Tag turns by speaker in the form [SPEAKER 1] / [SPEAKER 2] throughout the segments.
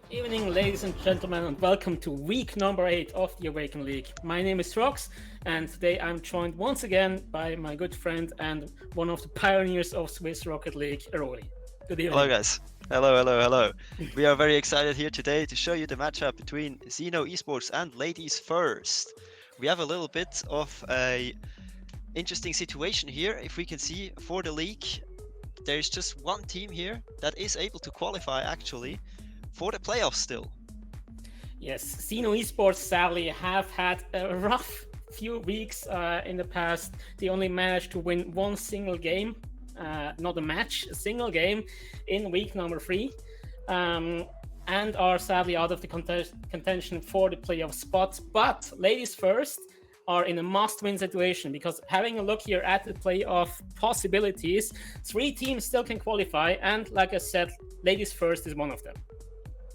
[SPEAKER 1] Evening, ladies and gentlemen, and welcome to week number 8 of the Awaken League. My name is Rox, and today I'm joined once again by my good friend and one of the pioneers of Swiss Rocket League, Irie. Good
[SPEAKER 2] Hello
[SPEAKER 1] evening.
[SPEAKER 2] guys. Hello. We are very excited here today to show you the matchup between Zeno Esports and LadiesFirst. We have a little bit of a interesting situation here. If we can see for the league, there's just one team here that is able to qualify actually for the playoffs still.
[SPEAKER 1] Yes, Zeno Esports sadly have had a rough few weeks in the past. They only managed to win one single game, not a match, a single game in week number 3. And are sadly out of the contention for the playoff spot. But LadiesFirst are in a must-win situation because having a look here at the playoff possibilities, 3 teams still can qualify, and like I said, LadiesFirst is one of them.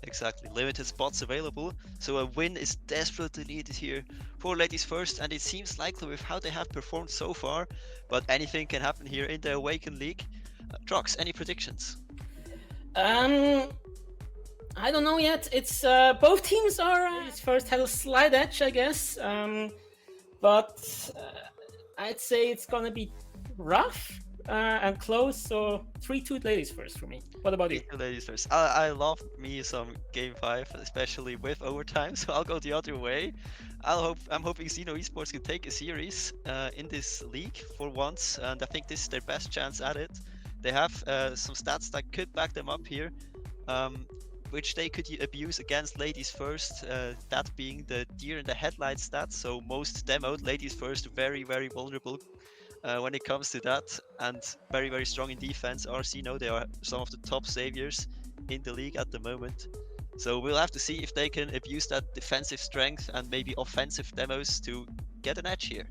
[SPEAKER 2] Exactly, limited spots available, so a win is desperately needed here for LadiesFirst, and it seems likely with how they have performed so far, but anything can happen here in the Awaken League. Drox, any predictions?
[SPEAKER 1] I don't know yet. It's both teams are first had a slight edge, I guess. But I'd say it's gonna be rough and close. So 3-2 LadiesFirst for me. What about you?
[SPEAKER 2] LadiesFirst. I love me some Game 5, especially with overtime. So I'll go the other way. I'm hoping Zeno Esports can take a series in this league for once, and I think this is their best chance at it. They have some stats that could back them up here. Which they could abuse against LadiesFirst, that being the deer in the headlights stats. So most demoed, LadiesFirst very vulnerable when it comes to that, and very strong in defense. Zeno, they are some of the top saviors in the league at the moment. So we'll have to see if they can abuse that defensive strength and maybe offensive demos to get an edge here.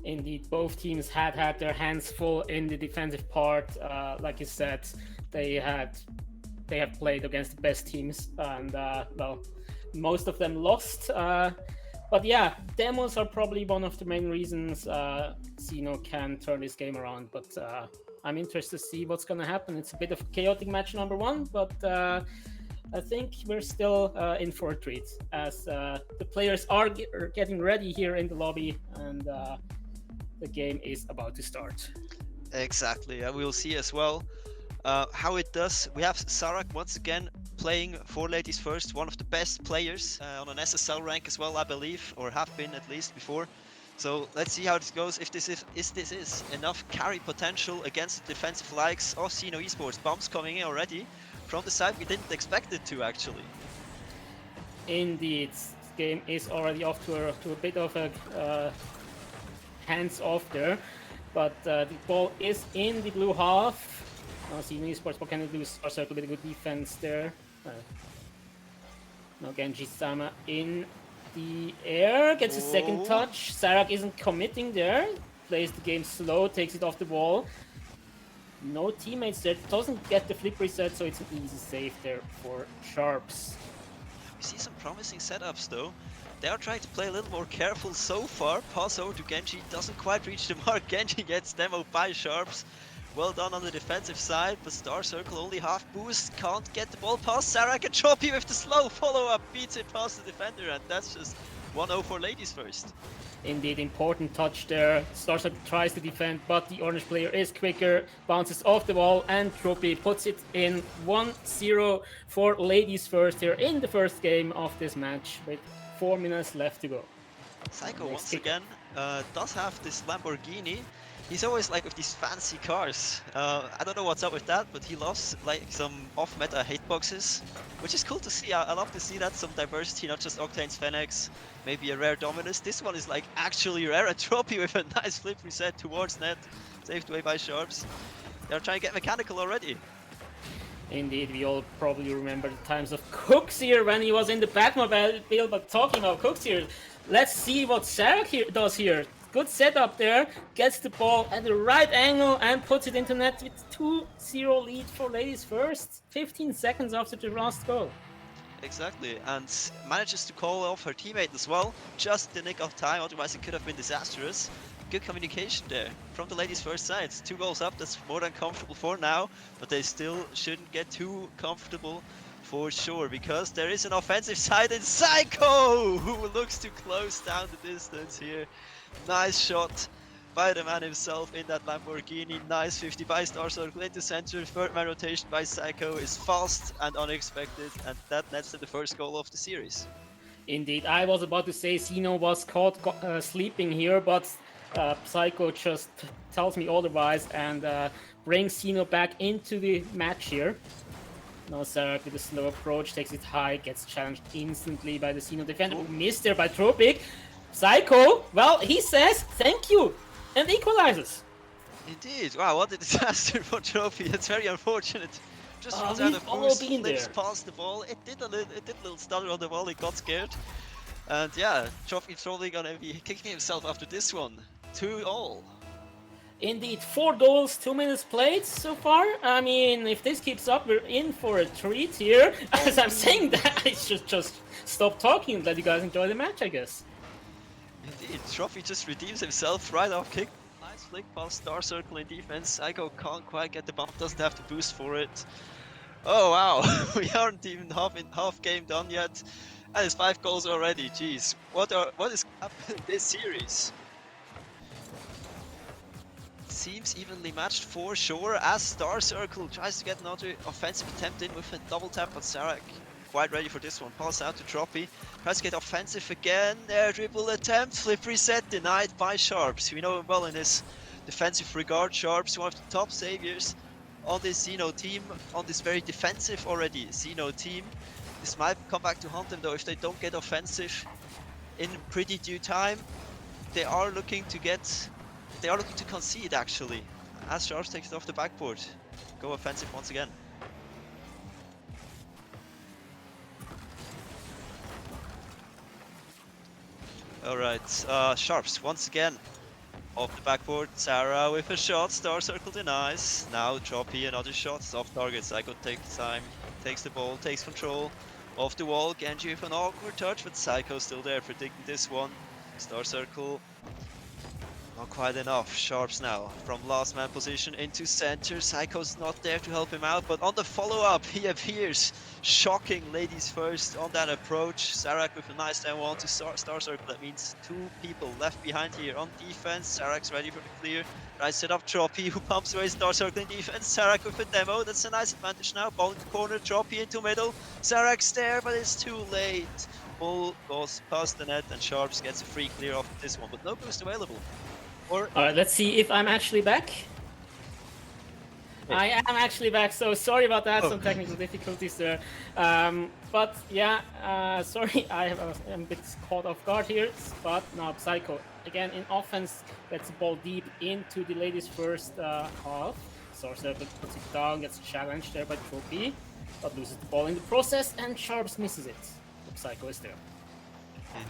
[SPEAKER 1] Indeed, both teams had their hands full in the defensive part. Like you said, they have played against the best teams, and well, most of them lost. But yeah, demos are probably one of the main reasons Zeno can turn this game around. But I'm interested to see what's going to happen. It's a bit of a chaotic match number 1, but I think we're still in for a treat as the players are getting ready here in the lobby, and the game is about to start.
[SPEAKER 2] Exactly, and we'll see as well how it does. We have Sarak once again playing for LadiesFirst, one of the best players on an SSL rank as well, I believe, or have been at least before. So let's see how this goes. If this is enough carry potential against the defensive likes of Zeno Esports. Bombs coming in already from the side we didn't expect it to actually.
[SPEAKER 1] Indeed, this game is already off to a bit of a hands off there, but the ball is in the blue half. Zeno Esports, what can they do? Star Circle with a good defense there. Now Genji-sama in the air, gets a second touch. Sarak isn't committing there. Plays the game slow, takes it off the wall. No teammates there, doesn't get the flip reset, so it's an easy save there for Sharps.
[SPEAKER 2] We see some promising setups though. They are trying to play a little more careful so far. Pass over to Genji, doesn't quite reach the mark. Genji gets demoed by Sharps. Well done on the defensive side, but Star Circle only half boost, can't get the ball past Sarak, and Choppy with the slow follow-up beats it past the defender, and that's just 1-0 for LadiesFirst.
[SPEAKER 1] Indeed, important touch there. Star Circle tries to defend, but the orange player is quicker, bounces off the wall, and Choppy puts it in 1-0 for LadiesFirst here in the first game of this match, with 4 minutes left to go.
[SPEAKER 2] Psycho once again does have this Lamborghini. He's always like with these fancy cars. I don't know what's up with that, but he loves like some off-meta hitboxes, which is cool to see. I love to see that, some diversity, not just Octane's Phoenyx, maybe a rare Dominus. This one is like actually rare, a trophy with a nice flip reset towards net, saved away by Sharps. They're trying to get mechanical already.
[SPEAKER 1] Indeed, we all probably remember the times of Cooks here when he was in the Batmobile, but talking about Cooks here, let's see what Sarak here does here. Good setup there, gets the ball at the right angle and puts it into net with 2-0 lead for LadiesFirst, 15 seconds after the last goal.
[SPEAKER 2] Exactly, and manages to call off her teammate as well, just the nick of time, otherwise it could have been disastrous. good communication there from the ladies' first side. 2 goals up, that's more than comfortable for now, but they still shouldn't get too comfortable for sure, because there is an offensive side in Psycho, who looks to close down the distance here. Nice shot by the man himself in that Lamborghini. Nice 50 by Star Circle into center. Third man rotation by Psycho is fast and unexpected, and that nets the first goal of the series.
[SPEAKER 1] Indeed, I was about to say Zeno was caught sleeping here, but Psycho just tells me otherwise and brings Zeno back into the match here. Now Sarah with a slow approach, takes it high, gets challenged instantly by the Zeno defender. Oh, missed there by Tropic. Psycho, well, he says thank you and equalizes.
[SPEAKER 2] Indeed, wow, what a disaster for Trophy. It's very unfortunate. Just runs out of boost, flips past the ball. It did a little stutter on the ball, he got scared. And yeah, Trophy's probably gonna be kicking himself after this one. 2-all.
[SPEAKER 1] Indeed, 4 goals, 2 minutes played so far. I mean, if this keeps up, we're in for a treat here. As I'm saying that, I should just stop talking and let you guys enjoy the match, I guess.
[SPEAKER 2] Indeed, Trophy just redeems himself right off kick. Nice flick past Star Circle in defense. Psycho can't quite get the bump, doesn't have to boost for it. Oh wow, we aren't even half game done yet. And it's 5 goals already, jeez. What is happening in this series? Seems evenly matched for sure, as Star Circle tries to get another offensive attempt in with a double tap, but Sarek quite ready for this one. Pass out to Troppy, tries to get offensive again, air dribble attempt, flip reset, denied by Sharps. We know him well in his defensive regard. Sharps, one of the top saviors on this Zeno team, on this very defensive already Zeno team. This might come back to haunt them though if they don't get offensive in pretty due time. They are looking to concede actually, as Sharps takes it off the backboard. Go offensive once again. Alright, Sharps once again off the backboard. Sarah with a shot, Star Circle denies. Now Troppy, another shot, off target. Psycho takes time, takes the ball, takes control. Off the wall, Genji with an awkward touch, but Psycho still there, predicting this one. Star Circle, not quite enough. Sharps now from last man position into center. Psycho's not there to help him out, but on the follow-up he appears. Shocking ladies first on that approach. Sarak with a nice down one to Star Circle. That means 2 people left behind here on defense. Sarak's ready for the clear. Right set up Troppy, who pumps away Star Circle in defense. Sarak with a demo. That's a nice advantage now. Ball in the corner. Troppy into middle. Sarak's there, but it's too late. Ball goes past the net, and Sharps gets a free clear off this one, but no boost available.
[SPEAKER 1] Alright, let's see if I'm actually back. I am actually back, so sorry about that, some technical difficulties there. But yeah, sorry, I'm a bit caught off guard here. But now Psycho, again in offense, gets the ball deep into the ladies' first half. Sorcerer puts it down, gets challenged there by Trophy, but loses the ball in the process, and Sharps misses it. But Psycho is there.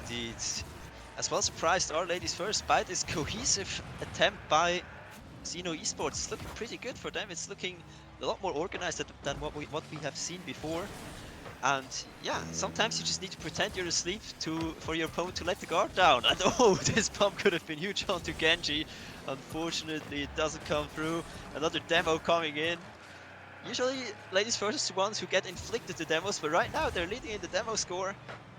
[SPEAKER 2] Indeed. As well surprised are ladies first by this cohesive attempt by Zeno Esports. It's looking pretty good for them. It's looking a lot more organized than what we have seen before. And yeah, sometimes you just need to pretend you're asleep for your opponent to let the guard down. And oh, this pump could have been huge onto Genji. Unfortunately, it doesn't come through. Another demo coming in. Usually, ladies first is the ones who get inflicted the demos, but right now they're leading in the demo score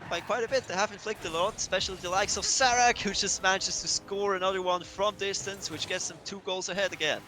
[SPEAKER 2] by quite a bit. They have inflicted a lot, especially the likes of Sarak, who just manages to score another one from distance, which gets them 2 goals ahead again.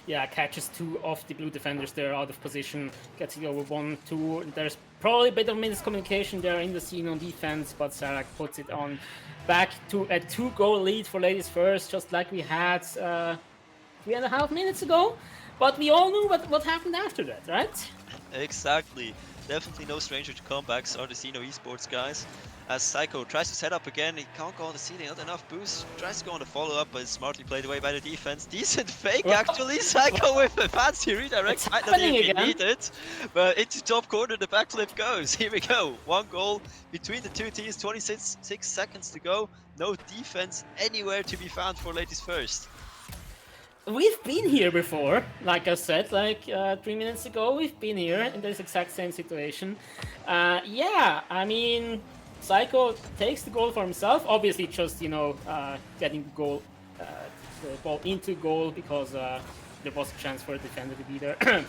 [SPEAKER 1] Yeah, catches 2 of the blue defenders there out of position, gets it over 1-2. There's probably a bit of miscommunication there in the scene on defense, but Sarak puts it on back to a 2-goal lead for ladies first, just like we had 3.5 minutes ago. But we all knew what happened after that, right?
[SPEAKER 2] Exactly. Definitely no stranger to comebacks are the Zeno Esports guys. As Psycho tries to set up again, he can't go on the ceiling, not enough boost. Tries to go on the follow-up, but it's smartly played away by the defense. Decent fake actually, Psycho with a fancy redirect, might not even be needed. But into top corner, the backflip goes. Here we go, 1 goal between the 2 teams, 26 seconds to go. No defense anywhere to be found for ladies first.
[SPEAKER 1] We've been here before, like I said, like 3 minutes ago, we've been here in this exact same situation. Yeah, I mean, Psycho takes the goal for himself, obviously just, you know, getting the goal the ball into goal because there was a chance for a defender to be there.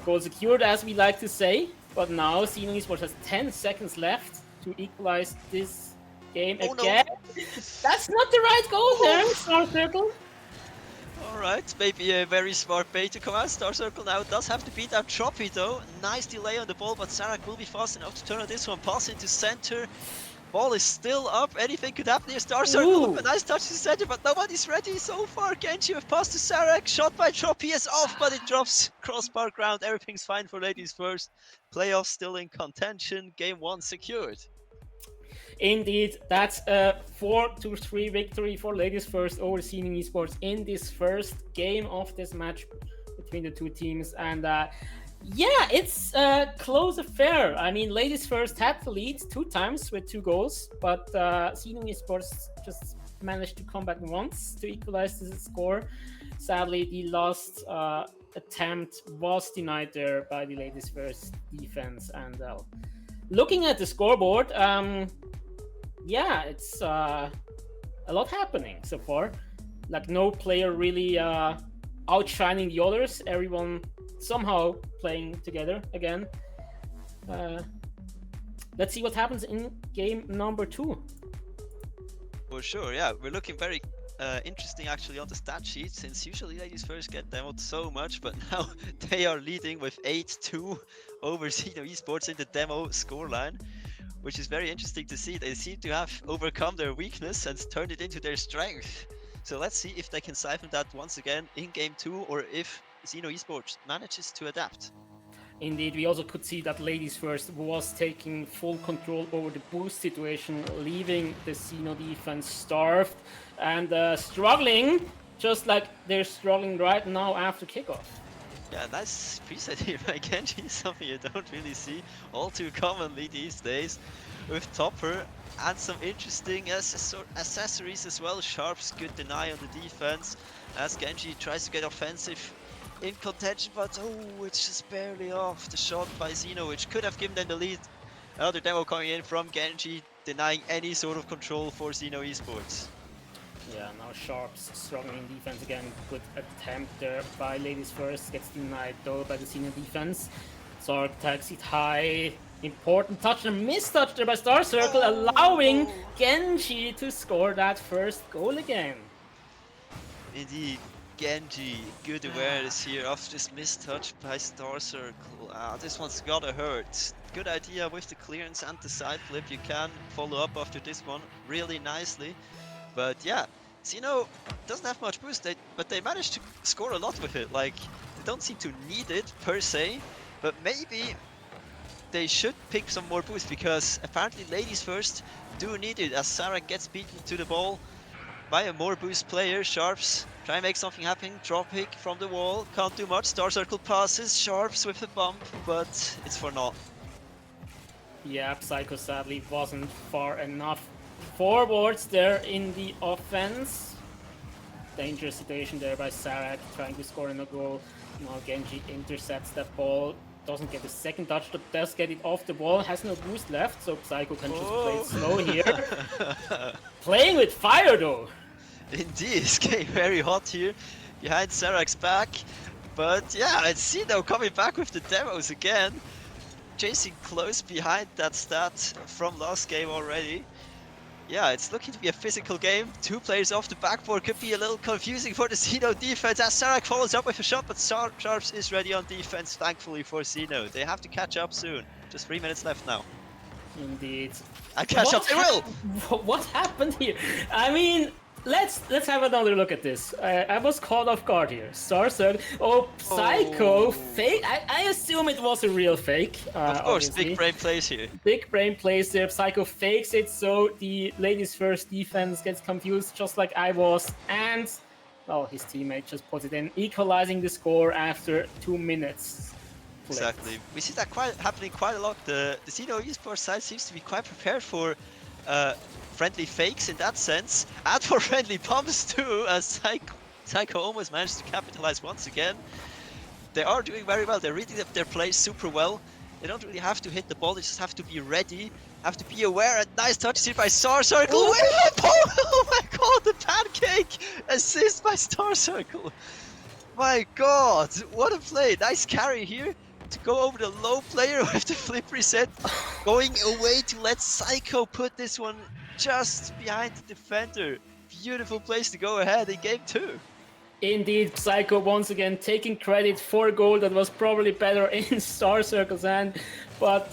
[SPEAKER 1] Goal secured, as we like to say, but now Zeno Esports has 10 seconds left to equalize this game again.
[SPEAKER 2] No.
[SPEAKER 1] That's not the right goal there, Star Circle.
[SPEAKER 2] Alright, maybe a very smart bait to come out. Star Circle now does have to beat out Troppy though. Nice delay on the ball, but Sarak will be fast enough to turn on this one. Pass into center. Ball is still up. Anything could happen here. Star Circle, a nice touch to center, but nobody's ready so far. Genji with pass to Sarak. Shot by Troppy is off, but it drops crossbar ground. Everything's fine for LadiesFirst. Playoffs still in contention. Game 1 secured.
[SPEAKER 1] Indeed, that's a 4-3 victory for LadiesFirst over Zeno Esports in this first game of this match between the two teams. And yeah, it's a close affair. I mean, LadiesFirst had the lead 2 times with 2 goals, but Zeno Esports just managed to come back once to equalize the score. Sadly, the last attempt was denied there by the LadiesFirst defense. And looking at the scoreboard, yeah, it's a lot happening so far. Like, no player really outshining the others. Everyone somehow playing together again. Let's see what happens in game number 2.
[SPEAKER 2] For sure, yeah. We're looking very interesting actually on the stat sheet, since usually LadiesFirst get demoed so much, but now they are leading with 8-2 over Zeno Esports in the demo scoreline, which is very interesting to see. They seem to have overcome their weakness and turned it into their strength. So let's see if they can siphon that once again in game 2, or if Zeno Esports manages to adapt.
[SPEAKER 1] Indeed, we also could see that LadiesFirst was taking full control over the boost situation, leaving the Zeno defense starved and struggling, just like they're struggling right now after kickoff.
[SPEAKER 2] Yeah, nice preset here by Genji, something you don't really see all too commonly these days, with Topper and some interesting accessories as well. Sharp's good deny on the defense as Genji tries to get offensive in contention, but oh, it's just barely off the shot by Zeno, which could have given them the lead. Another demo coming in from Genji, denying any sort of control for Zeno Esports.
[SPEAKER 1] Yeah, now Sharp's struggling in defense again. Good attempt there by LadiesFirst, gets denied though by the Zeno defense. Zark tags it high. Important touch and mistouch there by Star Circle, allowing Genji to score that first goal again.
[SPEAKER 2] Indeed, Genji, good awareness here after this mistouch by Star Circle. This one's gotta hurt. Good idea with the clearance and the side flip. You can follow up after this one really nicely. But yeah, Zeno doesn't have much boost, but they managed to score a lot with it. Like, they don't seem to need it per se, but maybe they should pick some more boost, because apparently LadiesFirst do need it as Sarah gets beaten to the ball by a more boost player. Sharps try and make something happen. Drop pick from the wall, can't do much. Star Circle passes, Sharps with a bump, but it's for naught.
[SPEAKER 1] Yeah, Psycho sadly wasn't far enough forwards there in the offense. Dangerous situation there by Sarak, trying to score in a goal. Now Genji intercepts that ball, doesn't get the second touch, but does get it off the wall, has no boost left, so Psycho can just play it slow here. Playing with fire though.
[SPEAKER 2] Indeed, it's getting very hot here behind Sarak's back. But yeah, it's Zeno coming back with the demos again. Chasing close behind that stat from last game already. Yeah, it's looking to be a physical game. 2 players off the backboard could be a little confusing for the Zeno defense as Sarak follows up with a shot, but Sharps is ready on defense, thankfully for Zeno. They have to catch up soon. Just 3 minutes left now.
[SPEAKER 1] Indeed.
[SPEAKER 2] And catch up they will!
[SPEAKER 1] What happened here? I mean, let's have another look at this. I was caught off guard here. Star Circle. Oh, Psycho fake. I assume it was a real fake.
[SPEAKER 2] Of course,
[SPEAKER 1] obviously.
[SPEAKER 2] big brain plays here.
[SPEAKER 1] Big brain plays there. Psycho fakes it, so the LadiesFirst defense gets confused, just like I was. And, well, his teammate just puts it in, equalizing the score after 2 minutes.
[SPEAKER 2] Exactly. We see that happening quite a lot. The Zeno Esports side seems to be quite prepared for friendly fakes in that sense, and for friendly pumps too, as Psycho almost managed to capitalize once again. They are doing very well. They're reading their plays super well. They don't really have to hit the ball, they just have to be ready, have to be aware, and nice touch here by Star Circle. Oh my god, the pancake assist by Star Circle. My god, what a play. Nice carry here to go over the low player with the flip reset. Going away to let Psycho put this one just behind the defender. Beautiful place to go ahead in game 2.
[SPEAKER 1] Indeed, Psycho once again taking credit for a goal that was probably better in Star Circle's hand, but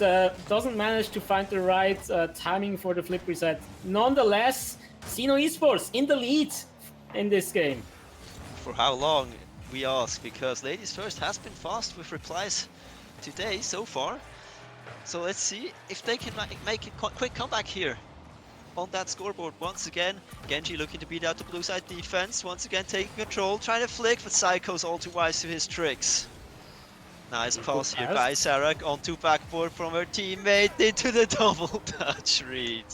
[SPEAKER 1] doesn't manage to find the right timing for the flip reset. Nonetheless, Zeno Esports in the lead in this game.
[SPEAKER 2] For how long, we ask, because LadiesFirst has been fast with replies today so far. So let's see if they can make a quick comeback here on that scoreboard once again. Genji looking to beat out the blue side defense, once again taking control, trying to flick, but Psycho's all too wise to his tricks. Nice pass here by Sarak onto backboard from her teammate into the double touch read.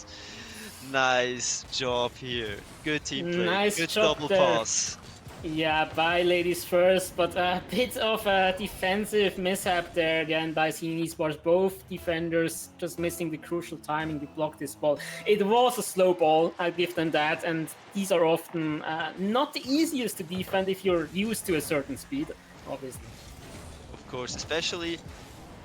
[SPEAKER 2] Nice job here. Good team play,
[SPEAKER 1] nice
[SPEAKER 2] good
[SPEAKER 1] job
[SPEAKER 2] double
[SPEAKER 1] there.
[SPEAKER 2] pass.
[SPEAKER 1] Yeah, by LadiesFirst, but a bit of a defensive mishap there again by Zeno Esports. Both defenders just missing the crucial timing to block this ball. It was a slow ball, I'll give them that, and these are often not the easiest to defend if you're used to a certain speed, obviously.
[SPEAKER 2] Of course, especially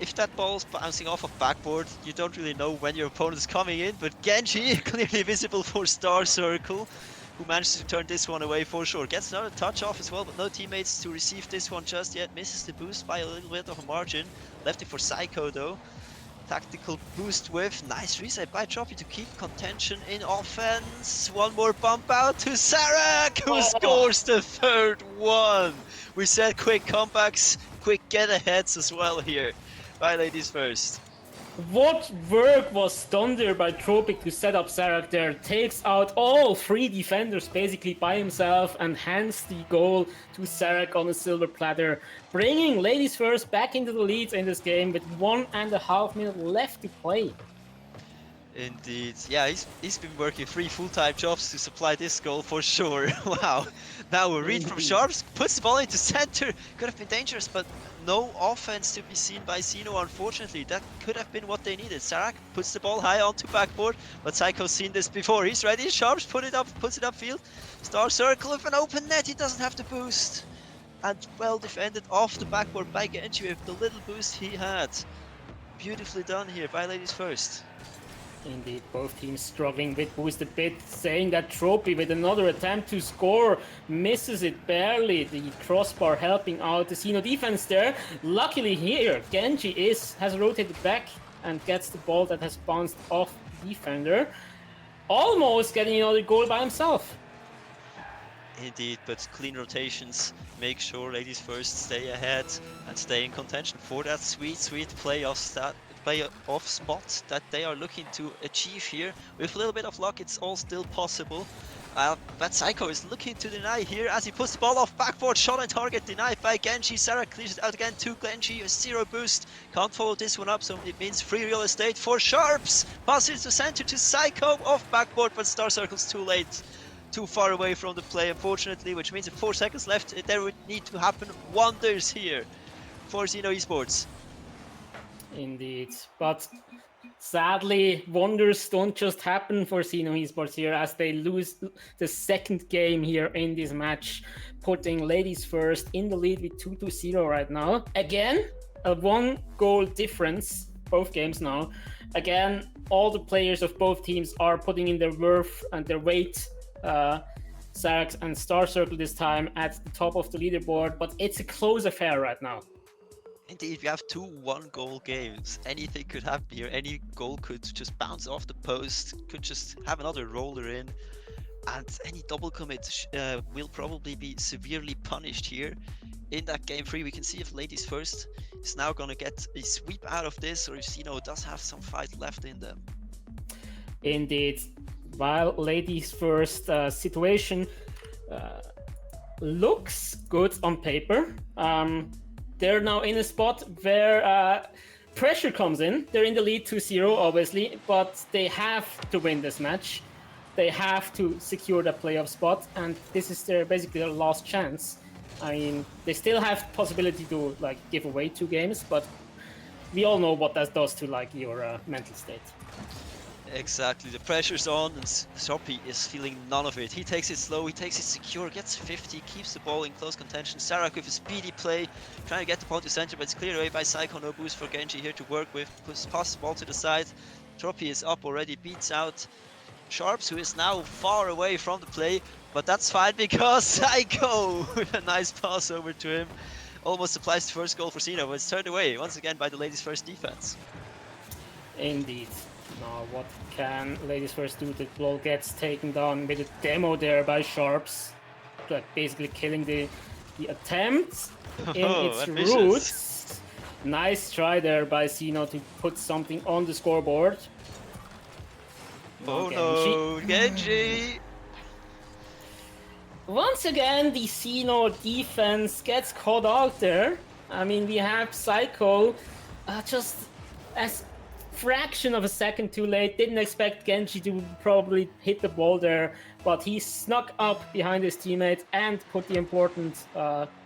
[SPEAKER 2] if that ball's bouncing off of backboard, you don't really know when your opponent is coming in, but Genji, clearly visible for Star Circle, who managed to turn this one away for sure. Gets another touch off as well, but no teammates to receive this one just yet. Misses the boost by a little bit of a margin. Left it for Psycho though. Tactical boost with nice reset by Troppy to keep contention in offense. One more bump out to Sarak, who scores the third one. We said quick comebacks, quick get-aheads as well here by LadiesFirst.
[SPEAKER 1] What work was done there by Tropic to set up Sarak there, takes out all 3 defenders basically by himself and hands the goal to Sarak on a silver platter, bringing LadiesFirst back into the lead in this game with 1.5 minutes left to play.
[SPEAKER 2] Indeed, yeah, he's been working 3 full-time jobs to supply this goal for sure. Wow. Now a read from Sharps, puts the ball into center. Could have been dangerous, but no offense to be seen by Zeno, unfortunately. That could have been what they needed. Sarak puts the ball high onto backboard, but Psycho's seen this before. He's ready. Sharps puts it upfield. Star Circle with an open net. He doesn't have to boost. And well defended off the backboard by Genji with the little boost he had. Beautifully done here by LadiesFirst.
[SPEAKER 1] Indeed, both teams struggling with boost a bit, saying that Trophy with another attempt to score misses it barely. The crossbar helping out the Zeno defense there. Luckily here, Genji has rotated back and gets the ball that has bounced off the defender. Almost getting another goal by himself.
[SPEAKER 2] Indeed, but clean rotations make sure LadiesFirst stay ahead and stay in contention for that sweet playoff spot that they are looking to achieve here. With a little bit of luck, it's all still possible. But Psycho is looking to deny here as he puts the ball off backboard. Shot on target denied by Genji. Sarah clears it out again to Genji. A 0 boost. Can't follow this one up, so it means free real estate for Sharps. Passes to center to Psycho off backboard, but Star Circle's too late. Too far away from the play, unfortunately, which means in 4 seconds left, there would need to happen wonders here for Zeno Esports.
[SPEAKER 1] Indeed, but sadly, wonders don't just happen for Zeno Esports here as they lose the second game here in this match, putting LadiesFirst in the lead with 2-0 right now. Again, a 1 goal difference, both games now. Again, all the players of both teams are putting in their worth and their weight. Sarak and Star Circle this time at the top of the leaderboard, but it's a close affair right now.
[SPEAKER 2] Indeed, we have 2 1-goal games. Anything could happen here. Any goal could just bounce off the post, could just have another roller in, and any double commit will probably be severely punished here. In that game 3, we can see if LadiesFirst is now going to get a sweep out of this, or if Zeno does have some fight left in them.
[SPEAKER 1] Indeed, while LadiesFirst situation looks good on paper, they're now in a spot where pressure comes in. They're in the lead 2-0, obviously, but they have to win this match. They have to secure the playoff spot, and this is basically their last chance. I mean, they still have possibility to give away 2 games, but we all know what that does to like your mental state.
[SPEAKER 2] Exactly, the pressure's on and Soppy is feeling none of it. He takes it slow, he takes it secure, gets 50, keeps the ball in close contention. Sarak with a speedy play, trying to get the ball to center, but it's cleared away by Psycho. No boost for Genji here to work with. Passes the ball to the side. Tropi is up already, beats out Sharps, who is now far away from the play, but that's fine because Psycho with a nice pass over to him almost supplies the first goal for Zeno, but it's turned away once again by the LadiesFirst defense.
[SPEAKER 1] Indeed. Now what can LadiesFirst do? The ball gets taken down with a demo there by Sharps, like basically killing the attempt in its
[SPEAKER 2] ambitious.
[SPEAKER 1] roots. Nice try there by Zeno to put something on the scoreboard.
[SPEAKER 2] Oh no, Genji!
[SPEAKER 1] Once again, the Zeno defense gets caught out there. I mean, we have Psycho just as fraction of a second too late. Didn't expect Genji to probably hit the ball there, but he snuck up behind his teammate and put the important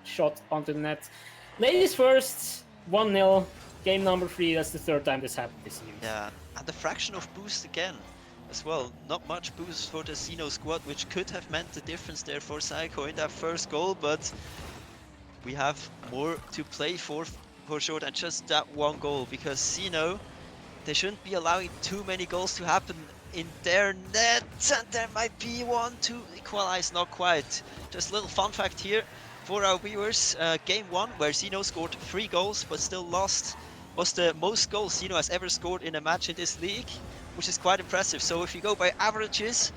[SPEAKER 1] shot onto the net. LadiesFirst, 1-0, game number 3. That's the third time this happened this year.
[SPEAKER 2] Yeah, and the fraction of boost again as well. Not much boost for the Zeno squad, which could have meant the difference there for Psycho in that first goal, but we have more to play for sure than just that one goal, because Zeno, they shouldn't be allowing too many goals to happen in their net, and there might be one to equalize, not quite. Just a little fun fact here for our viewers, game 1 where Zeno scored 3 goals but still lost was the most goals Zeno has ever scored in a match in this league, which is quite impressive. So if you go by averages,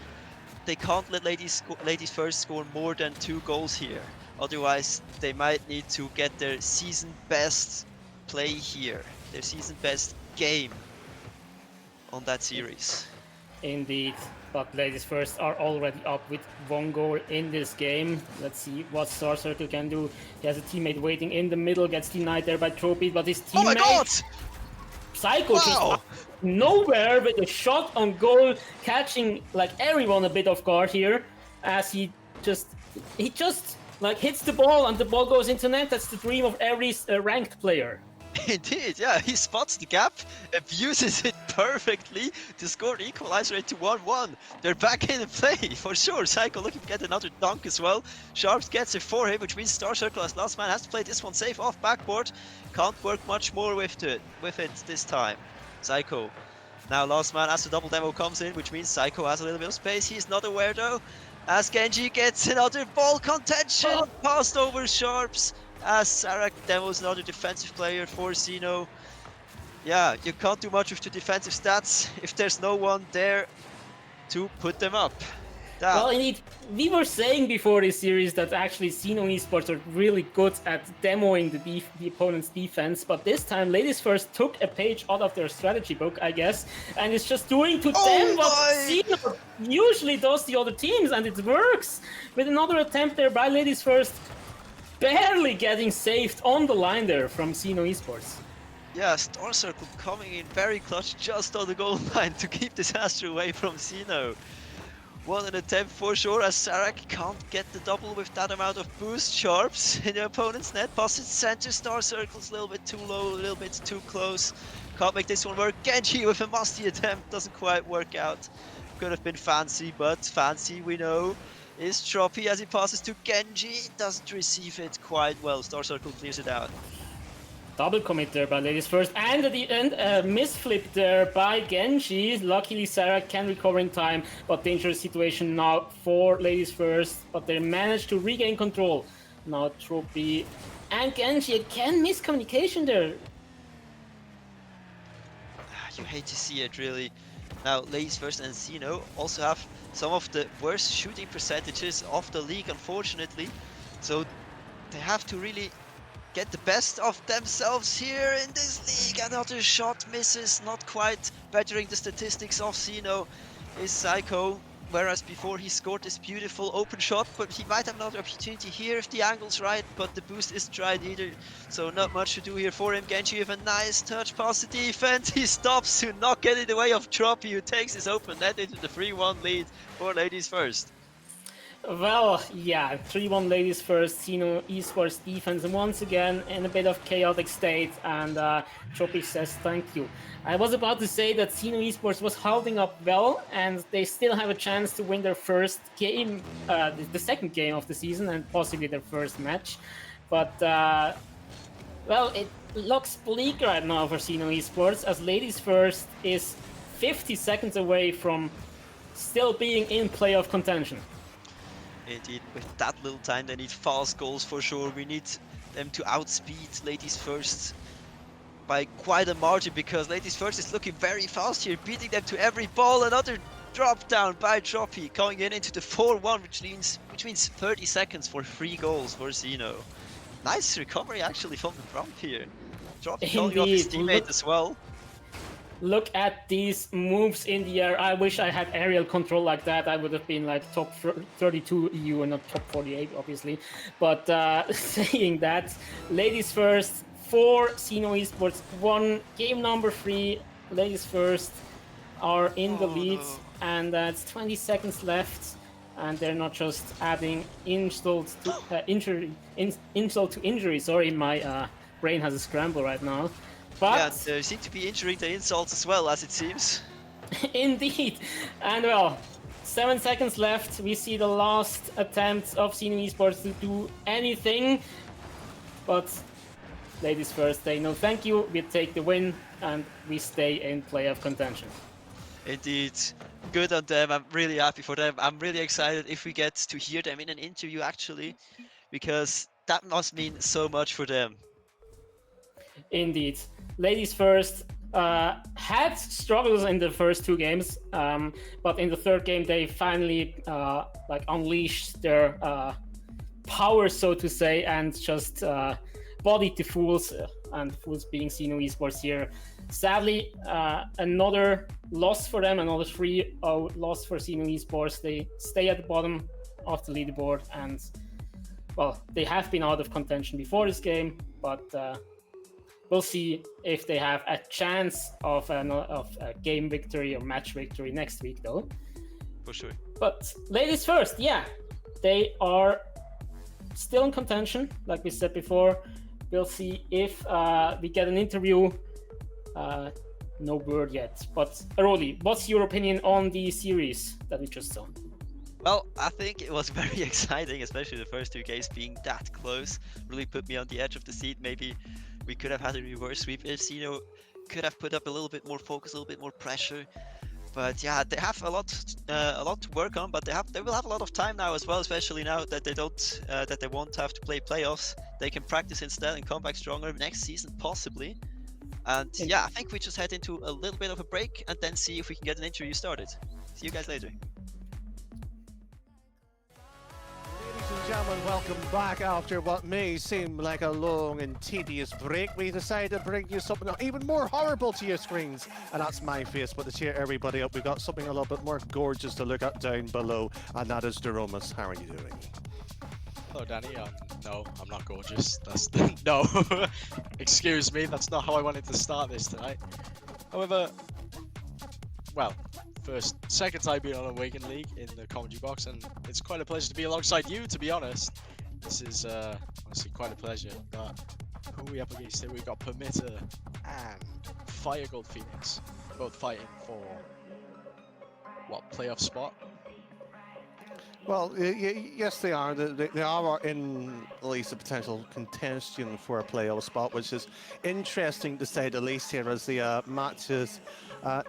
[SPEAKER 2] they can't let LadiesFirst score more than 2 goals here. Otherwise, they might need to get their season best play here, their season best game on that series.
[SPEAKER 1] Indeed, but LadiesFirst are already up with 1 goal in this game. Let's see what Star Circle can do. He has a teammate waiting in the middle, gets denied there by Trophy, but his teammate...
[SPEAKER 2] Oh my god!
[SPEAKER 1] Psycho just nowhere with a shot on goal, catching like everyone a bit off guard here, as he just like hits the ball and the ball goes into net. That's the dream of every ranked player.
[SPEAKER 2] Indeed, yeah, he spots the gap, abuses it perfectly to score the equalizer into 1-1. They're back in the play, for sure. Psycho looking to get another dunk as well. Sharps gets it for him, which means Star Circle as last man has to play this one safe off backboard. Can't work much more with it this time. Psycho. Now last man as the double demo comes in, which means Psycho has a little bit of space. He's not aware though, as Genji gets another ball contention, passed over Sharps. As Sarak demos another defensive player for Zeno. Yeah, you can't do much with the defensive stats if there's no one there to put them up. Damn.
[SPEAKER 1] Well, indeed, we were saying before this series that actually Zeno Esports are really good at demoing the opponent's defense, but this time LadiesFirst took a page out of their strategy book, I guess, and it's just doing to them what Zeno usually does to the other teams, and it works! With another attempt there by LadiesFirst, barely getting saved on the line there from Zeno Esports.
[SPEAKER 2] Yeah, Star Circle coming in very clutch just on the goal line to keep disaster away from Zeno. What an attempt for sure, as Sarak can't get the double with that amount of boost. Sharps in the opponent's net, passes center. Star Circle's a little bit too low, a little bit too close. Can't make this one work. Genji with a musty attempt, doesn't quite work out. Could have been fancy, but fancy we know is Troppy as he passes to Genji. Doesn't receive it quite well. Star Circle clears it out.
[SPEAKER 1] Double commit there by LadiesFirst, and at the end, misflip there by Genji. Luckily, Sarah can recover in time, but dangerous situation now for LadiesFirst. But they managed to regain control. Now Troppy and Genji again, miscommunication there.
[SPEAKER 2] You hate to see it, really. Now, LadiesFirst and Zeno also have some of the worst shooting percentages of the league, unfortunately. So they have to really get the best of themselves here in this league. Another shot misses, not quite bettering the statistics of Zeno is Psycho. Whereas before he scored this beautiful open shot, but he might have another opportunity here if the angle's right, but the boost isn't right either. So not much to do here for him. Genji with a nice touch pass to defense. He stops to not get in the way of Troppy, who takes his open net into the 3-1 lead for LadiesFirst.
[SPEAKER 1] Well, yeah, 3-1 ladies first, Zeno Esports defense once again in a bit of chaotic state, and Tropic says thank you. I was about to say that Zeno Esports was holding up well, and they still have a chance to win their first game, the second game of the season, and possibly their first match. But, well, it looks bleak right now for Zeno Esports, as ladies first is 50 seconds away from still being in playoff contention.
[SPEAKER 2] Indeed, with that little time, they need fast goals for sure. We need them to outspeed LadiesFirst by quite a margin, because LadiesFirst is looking very fast here, beating them to every ball. Another drop down by Droppy, coming in into the 4-1, which means 30 seconds for 3 goals for Zeno. Nice recovery actually from the front here. Droppy calling off his teammate as well.
[SPEAKER 1] Look at these moves in the air. I wish I had aerial control like that. I would have been like top 32 EU and not top 48, obviously. But saying that, ladies first, 4, Zeno Esports 1, game number 3, ladies first are in the lead, and it's 20 seconds left. And they're not just adding insult to injury. Sorry, my brain has a scramble right now. But
[SPEAKER 2] yeah, they seem to be injuring the insults as well, as it seems.
[SPEAKER 1] Indeed. And well, 7 seconds left. We see the last attempts of Zeno Esports to do anything. But ladies first, they know thank you. We take the win and we stay in playoff contention.
[SPEAKER 2] Indeed. Good on them. I'm really happy for them. I'm really excited if we get to hear them in an interview actually, because that must mean so much for them.
[SPEAKER 1] Indeed. Ladies first had struggles in the first 2 games, but in the third game they finally unleashed their power, so to say, and just bodied the Fools, and Fools being Zeno Esports here. Sadly, another loss for them, another 3-0 loss for Zeno Esports. They stay at the bottom of the leaderboard, and well, they have been out of contention before this game, but we'll see if they have a chance of a game victory or match victory next week, though.
[SPEAKER 2] For sure.
[SPEAKER 1] But ladies first, yeah, they are still in contention, like we said before. We'll see if we get an interview. No word yet. But Aroli, what's your opinion on the series that we just saw?
[SPEAKER 2] Well, I think it was very exciting, especially the first 2 games being that close. Really put me on the edge of the seat. Maybe we could have had a reverse sweep if Zeno could have put up a little bit more focus, a little bit more pressure. But yeah, they have a lot to work on. But they will have a lot of time now as well, especially now that they won't have to play playoffs. They can practice instead and come back stronger next season, possibly. And yeah, I think we just head into a little bit of a break and then see if we can get an interview started. See you guys later.
[SPEAKER 3] Ladies and gentlemen, welcome back after what may seem like a long and tedious break. We decided to bring you something even more horrible to your screens, and that's my face. But to cheer everybody up, we've got something a little bit more gorgeous to look at down below, and that is Daromas. How are you doing?
[SPEAKER 4] Hello, Danny. No, I'm not gorgeous. That's no. Excuse me. That's not how I wanted to start this tonight. However, well, second time being on Awaken League in the commentary box, and it's quite a pleasure to be alongside you. To be honest, this is honestly quite a pleasure. But who are we up against here? We've got Permitta and FireGold Phoenyx, both fighting for what, playoff spot?
[SPEAKER 3] Well, yes, they are. They are in at least a potential contention for a playoff spot, which is interesting to say the least here, as the match is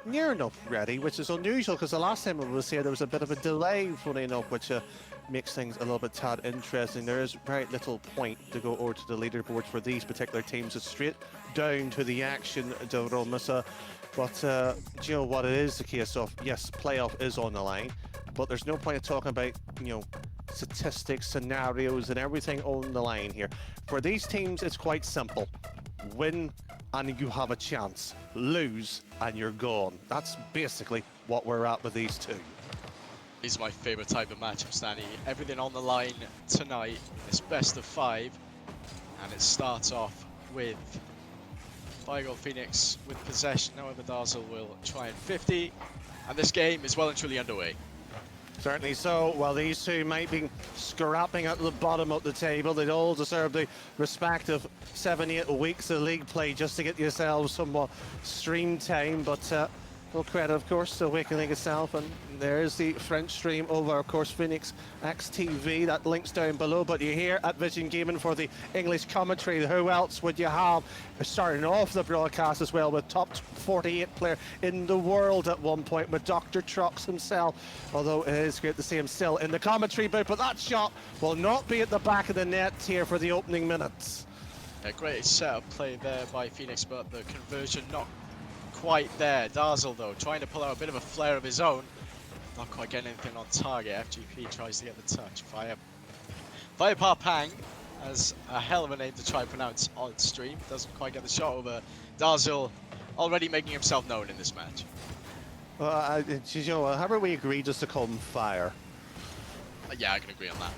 [SPEAKER 3] near enough ready, which is unusual because the last time we was here there was a bit of a delay, funny enough, which makes things a little bit tad interesting. There is very little point to go over to the leaderboard for these particular teams. It's straight down to the action, Daromas. But do you know what it is the case of? Yes, playoff is on the line, but there's no point of talking about, statistics, scenarios, and everything on the line here. For these teams, it's quite simple. Win and you have a chance. Lose and you're gone. That's basically what we're at with these two.
[SPEAKER 4] These are my favourite type of matchups, Danny. Everything on the line tonight. It's best of 5, and it starts off with FireGold Phoenyx with possession. However, Dazzle will try and 50, and this game is well and truly underway.
[SPEAKER 3] Certainly so. Well, these two might be scrapping at the bottom of the table. They'd all deserve the respective 7-8 weeks of league play just to get yourselves some more stream time. But full credit, of course, to Awaken itself. And there's the French stream over, of course, Phoenyx XTV. That link's down below. But you're here at VisionGaming for the English commentary. Who else would you have starting off the broadcast as well with top 48 player in the world at one point with Dr. Trucks himself. Although it is great to see him still in the commentary booth. But that shot will not be at the back of the net here for the opening minutes.
[SPEAKER 4] A great setup play there by Phoenyx, but the conversion not quite there. Dazzle though, trying to pull out a bit of a flare of his own. Not quite getting anything on target. FGP tries to get the touch. Firepower Pang has a hell of a name to try and pronounce on stream. Doesn't quite get the shot over. Dazzle already making himself known in this match.
[SPEAKER 3] You know, how about we agree just to call him Fire?
[SPEAKER 4] Yeah, I can agree on that.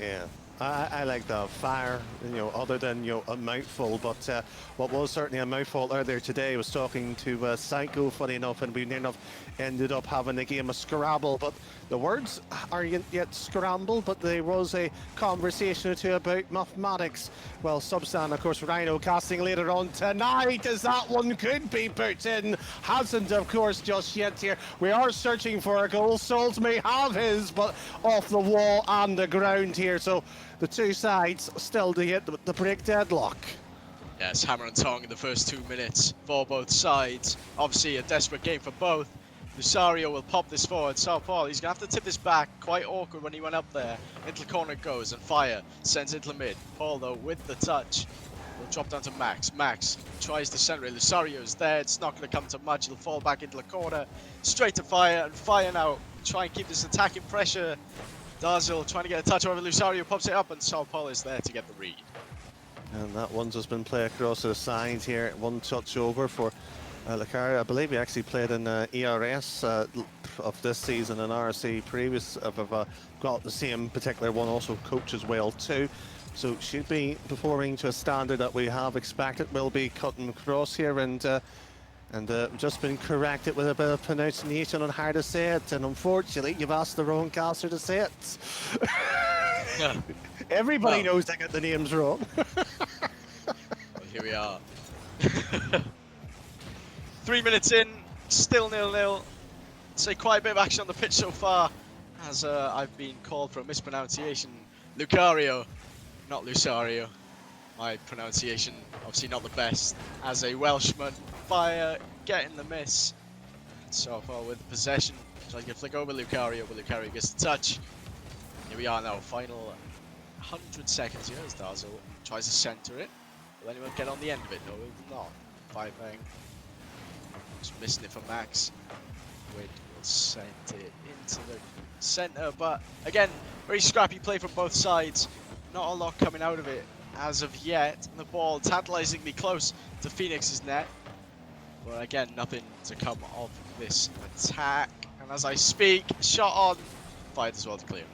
[SPEAKER 3] Yeah. I like the Fire, you know, other than, you know, a mouthful. But what was certainly a mouthful earlier today was talking to Psycho, funny enough, and we ended up having a game of Scrabble. But the words aren't yet scrambled, but there was a conversation or two about mathematics. Well, Substan, of course, Rhino casting later on tonight, as that one could be put in. Hasn't, of course, just yet here. We are searching for a goal. Souls may have his, but off the wall and the ground here. So the two sides still to hit the break deadlock.
[SPEAKER 4] Yes, hammer and tongue in the first 2 minutes for both sides. Obviously a desperate game for both. Lusario will pop this forward. Sao Paulo, he's going to have to tip this back. Quite awkward when he went up there. Into the corner it goes, and Fire sends it to the mid. Paul, though, with the touch, will drop down to Max. Max tries to center it. Lusario's there. It's not going to come to much. He'll fall back into the corner. Straight to Fire, and Fire now try and keep this attacking pressure. Dazzle trying to get a touch over. Lusario pops it up, and Sao Paulo is there to get the read.
[SPEAKER 3] And that one's just been played across to the side here. One touch over for Lucario. I believe he actually played in ERS of this season and RC previous. I've got the same particular one, also coach as well too. So should be performing to a standard that we have expected. Will be cutting across here and just been corrected with a bit of pronunciation on how to say it. And unfortunately, you've asked the wrong caster to say it.
[SPEAKER 4] Yeah.
[SPEAKER 3] Everybody knows they get the names wrong.
[SPEAKER 4] Well, here we are. 3 minutes in, still 0-0. Say quite a bit of action on the pitch so far, as I've been called for a mispronunciation. Lucario, not Lusario. My pronunciation, obviously not the best. As a Welshman, Fire getting the miss. So far with possession, tries to flick over Lucario, but Lucario gets the touch. Here we are now, final 100 seconds here as Dazzle tries to center it. Will anyone get on the end of it? No, it will not. Fire Bang. Just missing it for Max. Wade will send it into the center, but again, very scrappy play from both sides. Not a lot coming out of it as of yet. And the ball tantalizingly close to Phoenix's net. But again, nothing to come of this attack. And as I speak, shot on, fired as well to clear.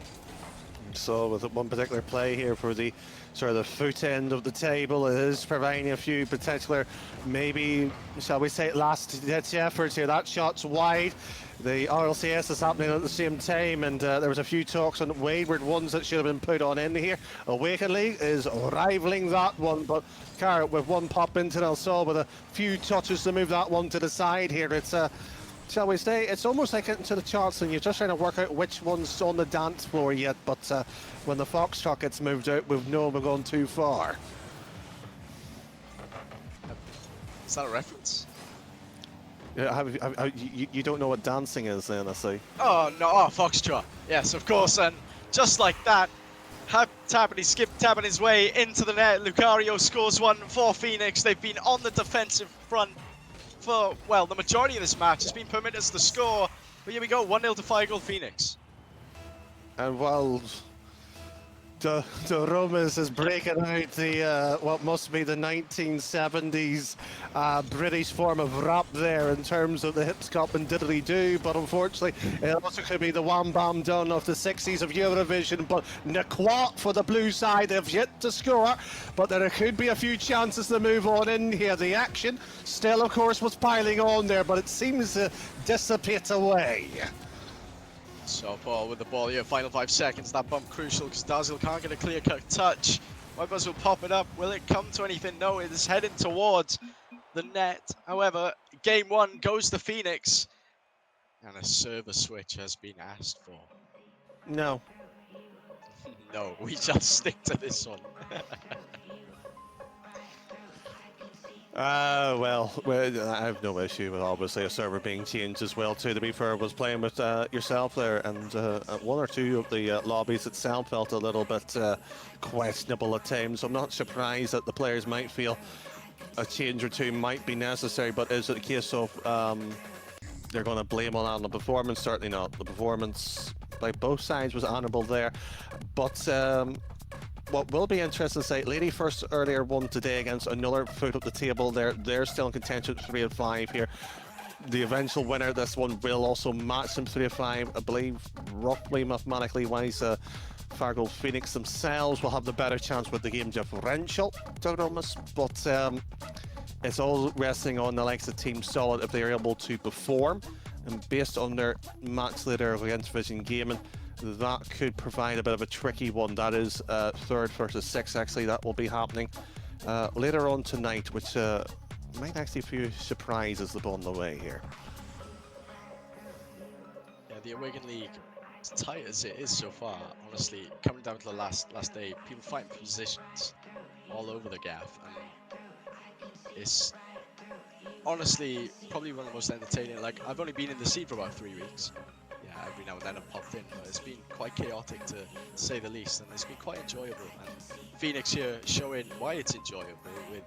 [SPEAKER 3] So with one particular play here for the sort of the foot end of the table, it is providing a few particular, maybe, shall we say, last-ditch efforts here. That shot's wide. The RLCS is happening at the same time, and there was a few talks on wayward ones that should have been put on in here. Awaken is rivaling that one, but Carrot with one pop into El Sol with a few touches to move that one to the side here. It's shall we say, it's almost like getting to the charts and you're just trying to work out which one's on the dance floor yet, but when the Foxtrot gets moved out, we've known we've gone too far.
[SPEAKER 4] Is that a reference?
[SPEAKER 3] Yeah, you don't know what dancing is then, I see.
[SPEAKER 4] Oh no, Foxtrot. Yes, of course, and just like that, tapping his way into the net. Lucario scores one for Phoenix. They've been on the defensive front for, well, the majority of this match. Has been Permitta's the score. But here we go, 1-0 to FireGold Phoenix.
[SPEAKER 3] And while the Romas is breaking out the what must be the 1970s British form of rap there in terms of the hip scop and diddly do, but unfortunately it also could be the wham bam done of the 60s of Eurovision. But Nequat for the blue side have yet to score, but there could be a few chances to move on in here. The action still, of course, was piling on there, but it seems to dissipate away.
[SPEAKER 4] So Paul with the ball here, final 5 seconds. That bump crucial because Dazzle can't get a clear-cut touch. Webers will pop it up. Will it come to anything? No, it is heading towards the net. However, game 1 goes to Phoenyx. And a server switch has been asked for.
[SPEAKER 3] No.
[SPEAKER 4] No, we shall stick to this one.
[SPEAKER 3] Well, I have no issue with obviously a server being changed as well too. To be fair, I was playing with yourself there, and one or two of the lobbies itself felt a little bit questionable at times. I'm not surprised that the players might feel a change or two might be necessary, but is it a case of they're going to blame on the performance? Certainly not. The performance by both sides was honourable there, but what will be interesting to say, LadiesFirst earlier won today against another foot up the table. They're still in contention 3 and 5 here. The eventual winner of this one will also match them 3 and 5. I believe roughly mathematically wise, FireGold Phoenyx themselves will have the better chance with the game differential to Romus, but it's all resting on the likes of Team Solid if they're able to perform, and based on their match later against VisionGaming, that could provide a bit of a tricky one. That is 3rd versus 6th, actually. That will be happening later on tonight, which might actually a few surprises upon the way here.
[SPEAKER 4] Yeah, the Awaken League, as tight as it is so far, honestly, coming down to the last day, people fighting for positions all over the gaff, and it's honestly probably one of the most entertaining. Like, I've only been in the scene for about 3 weeks. Yeah, every now and then I've popped in, but it's been quite chaotic to say the least, and it's been quite enjoyable. And Phoenyx here showing why it's enjoyable with,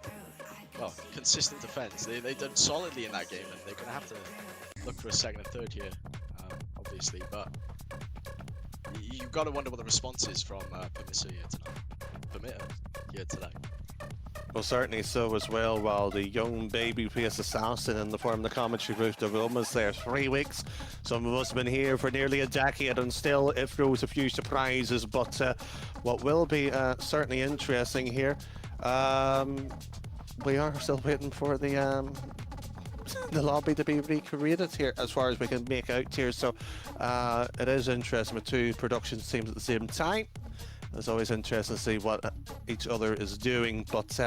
[SPEAKER 4] well, consistent defense. They've done solidly in that game, and they're going to have to look for a 2nd and 3rd here, obviously. But you've got to wonder what the response is from Permitta here tonight.
[SPEAKER 3] Well, certainly so as well, while the young baby-faced assassin in the form of the commentary booth, the Roma's there 3 weeks. Some of us have been here for nearly a decade, and still it throws a few surprises. But what will be certainly interesting here, we are still waiting for the lobby to be recreated here, as far as we can make out here. So it is interesting with 2 production teams at the same time. It's always interesting to see what each other is doing, but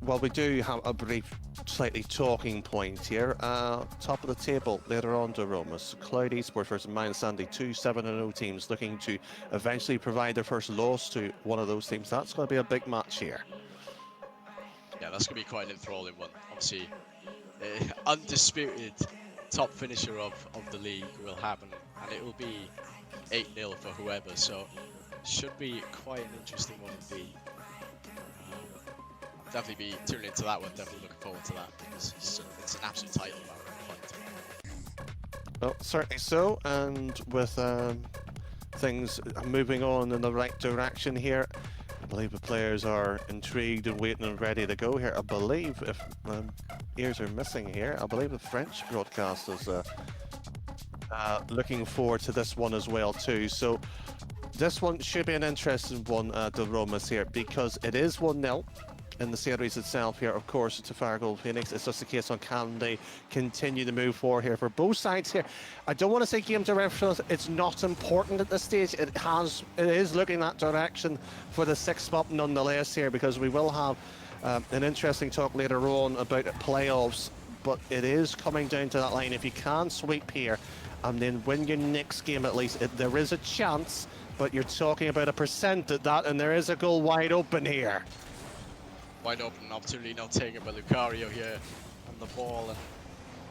[SPEAKER 3] well, we do have a brief, slightly talking point here. Top of the table later on to Romus. Cloud Esports versus mYinsanity, 2 7-0 teams looking to eventually provide their first loss to one of those teams. That's going to be a big match here.
[SPEAKER 4] Yeah, that's going to be quite an enthralling one. Obviously, undisputed top finisher of the league will happen, and it will be 8-0 for whoever, so should be quite an interesting one indeed. Definitely be tuning into that one, definitely looking forward to that, because it's an absolute title fight.
[SPEAKER 3] Well, certainly so, and with things moving on in the right direction here, I believe the players are intrigued and waiting and ready to go here. I believe, if ears are missing here, I believe the French broadcast is looking forward to this one as well too. So this one should be an interesting one, the Romas here, because it is 1-0 in the series itself here, of course, to FireGold Phoenyx. It's just a case on can they continue to move forward here for both sides here. I don't want to say game direction, it's not important at this stage. It is looking that direction for the 6th spot nonetheless here, because we will have an interesting talk later on about playoffs, but it is coming down to that line. If you can sweep here and then win your next game at least, there is a chance, but you're talking about a percent at that, and there is a goal wide open here.
[SPEAKER 4] Wide open opportunity not taken by Lucario here on the ball, and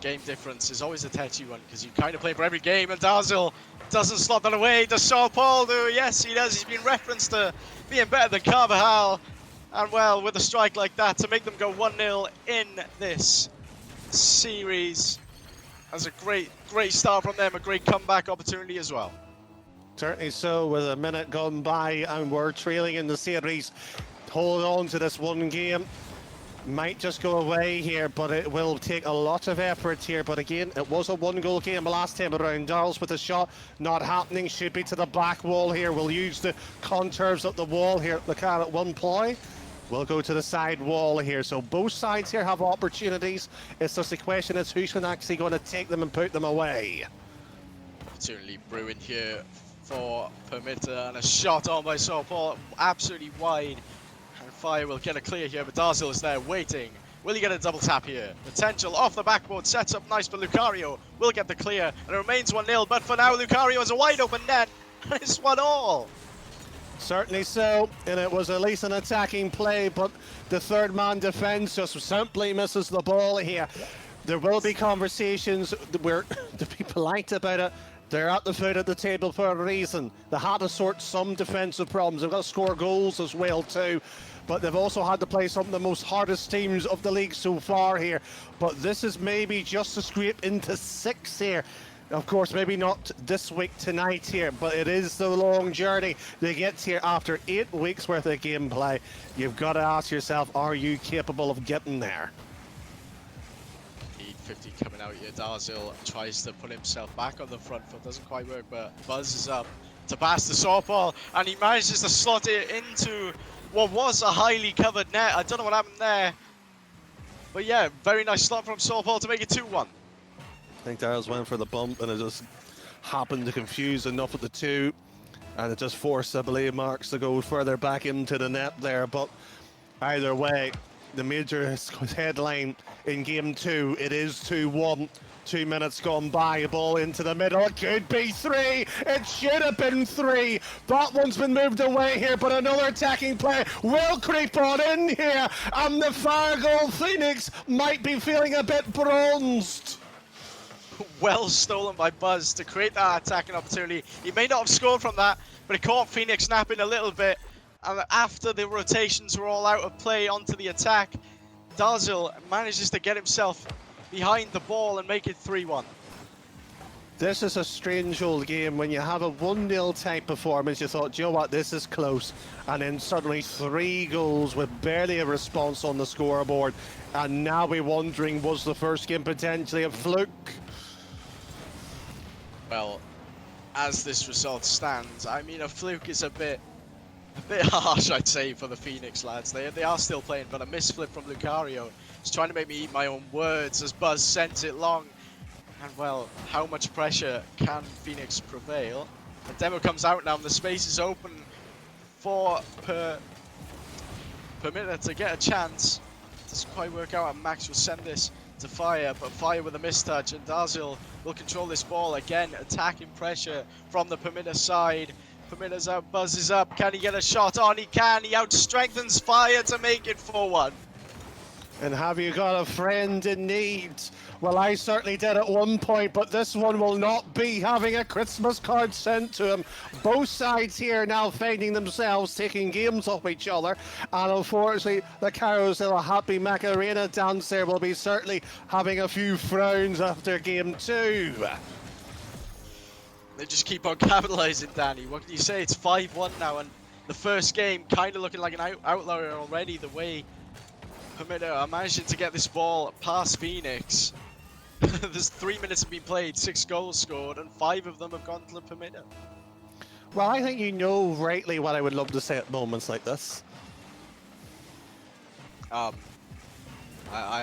[SPEAKER 4] game difference is always a touchy one because you kind of play for every game, and Dazzle doesn't slot that away. Does Saul Paul do? Yes, he does. He's been referenced to being better than Carvajal, and well, with a strike like that to make them go 1-0 in this series, that's a great start from them, a great comeback opportunity as well.
[SPEAKER 3] Certainly so, with a minute gone by and we're trailing in the series. Hold on to this one game. Might just go away here, but it will take a lot of effort here. But again, it was a 1-goal game last time around. Darls with a shot, not happening. Should be to the back wall here. We'll use the contours of the wall here. Look at it, one ploy. We'll go to the side wall here. So both sides here have opportunities. It's just the question is who's actually going to take them and put them away.
[SPEAKER 4] opportunity brewing here for Permitta, and a shot on by Paul, absolutely wide. And Fire will get a clear here, but Darzil is there waiting. Will he get a double tap here? Potential off the backboard, sets up nice, but Lucario will get the clear, and it remains 1-0. But for now, Lucario has a wide open net, and it's 1-1.
[SPEAKER 3] Certainly so, and it was at least an attacking play, but the third man defense just simply misses the ball here. There will be conversations where, to be polite about it, they're at the foot of the table for a reason. They had to sort some defensive problems. They've got to score goals as well too, but they've also had to play some of the most hardest teams of the league so far here. But this is maybe just a scrape into 6 here. Of course, maybe not this week tonight here, but it is the long journey they get here after 8 weeks worth of gameplay. You've got to ask yourself, are you capable of getting there?
[SPEAKER 4] 50 coming out here. Darzil tries to put himself back on the front foot, doesn't quite work, but Buzz is up to pass the softball, and he manages to slot it into what was a highly covered net. I don't know what happened there, but yeah, very nice slot from softball to make it 2-1.
[SPEAKER 3] I think Darrell's went for the bump, and it just happened to confuse enough of the two, and it just forced, I believe, Marks to go further back into the net there. But either way, the major headline in game 2, it is 2-1. 2 minutes gone by, a ball into the middle. It could be 3. It should have been 3. That one's been moved away here, but another attacking play will creep on in here, and the FireGold Phoenyx might be feeling a bit bronzed.
[SPEAKER 4] Well stolen by Buzz to create that attacking opportunity. He may not have scored from that, but it caught Phoenyx napping a little bit. And after the rotations were all out of play onto the attack, Darzil manages to get himself behind the ball and make it 3-1.
[SPEAKER 3] This is a strange old game. When you have a 1-0 type performance, you thought, you know what, this is close. And then suddenly 3 goals with barely a response on the scoreboard. And now we're wondering, was the first game potentially a fluke?
[SPEAKER 4] Well, as this result stands, I mean, a fluke is a bit harsh, I'd say, for the Phoenyx lads. They are still playing, but a misflip from Lucario is trying to make me eat my own words as Buzz sends it long. And well, how much pressure can Phoenyx prevail? The demo comes out now, and the space is open for Permitta to get a chance. Doesn't quite work out, and Max will send this to Fire, but Fire with a mistouch, and Darzil will control this ball again. Attacking pressure from the Permitta side. Permitta's out, Buzz is up. Can he get a shot on? He can. He out-strengthens Fire to make it 4-1.
[SPEAKER 3] And have you got a friend in need? Well, I certainly did at one point, but this one will not be having a Christmas card sent to him. Both sides here now finding themselves taking games off each other. And unfortunately, the Carousel Happy Macarena dance there will be certainly having a few frowns after game 2.
[SPEAKER 4] They just keep on capitalising, Danny. What can you say? It's 5-1 now, and the first game kind of looking like an outlier already, the way Permitta are managing to get this ball past Phoenyx. There's 3 minutes have been played, 6 goals scored, and 5 of them have gone to Permitta.
[SPEAKER 3] Well, I think you know rightly what I would love to say at moments like this.
[SPEAKER 4] I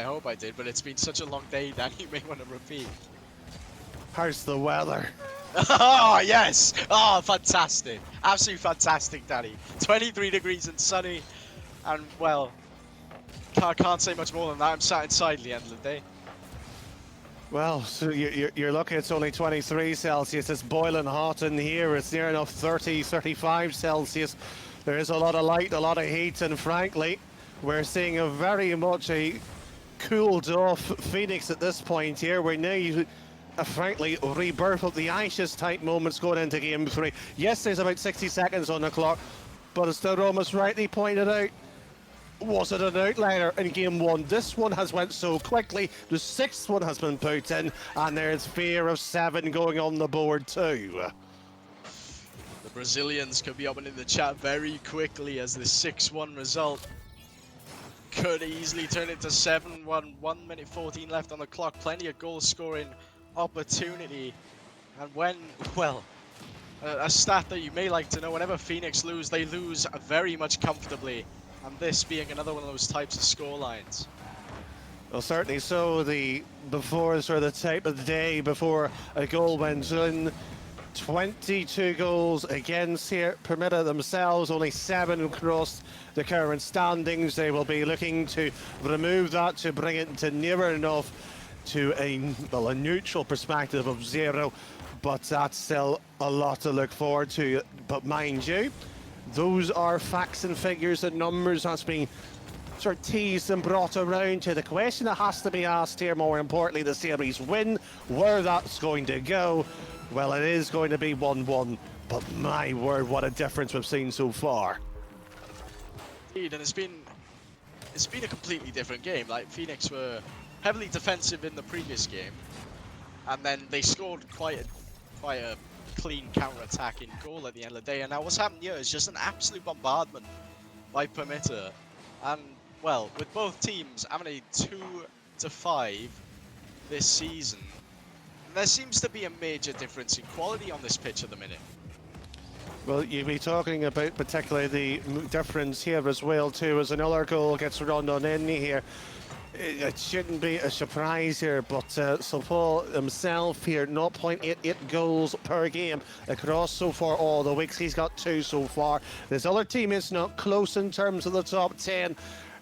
[SPEAKER 4] hope I did, but it's been such a long day that you may want to repeat.
[SPEAKER 3] How's the weather?
[SPEAKER 4] Oh, yes! Oh, fantastic. Absolutely fantastic, Danny. 23 degrees and sunny, and well, can't say much more than that. I'm sat inside at the end of the day.
[SPEAKER 3] Well, so you're lucky it's only 23 Celsius. It's boiling hot in here. It's near enough 30, 35 Celsius. There is a lot of light, a lot of heat, and frankly, we're seeing a very much a cooled off Phoenyx at this point here. We're now, frankly, rebirth of the Ashes type moments going into game 3. Yes, there's about 60 seconds on the clock, but as the Romas rightly pointed out, was it an outlier in game 1? This one has went so quickly. The 6th one has been put in, and there's fear of 7 going on the board too.
[SPEAKER 4] The Brazilians could be opening the chat very quickly as the 6-1 result could easily turn into 7-1. 1 minute 14 left on the clock. Plenty of goal scoring opportunity. And when, well, a stat that you may like to know, whenever Phoenyx lose, they lose very much comfortably. And this being another one of those types of score lines.
[SPEAKER 3] Well, certainly so. Before sort of the type of the day before a goal went in, 22 goals against here. Permitta themselves, only 7 across the current standings. They will be looking to remove that to bring it to nearer enough to a neutral perspective of 0. But that's still a lot to look forward to. But mind you, those are facts and figures and numbers that's been sort of teased and brought around to the question that has to be asked here, more importantly, the series win, where that's going to go. Well, it is going to be 1-1, but my word, what a difference we've seen so far.
[SPEAKER 4] Indeed, and it's been a completely different game. Like, Phoenyx were heavily defensive in the previous game, and then they scored quite a clean counter-attacking goal at the end of the day. And now what's happened here is just an absolute bombardment by Permitta. And, well, with both teams having a 2-5 this season, there seems to be a major difference in quality on this pitch at the minute.
[SPEAKER 3] Well, you'll be talking about particularly the difference here as well, too, as another goal gets run on in here. It shouldn't be a surprise here, but Paul himself here, 0.88 goals per game across so far all the weeks. He's got 2 so far. This other team is not close in terms of the top 10.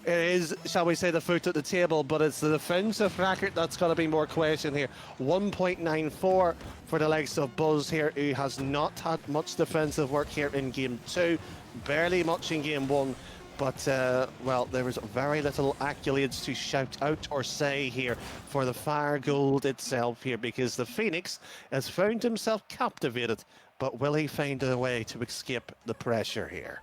[SPEAKER 3] It is, shall we say, the foot at the table, but it's the defensive record that's got to be more question here. 1.94 for the likes of Buzz here, who has not had much defensive work here in Game 2. Barely much in Game 1. But, well, there was very little accolades to shout out or say here for the FireGold itself here, because the Phoenyx has found himself captivated, but will he find a way to escape the pressure here?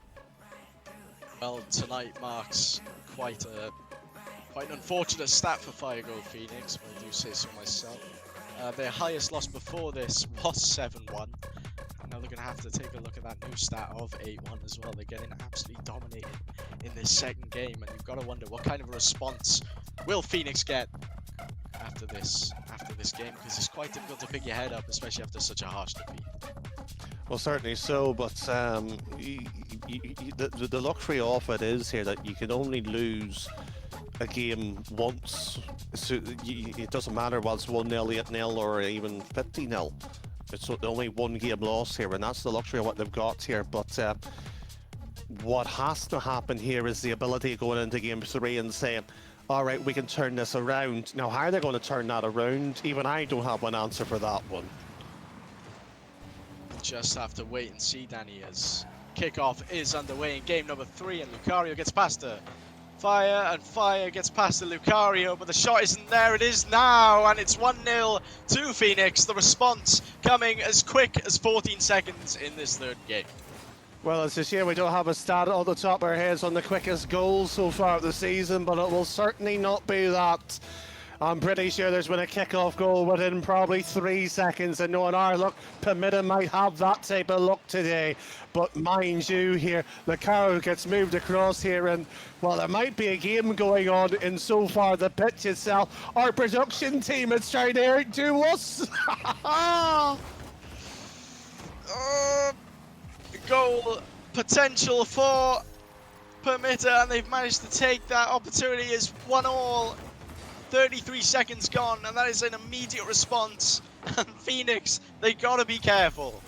[SPEAKER 4] Well, tonight marks quite an unfortunate stat for FireGold Phoenyx, but I do say so myself. Their highest loss before this was 7-1. Now they're going to have to take a look at that new stat of 8-1 as well. They're getting absolutely dominated in this second game, and you've got to wonder what kind of a response will Phoenyx get after this game, because it's quite difficult to pick your head up, especially after such a harsh defeat.
[SPEAKER 3] Well, certainly so, but the luxury of it is here that you can only lose a game once. So it doesn't matter whether it's 1-0, 8-0, or even 50-0. It's only one game lost here, and that's the luxury of what they've got here. But what has to happen here is the ability going into Game 3 and saying, all right, we can turn this around. Now, how they're going to turn that around, even I don't have one answer for that one.
[SPEAKER 4] Just have to wait and see, Danny, as kickoff is underway in game number 3, and Lucario gets past her. Fire gets past the Lucario, but the shot isn't there. It is now, and it's 1-0 to Phoenyx. The response coming as quick as 14 seconds in this third game.
[SPEAKER 3] Well, it's a shame we don't have a stat on the top of our heads on the quickest goals so far of the season, but it will certainly not be that. I'm pretty sure there's been a kickoff goal within probably 3 seconds, and knowing our luck, Permitta might have that type of luck today. But mind you here, Lucario gets moved across here, and well, there might be a game going on in so far the pitch itself. Our production team is trying to outdo us.
[SPEAKER 4] Goal potential for Permitta, and they've managed to take that opportunity as 1-1. 33 seconds gone, and that is an immediate response. And Phoenyx, they gotta be careful.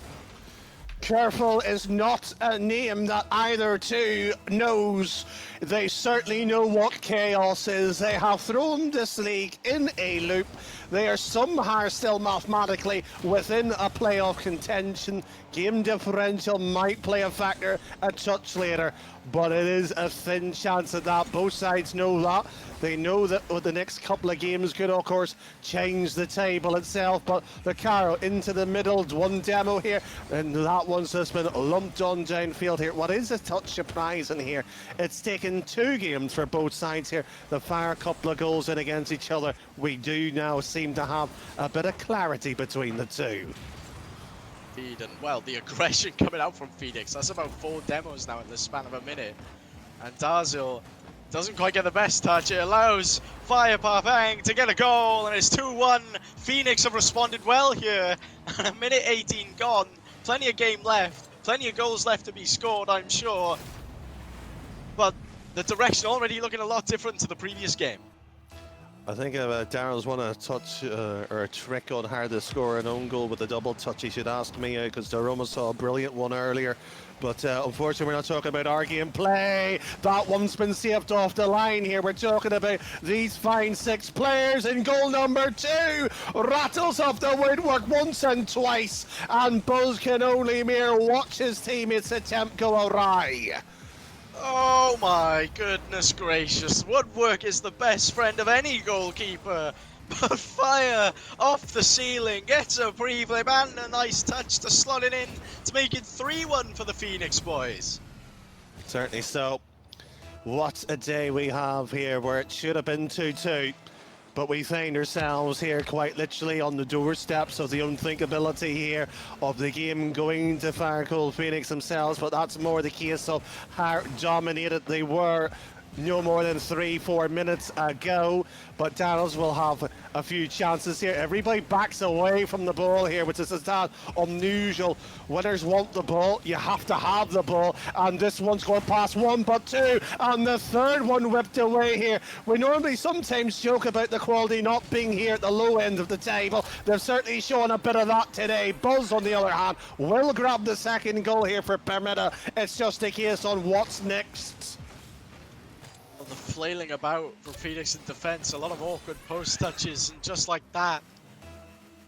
[SPEAKER 3] Careful is not a name that either two knows. They certainly know what chaos is. They have thrown this league in a loop. They are somehow still mathematically within a playoff contention. Game differential might play a factor a touch later, but it is a thin chance of that. Both sides know that. They know that the next couple of games could, of course, change the table itself. But Lucario into the middle, one demo here, and that one's just been lumped on downfield here. What is a touch surprising here, it's taken 2 games for both sides here to fire a couple of goals in against each other. We do now seem to have a bit of clarity between the two.
[SPEAKER 4] Indeed, and well, the aggression coming out from Phoenyx. That's about 4 demos now in the span of a minute. And Darzil doesn't quite get the best touch. It allows Fire Parfang to get a goal, and it's 2-1. Phoenyx have responded well here. And a minute 18 gone. Plenty of game left. Plenty of goals left to be scored, I'm sure. But the direction already looking a lot different to the previous game.
[SPEAKER 3] I think if Daryl's won a touch or a trick on how to score an own goal with a double touch, he should ask me, because Daroma saw a brilliant one earlier. But unfortunately, we're not talking about our gameplay. That one's been saved off the line here. We're talking about these fine 6 players in goal number 2. Rattles off the woodwork once and twice. And Buzz can only mere watch his teammates attempt go awry.
[SPEAKER 4] Oh my goodness gracious, woodwork is the best friend of any goalkeeper. But Fire off the ceiling gets a pre-flip and a nice touch to slot it in to make it 3-1 for the Phoenix boys.
[SPEAKER 3] Certainly so. What a day we have here, where it should have been 2-2. But we find ourselves here quite literally on the doorsteps of the unthinkability here of the game going to FireGold Phoenix themselves. But that's more the case of how dominated they were no more than 3-4 minutes ago. But Daniels will have a few chances here. Everybody backs away from the ball here, which is a tad unusual. Winners want the ball, you have to have the ball, and this one's going past 1 but 2, and the third one whipped away here. We normally sometimes joke about the quality not being here at the low end of the table. They've certainly shown a bit of that today. Buzz, on the other hand, will grab the second goal here for Permitta. It's just a case on what's next.
[SPEAKER 4] The flailing about from Phoenix in defence, a lot of awkward post touches, and just like that,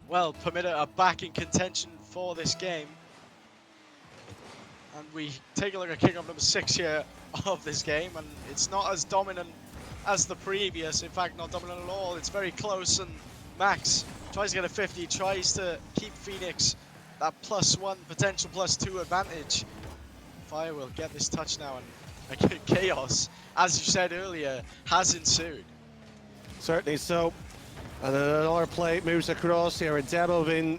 [SPEAKER 4] well, Permitta are back in contention for this game. And we take a look at kickoff number 6 here of this game, and it's not as dominant as the previous. In fact, not dominant at all. It's very close, and Max tries to get a 50, tries to keep Phoenix that +1, potential +2 advantage. Fire will get this touch now, and chaos, as you said earlier, has ensued.
[SPEAKER 3] Certainly so. And then another play moves across here. A demo being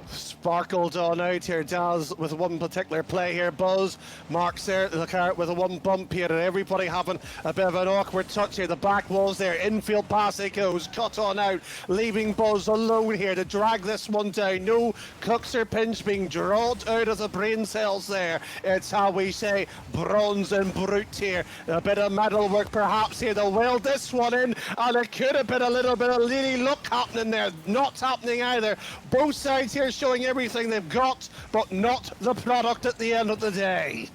[SPEAKER 3] sparkled on out here. Daz with one particular play here. Buzz marks there, the cart with a one bump here, and everybody having a bit of an awkward touch here. The back wall's there. Infield pass it goes. Cut on out, leaving Buzz alone here to drag this one down. No cooks or pinch being drawn out of the brain cells there. It's how we say bronze and brute here. A bit of metal work perhaps here to weld this one in, and it could have been a little bit of lily luck happening there. Not happening either. Both sides here showing everything they've got, but not the product at the end of the day.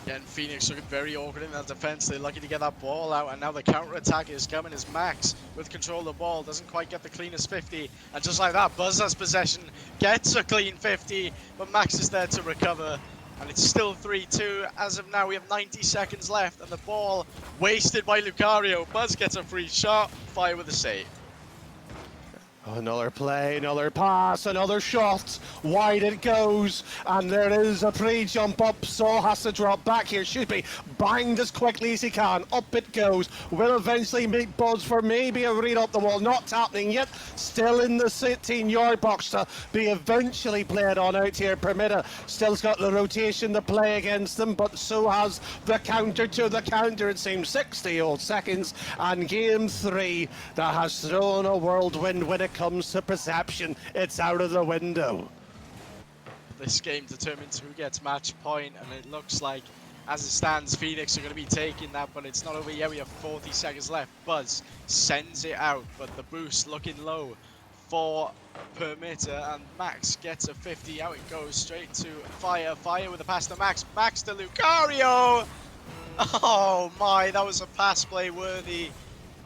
[SPEAKER 4] Again, Phoenix looking very awkward in that defense. They're lucky to get that ball out, and now the counter-attack is coming as Max, with control of the ball, doesn't quite get the cleanest 50, and just like that, Buzz has possession, gets a clean 50, but Max is there to recover, and it's still 3-2. As of now, we have 90 seconds left, and the ball wasted by Lucario. Buzz gets a free shot, Fire with a save.
[SPEAKER 3] Another play, another pass, another shot. Wide it goes, and there is a pre-jump up. Saul has to drop back here. Should be banged as quickly as he can. Up it goes. Will eventually meet Buzz for maybe a read up the wall. Not happening yet. Still in the 18-yard box to be eventually played on out here. Permitta still's got the rotation to play against them, but so has the counter to the counter. It seems 60 odd seconds, and game 3 that has thrown a whirlwind when it comes to perception. It's out of the window.
[SPEAKER 4] This game determines who gets match point, and it looks like, as it stands, Phoenix are going to be taking that, but it's not over yet. We have 40 seconds left. Buzz sends it out, but the boost looking low for Permitta, and Max gets a 50. Out it goes straight to Fire. Fire with a pass to Max. Max to Lucario. Oh my, that was a pass play worthy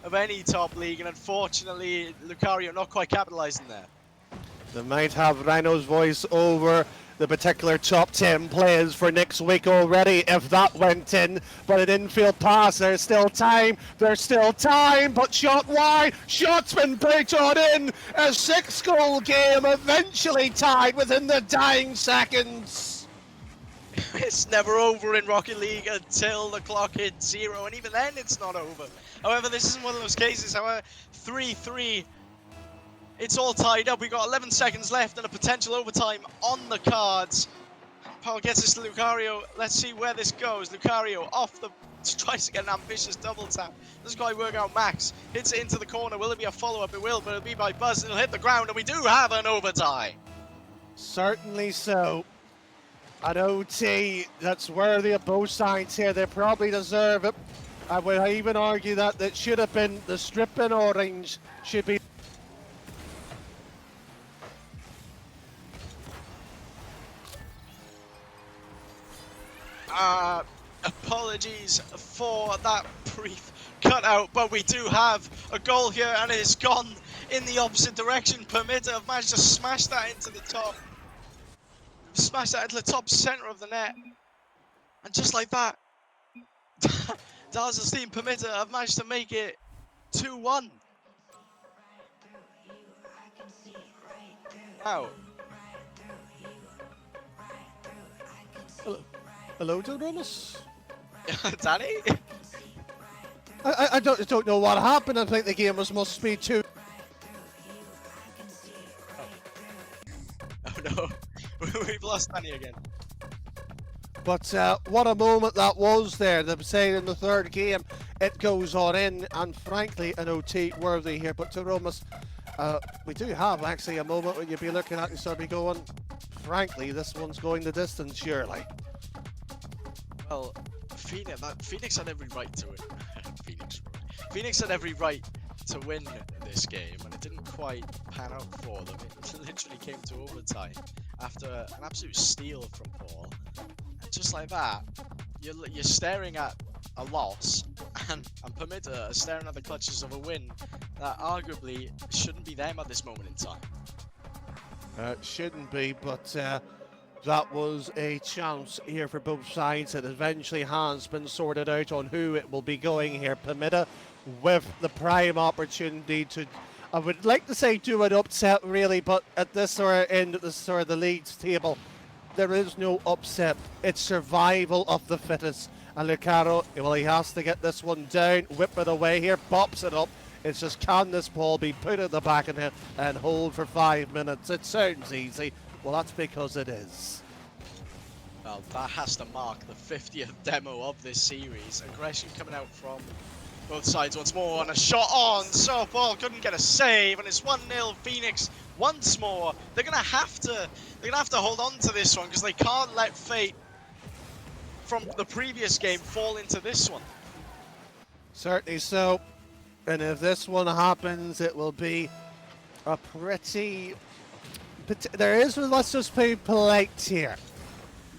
[SPEAKER 4] of any top league, and unfortunately Lucario not quite capitalizing there.
[SPEAKER 3] They might have Rhino's voice over the particular top 10 players for next week already if that went in, but an infield pass, there's still time, but shot wide, shot's been put on in, a 6-goal game eventually tied within the dying seconds.
[SPEAKER 4] It's never over in Rocket League until the clock hits 0, and even then it's not over. However, this isn't one of those cases. However, 3-3, it's all tied up. We've got 11 seconds left and a potential overtime on the cards. Paul gets this to Lucario. Let's see where this goes. Lucario off the... tries to get an ambitious double tap. Doesn't quite work out. Max hits it into the corner. Will it be a follow-up? It will, but it'll be by Buzz. It'll hit the ground, and we do have an overtime.
[SPEAKER 3] Certainly so. An OT that's worthy of both sides here. They probably deserve it. I would even argue that that should have been the strip in orange should be.
[SPEAKER 4] Apologies for that brief cutout, but we do have a goal here, and it's gone in the opposite direction. Permitta have managed to smash that into the top. Smash that into the top center of the net. And just like that, Darza's team, Permitta, have managed to make it 2-1. Wow.
[SPEAKER 3] Hello, Jonas.
[SPEAKER 4] Danny?
[SPEAKER 3] I don't know what happened. I think the game must be too.
[SPEAKER 4] Oh no, we've lost Danny again.
[SPEAKER 3] But what a moment that was there. They say in the third game it goes on in, and frankly an OT worthy here. But to Romas, we do have actually a moment when you'd be looking at and sort of be going, frankly, this one's going the distance, surely.
[SPEAKER 4] Well, Phoenyx had every right to win. Phoenyx had every right to win this game, and it didn't quite pan out for them. It literally came to overtime after an absolute steal from Paul. And just like that, you're staring at a loss, and Permitta are staring at the clutches of a win that arguably shouldn't be them at this moment in time.
[SPEAKER 3] Shouldn't be, but that was a chance here for both sides. It eventually has been sorted out on who it will be going here. Permitta with the prime opportunity to, I would like to say do an upset really, but at this sort of end of the sort of the leagues table, there is no upset. It's survival of the fittest. And Lucaro, well, he has to get this one down, whip it away here, pops it up. It's just, can this ball be put at the back of him and hold for 5 minutes? It sounds easy. Well, that's because it is.
[SPEAKER 4] Well, that has to mark the 50th demo of this series. Aggression coming out from both sides once more, and a shot on. So Paul couldn't get a save, and it's 1-0 Phoenyx once more. They're gonna have to hold on to this one because they can't let fate from the previous game fall into this one.
[SPEAKER 3] Certainly so. And if this one happens, it will be a pretty. There is, let's just be polite here.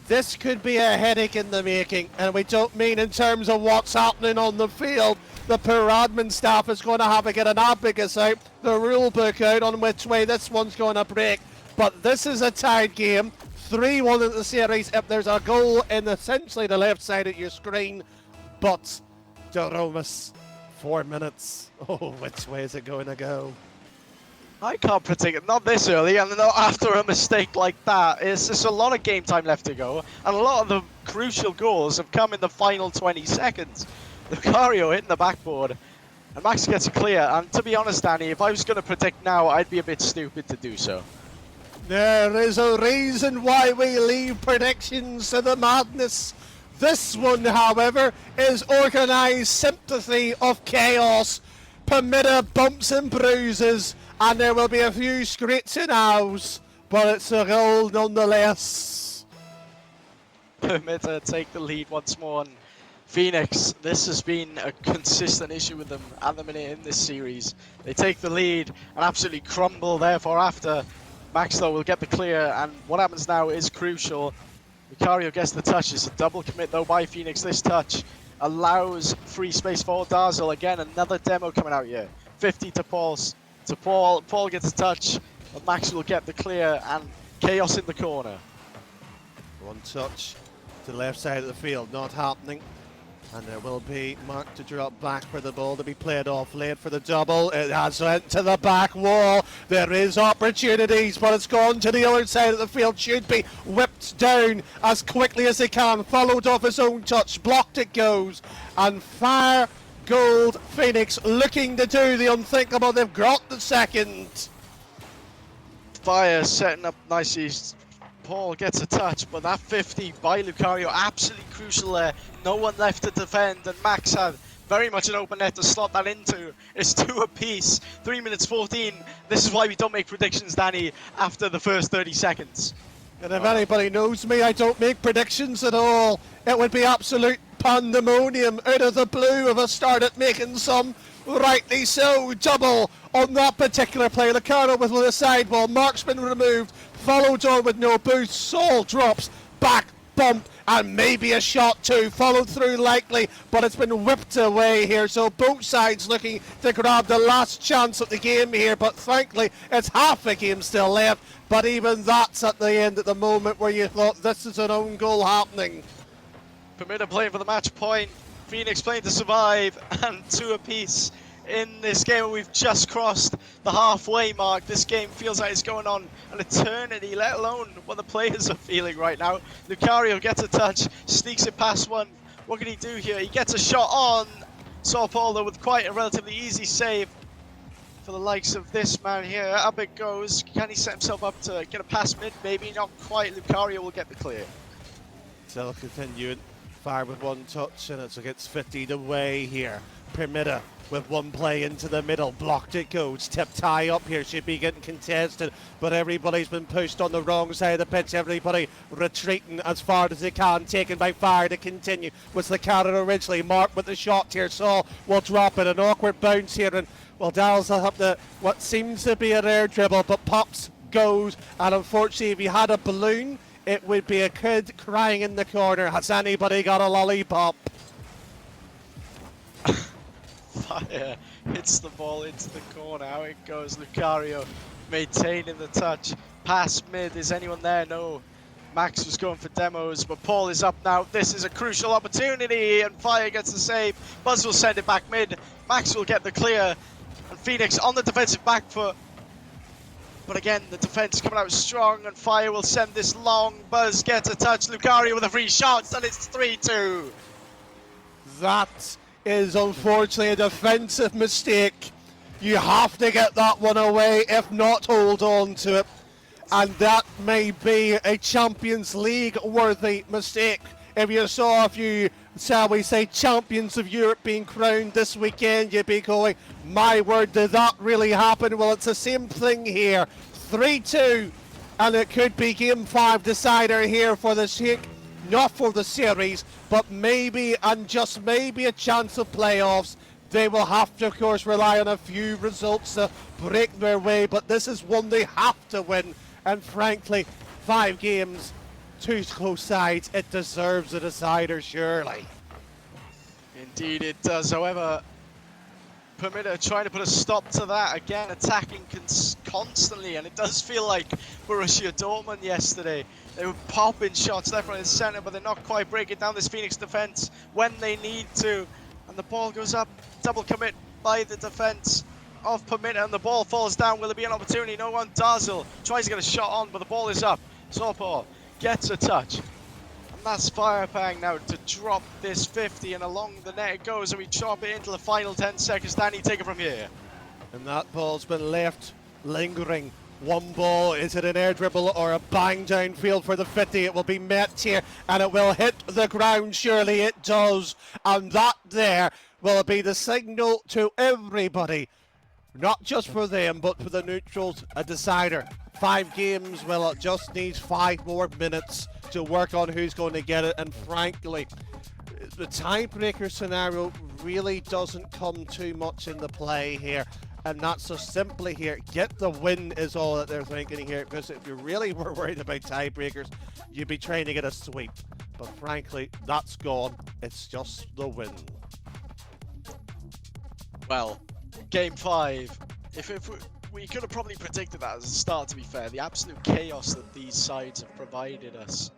[SPEAKER 3] This could be a headache in the making, and we don't mean in terms of what's happening on the field. The poor admin staff is going to have to get an abacus out, the rule book out on which way this one's going to break. But this is a tied game, 3-1 in the series if there's a goal in essentially the left side of your screen. But Doromus, 4 minutes. Oh, which way is it going to go?
[SPEAKER 4] I can't predict it, not this early, and not after a mistake like that. It's just a lot of game time left to go, and a lot of the crucial goals have come in the final 20 seconds. Lucario hitting the backboard, and Max gets a clear, and to be honest, Danny, if I was going to predict now, I'd be a bit stupid to do so.
[SPEAKER 3] There is a reason why we leave predictions to the madness. This one, however, is organised sympathy of chaos. Permitta bumps and bruises, and there will be a few screeds and owls, but it's a goal nonetheless.
[SPEAKER 4] Permitta take the lead once more, and Phoenyx, this has been a consistent issue with them at the minute in this series. They take the lead and absolutely crumble therefore after. Max though will get the clear, and what happens now is crucial. Lucario gets the touch. It's a double commit though by Phoenyx. This touch allows free space for Dazzle. Again, another demo coming out here. 50 to Paul's. To Paul. Paul gets a touch, and Max will get the clear, and chaos in the corner.
[SPEAKER 3] One touch to the left side of the field, not happening. And there will be Mark to drop back for the ball to be played off late for the double. It has went to the back wall. There is opportunities, but it's gone to the other side of the field. Should be whipped down as quickly as they can. Followed off his own touch. Blocked it goes. And FireGold Phoenyx looking to do the unthinkable. They've got the second.
[SPEAKER 4] Fire setting up nicely. Paul gets a touch, but that 50 by Lucario, absolutely crucial there. No one left to defend, and Max had very much an open net to slot that into. It's 2 apiece, 3 minutes 14. This is why we don't make predictions, Danny, after the first 30 seconds.
[SPEAKER 3] And if anybody knows me, I don't make predictions at all. It would be absolute pandemonium out of the blue have started making some. Rightly so, double on that particular play. Lucario with the sidewall, marksman removed, followed on with no boost. Sol drops back, bump, and maybe a shot too, followed through likely, but it's been whipped away here. So both sides looking to grab the last chance of the game here, but frankly it's half a game still left, but even that's at the end at the moment where you thought this is an own goal happening.
[SPEAKER 4] Permitta playing for the match point, Phoenyx playing to survive, and 2 apiece in this game. We've just crossed the halfway mark. This game feels like it's going on an eternity, let alone what the players are feeling right now. Lucario gets a touch, sneaks it past one. What can he do here? He gets a shot on Sorpoldo with quite a relatively easy save for the likes of this man here. Up it goes. Can he set himself up to get a pass mid? Maybe not quite. Lucario will get the clear.
[SPEAKER 3] Still continuing. Fire with one touch, and it gets 50'd away here. Permitta with one play into the middle, blocked it goes, tip tie up here, should be getting contested, but everybody's been pushed on the wrong side of the pitch, everybody retreating as far as they can, taken by Fire to continue, was the carrot originally, Mark with the shot here, Saul will drop it, an awkward bounce here, and well, Dallas will have the, what seems to be an air dribble, but pops, goes, and unfortunately if he had a balloon, it would be a kid crying in the corner. Has anybody got a lollipop?
[SPEAKER 4] Fire hits the ball into the corner. Out it goes. Lucario maintaining the touch. Pass mid. Is anyone there? No. Max was going for demos, but Paul is up now. This is a crucial opportunity, and Fire gets the save. Buzz will send it back mid. Max will get the clear, and Phoenyx on the defensive back foot. But again, the defense coming out strong, and Fire will send this long. Buzz gets a touch. Lucario with a free shot, and it's 3-2.
[SPEAKER 3] That is unfortunately a defensive mistake. You have to get that one away, if not hold on to it. And that may be a Champions League worthy mistake. If you saw a few, shall we say, champions of Europe being crowned this weekend, you'd be going, my word, did that really happen? Well, it's the same thing here. 3-2, and it could be Game 5 decider here for the Sheik. Not for the series, but maybe, and just maybe, a chance of playoffs. They will have to, of course, rely on a few results to break their way, but this is one they have to win. And frankly, 5 games, 2 close sides, it deserves a decider, surely.
[SPEAKER 4] Indeed it does. However, Permitta trying to put a stop to that. Again, attacking constantly, and it does feel like Borussia Dortmund yesterday. They were popping shots left, right and centre, but they're not quite breaking down this Phoenyx defence when they need to. And the ball goes up, double commit by the defence of Permitta, and the ball falls down. Will there be an opportunity? No one. Dazzle tries to get a shot on, but the ball is up. Sorpol gets a touch. And that's Firepang now to drop this 50, and along the net it goes, and we chop it into the final 10 seconds. Danny, take it from here.
[SPEAKER 3] And that ball's been left lingering. One ball, is it an air dribble or a bang downfield for the 50? It will be met here, and it will hit the ground, surely it does. And that there will be the signal to everybody, not just for them, but for the neutrals, a decider. 5 games, well, it just needs 5 more minutes to work on who's going to get it, and frankly, the tiebreaker scenario really doesn't come too much in the play here. And that's so simply here, get the win is all that they're thinking here, because if you really were worried about tiebreakers, you'd be trying to get a sweep. But frankly, that's gone. It's just the win.
[SPEAKER 4] Well, Game 5, if we could have probably predicted that as a start, to be fair. The absolute chaos that these sides have provided us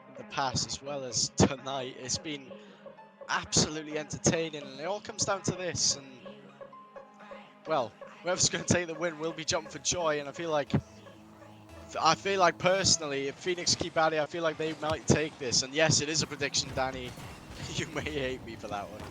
[SPEAKER 4] in the past, as well as tonight, it's been absolutely entertaining, and it all comes down to this. And well, whoever's going to take the win will be jumping for joy, and I feel like personally, if Phoenyx keep at it, I feel like they might take this. And yes, it is a prediction, Danny. You may hate me for that one.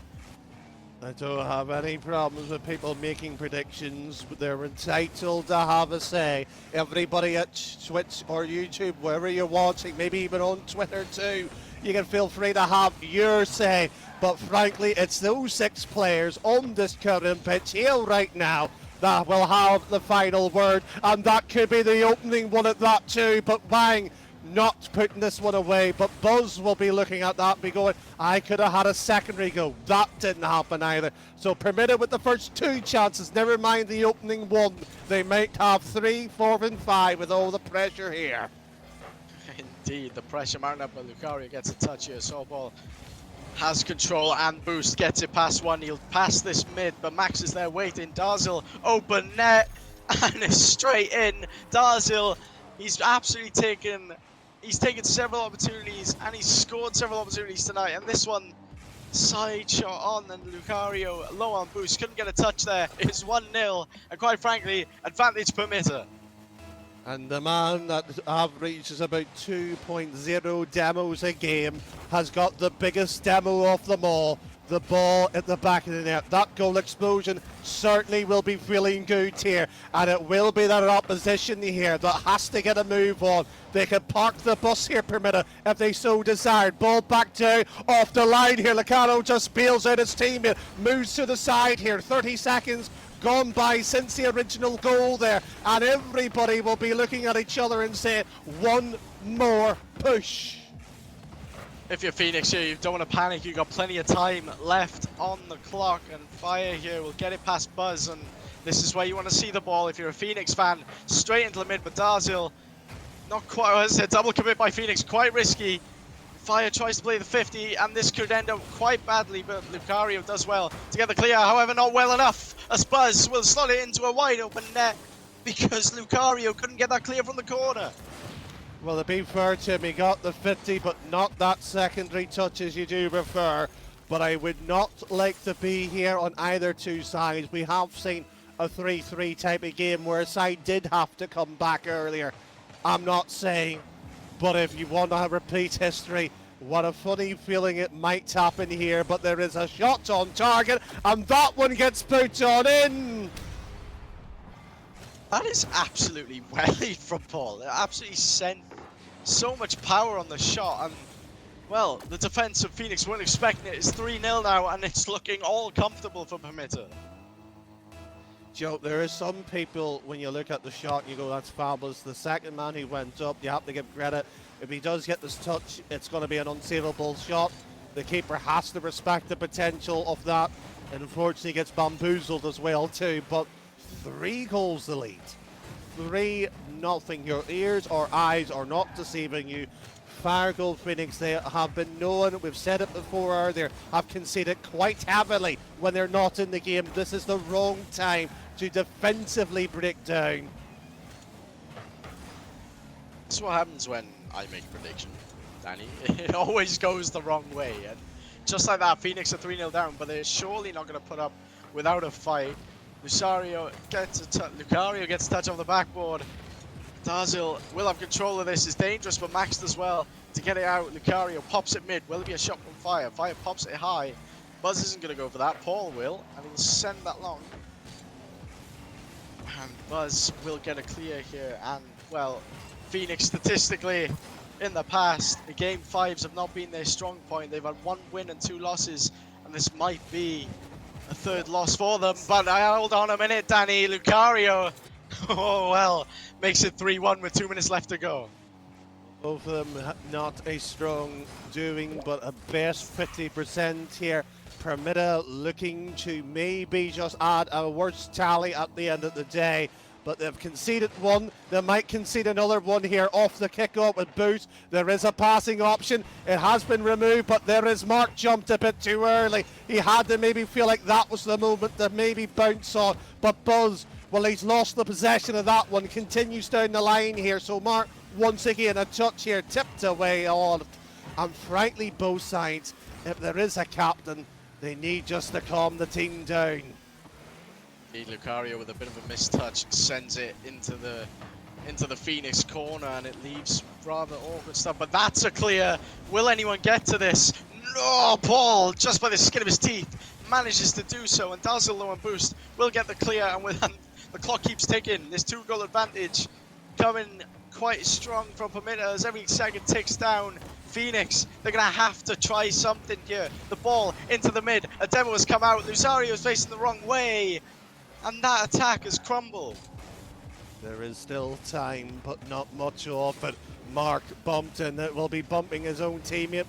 [SPEAKER 3] I don't have any problems with people making predictions, but they're entitled to have a say. Everybody at Twitch or YouTube, wherever you're watching, maybe even on Twitter too, you can feel free to have your say. But frankly, it's those 6 players on this current pitch here right now that will have the final word, and that could be the opening one at that too. But bang, not putting this one away, but Buzz will be looking at that, be going, I could have had a secondary go. That didn't happen either. So Permitta with the first 2 chances, never mind the opening 1. They might have 3, 4 and 5 with all the pressure here.
[SPEAKER 4] Indeed, the pressure mounting up, but Lucario gets a touch here. Soulball has control and boost, gets it past 1. He'll pass this mid, but Max is there waiting. Darzil, open net, and it's straight in. Darzil, he's absolutely taken several opportunities, and he's scored several opportunities tonight. And this one, side shot on, and Lucario low on boost, couldn't get a touch there. It's 1-0, and quite frankly, advantage Permitta.
[SPEAKER 3] And the man that averages about 2.0 demos a game has got the biggest demo of them all. The ball at the back of the net. That goal explosion certainly will be feeling good here. And it will be that opposition here that has to get a move on. They can park the bus here, Permitta, if they so desired. Ball back down, off the line here. Lucano just bails out his teammate. Moves to the side here. 30 seconds gone by since the original goal there, and everybody will be looking at each other and saying, one more push.
[SPEAKER 4] If you're Phoenix here, you don't want to panic. You've got plenty of time left on the clock, and Fire here will get it past Buzz, and this is where you want to see the ball if you're a Phoenix fan. Straight into the mid, but Darzil, not quite, as I said, double commit by Phoenix, quite risky. Fire tries to play the 50, and this could end up quite badly, but Lucario does well to get the clear, however not well enough, as Buzz will slot it into a wide open net because Lucario couldn't get that clear from the corner.
[SPEAKER 3] Well, to be fair to him, he got the 50, but not that secondary touch as you do prefer. But I would not like to be here on either 2 sides. We have seen a 3-3 type of game where a side did have to come back earlier. I'm not saying, but if you want to repeat history, what a funny feeling it might happen here. But there is a shot on target, and that one gets put on in.
[SPEAKER 4] That is absolutely wellied from Paul. It absolutely sent so much power on the shot, and well, the defense of Phoenix weren't expecting it. It's 3-0 now, and it's looking all comfortable for Permitta.
[SPEAKER 3] Joe, there is some people, when you look at the shot, you go, that's fabulous. The second man who went up, you have to give credit. If he does get this touch, it's going to be an unsavable shot. The keeper has to respect the potential of that. And unfortunately gets bamboozled as well too. But 3 goals the lead. 3-0. Your ears or eyes are not deceiving you. FireGold Phoenix, they have been known, we've said it before earlier, have conceded quite heavily when they're not in the game. This is the wrong time to defensively break down.
[SPEAKER 4] That's what happens when I make a prediction, Danny. It always goes the wrong way. And just like that, Phoenix are 3-0 down, but they're surely not going to put up without a fight. Lucario gets a touch on the backboard. Darzil will have control of this. It's dangerous for Max as well to get it out. Lucario pops it mid. Will it be a shot from Fire? Fire pops it high. Buzz isn't going to go for that. Paul will, and he'll send that long. And Buzz will get a clear here. And, well, Phoenix statistically in the past, the game 5s have not been their strong point. They've had 1 win and 2 losses, and this might be a 3rd loss for them. But hold on a minute, Danny. Lucario, oh well, makes it 3-1 with 2 minutes left to go.
[SPEAKER 3] Both of them not a strong doing, but a best 50% here. Permitta looking to maybe just add a worse tally at the end of the day. But they've conceded 1. They might concede another one here off the kickoff with Boost. There is a passing option. It has been removed, but there is Mark jumped a bit too early. He had to maybe feel like that was the moment to maybe bounce on. But Buzz, well, he's lost the possession of that one. Continues down the line here. So Mark, once again, a touch here, tipped away on. And frankly, both sides, if there is a captain, they need just to calm the team down.
[SPEAKER 4] Lucario with a bit of a mistouch sends it into the Phoenix corner, and it leaves rather awkward stuff. But that's a clear. Will anyone get to this? No, Paul, just by the skin of his teeth, manages to do so, and Dazzle low on boost will get the clear, and with the clock keeps ticking. This 2-goal advantage coming quite strong from Permitta as every second ticks down. Phoenix, they're going to have to try something here. The ball into the mid. A demo has come out. Lucario's facing the wrong way. And that attack has crumbled.
[SPEAKER 3] There is still time, but not much of it. Mark bumped, and it will be bumping his own teammate.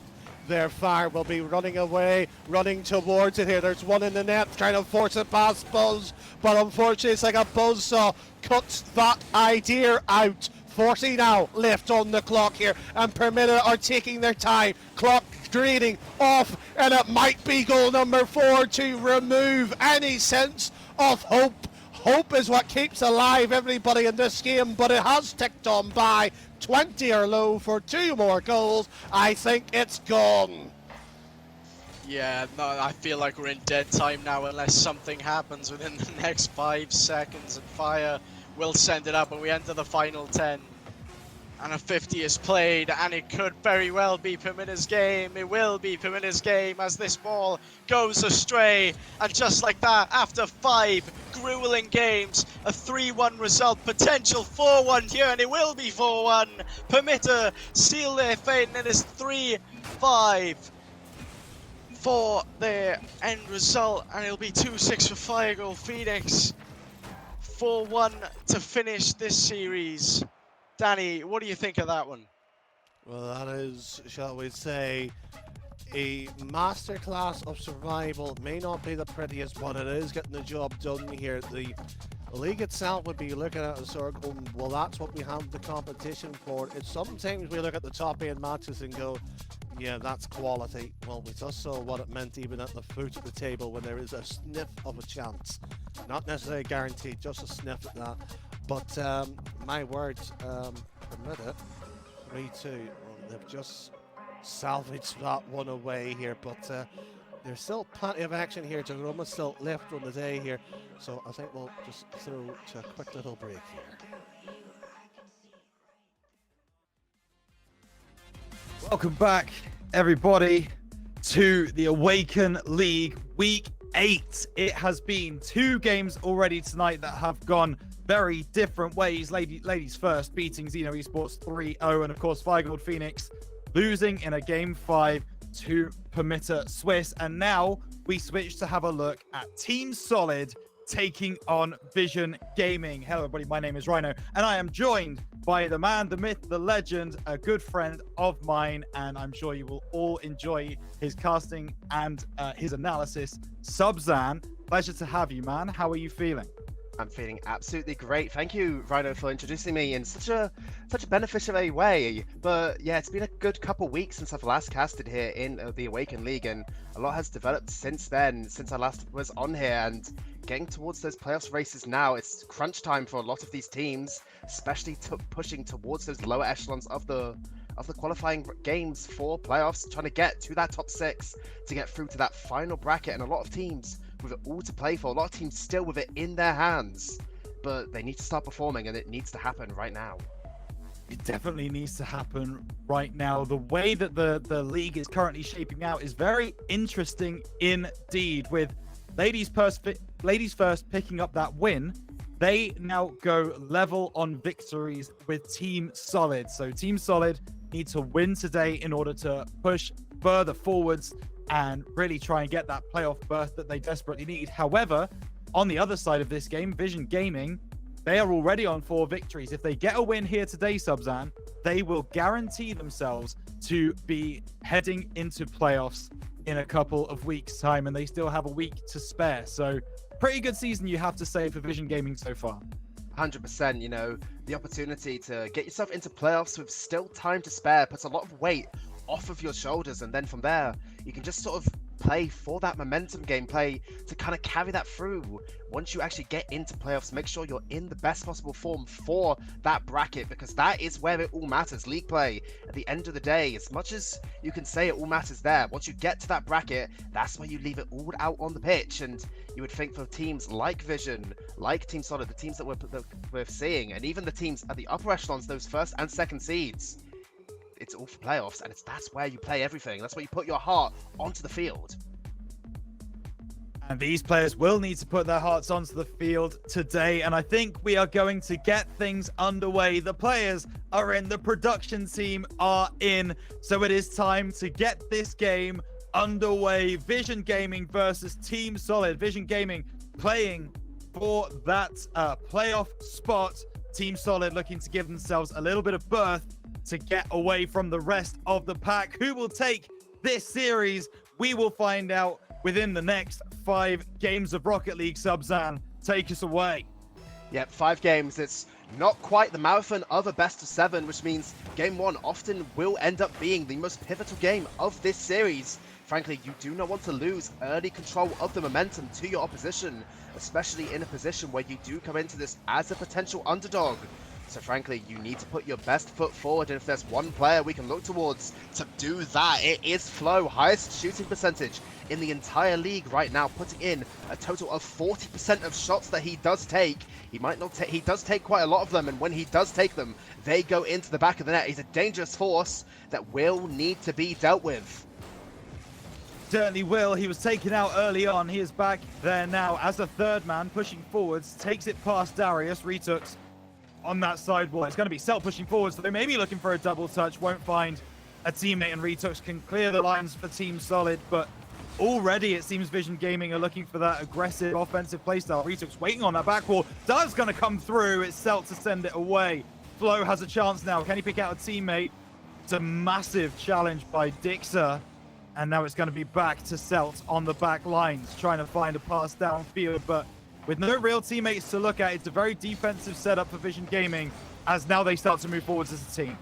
[SPEAKER 3] Their Fire will be running away, running towards it here. There's one in the net trying to force it past Buzz, but unfortunately it's like a buzzsaw cuts that idea out. 40 now left on the clock here, and Permitta are taking their time. Clock draining off, and it might be goal number 4 to remove any sense of hope. Hope is what keeps alive everybody in this game, but it has ticked on by. 20 or low for 2 more goals. I think it's gone.
[SPEAKER 4] Yeah, no, I feel like we're in dead time now unless something happens within the next 5 seconds, and Fire will send it up and we enter the final 10. And a 50 is played, and it could very well be Permitta's game. It will be Permitta's game as this ball goes astray. And just like that, after 5 grueling games, a 3-1 result, potential 4-1 here, and it will be 4-1. Permitta seal their fate, and it is 3-5 for their end result, and it'll be 2-6 for FireGold Phoenyx. 4-1 to finish this series. Danny, what do you think of that one?
[SPEAKER 3] Well, that is, shall we say, a masterclass of survival. May not be the prettiest, but it is getting the job done here. The league itself would be looking at it sort of going, well, that's what we have the competition for. It's sometimes we look at the top end matches and go, yeah, that's quality. Well, we just saw what it meant even at the foot of the table when there is a sniff of a chance. Not necessarily guaranteed, just a sniff at that. But my words, Permitta, 3-2. Well, they've just salvaged that one away here, but there's still plenty of action here. Jerome's still left on the day here, so I think we'll just throw to a quick little break here.
[SPEAKER 5] Welcome back, everybody, to the Awaken League Week 8. It has been 2 games already tonight that have gone very different ways. Ladies First beating Zeno Esports 3-0, and of course FireGold Phoenyx losing in a game 5 to Permitta Swiss. And now we switch to have a look at Team Solid taking on VisionGaming. Hello everybody, my name is Rhino, and I am joined by the man, the myth, the legend, a good friend of mine, and I'm sure you will all enjoy his casting and his analysis. Subzan, pleasure to have you, man. How are you feeling?
[SPEAKER 6] I'm feeling absolutely great. Thank you, Rhino, for introducing me in such a beneficial a way. But yeah, it's been a good couple weeks since I've last casted here in the Awaken League, and a lot has developed since then, since I last was on here. And getting towards those playoffs races now, it's crunch time for a lot of these teams, especially pushing towards those lower echelons of the qualifying games for playoffs, trying to get to that top 6 to get through to that final bracket. And a lot of teams with it all to play for, a lot of teams still with it in their hands, but they need to start performing, and it needs to happen right now.
[SPEAKER 5] It definitely needs to happen right now. The way that the league is currently shaping out is very interesting indeed, with Ladies First picking up that win. They now go level on victories with Team Solid. So Team Solid need to win today in order to push further forwards and really try and get that playoff berth that they desperately need. However, on the other side of this game, VisionGaming, they are already on 4 victories. If they get a win here today, Subzan, they will guarantee themselves to be heading into playoffs in a couple of weeks' time, and they still have a week to spare. So pretty good season, you have to say, for VisionGaming so far.
[SPEAKER 6] 100%, you know, the opportunity to get yourself into playoffs with still time to spare puts a lot of weight off of your shoulders, and then from there you can just sort of play for that momentum gameplay to kind of carry that through. Once you actually get into playoffs, make sure you're in the best possible form for that bracket, because that is where it all matters. League play, at the end of the day, as much as you can say it all matters there, once you get to that bracket, that's where you leave it all out on the pitch. And you would think for teams like Vision, like Team Solid, the teams that we're seeing, and even the teams at the upper echelons, those first and second seeds, it's all for playoffs, and that's where you play everything. That's where you put your heart onto the field.
[SPEAKER 5] And these players will need to put their hearts onto the field today, and I think we are going to get things underway. The players are in, the production team are in, so it is time to get this game underway. VisionGaming versus Team Solid. VisionGaming playing for that playoff spot Team Solid looking to give themselves a little bit of berth to get away from the rest of the pack. Who will take this series? We will find out within the next 5 games of Rocket League. Subzan, take us away.
[SPEAKER 6] Yep, 5 games. It's not quite the marathon of a best of 7, which means game 1 often will end up being the most pivotal game of this series. Frankly, you do not want to lose early control of the momentum to your opposition, especially in a position where you do come into this as a potential underdog. So frankly, you need to put your best foot forward, and if there's one player we can look towards to do that, it is Flo. Highest shooting percentage in the entire league right now, putting in a total of 40% of shots that he does take. He might not take, he does take quite a lot of them, and when he does take them, they go into the back of the net. He's a dangerous force that will need to be dealt with.
[SPEAKER 5] Certainly will. He was taken out early on. He is back there now as a third man, pushing forwards, takes it past Darius. Retux on that side wall. It's going to be Celt pushing forwards, so they may be looking for a double touch, won't find a teammate, and Retux can clear the lines for Team Solid, but already it seems VisionGaming are looking for that aggressive offensive playstyle. Retux waiting on that back wall. Does going to come through. It's Celt to send it away. Flo has a chance now. Can he pick out a teammate? It's a massive challenge by Dixer. And now it's going to be back to Celt on the back lines, trying to find a pass downfield, but with no real teammates to look at, it's a very defensive setup for VisionGaming as now they start to move forwards as a team.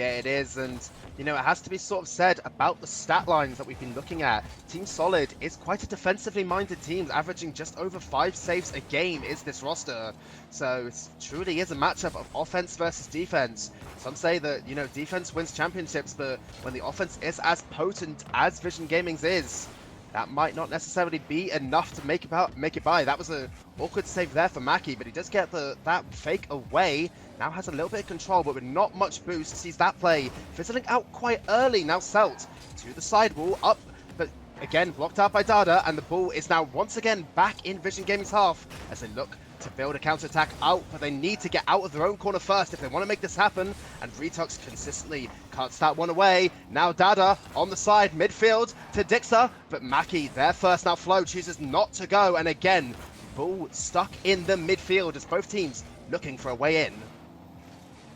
[SPEAKER 6] Yeah, it is, and you know, it has to be sort of said about the stat lines that we've been looking at. Team Solid is quite a defensively minded team, averaging just over 5 saves a game is this roster. So it truly is a matchup of offense versus defense. Some say that, you know, defense wins championships, but when the offense is as potent as VisionGaming's is, that might not necessarily be enough to make it by. That was an awkward save there for Mackie, but he does get that fake away. Now has a little bit of control, but with not much boost. Sees that play fizzling out quite early. Now Celt to the side wall, up, but again blocked out by Dada, and the ball is now once again back in VisionGaming's half as they look to build a counter-attack out, but they need to get out of their own corner first if they want to make this happen, and Retux consistently cuts that one away. Now Dada on the side, midfield to Dixer, but Mackie there first. Now Flo chooses not to go, and again, ball stuck in the midfield as both teams looking for a way in.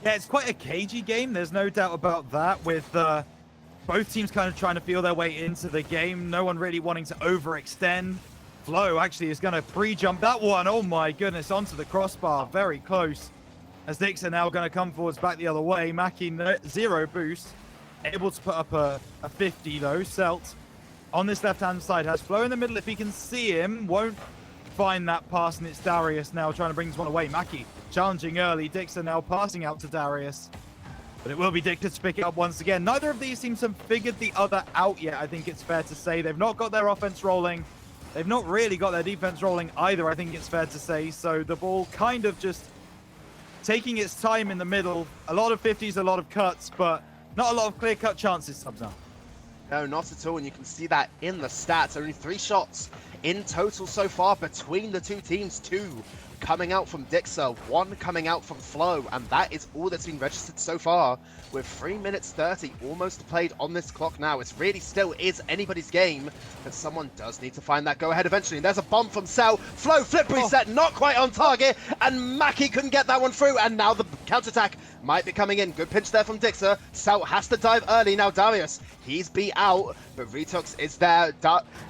[SPEAKER 5] Yeah, it's quite a cagey game, there's no doubt about that, with both teams kind of trying to feel their way into the game, no one really wanting to overextend. Flo actually is going to pre-jump that one. Oh my goodness, onto the crossbar, very close. As Dixon now going to come forwards back the other way. Mackie, 0 boost. Able to put up a 50 though. Celt on this left-hand side has Flo in the middle if he can see him. Won't find that pass, and it's Darius now trying to bring this one away. Mackie challenging early. Dixon now passing out to Darius. But it will be Dixon to pick it up once again. Neither of these teams have figured the other out yet, I think it's fair to say. They've not got their offense rolling. They've not really got their defense rolling either, I think it's fair to say. So the ball kind of just taking its time in the middle. A lot of 50s, a lot of cuts, but not a lot of clear-cut chances, Subzan.
[SPEAKER 6] No, not at all, and you can see that in the stats. Only 3 shots in total so far between the two teams. 2 coming out from Dixer, 1 coming out from Flo, and that is all that's been registered so far, with 3 minutes 30 almost played on this clock now. It really still is anybody's game, but someone does need to find that go-ahead eventually. And there's a bomb from Cell. Flo flip reset, not quite on target, and Mackie couldn't get that one through, and now the counter-attack might be coming in. Good pinch there from Dixer. Cell has to dive early. Now Darius, he's beat out, but Retux is there.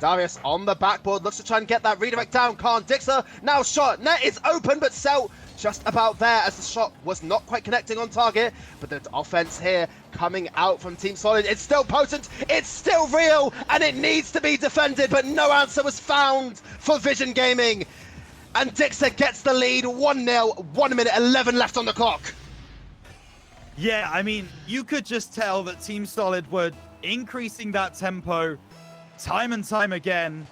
[SPEAKER 6] Darius on the backboard, looks to try and get that redirect down. Can't. Dixer now shot. Net is open, but Cell just about there as the shot was not quite connecting on target. But the offense here coming out from Team Solid, it's still potent, it's still real, and it needs to be defended, but no answer was found for VisionGaming. And Dixer gets the lead, 1-0, 1 minute 11 left on the clock.
[SPEAKER 5] Yeah, I mean, you could just tell that Team Solid were increasing that tempo time and time again,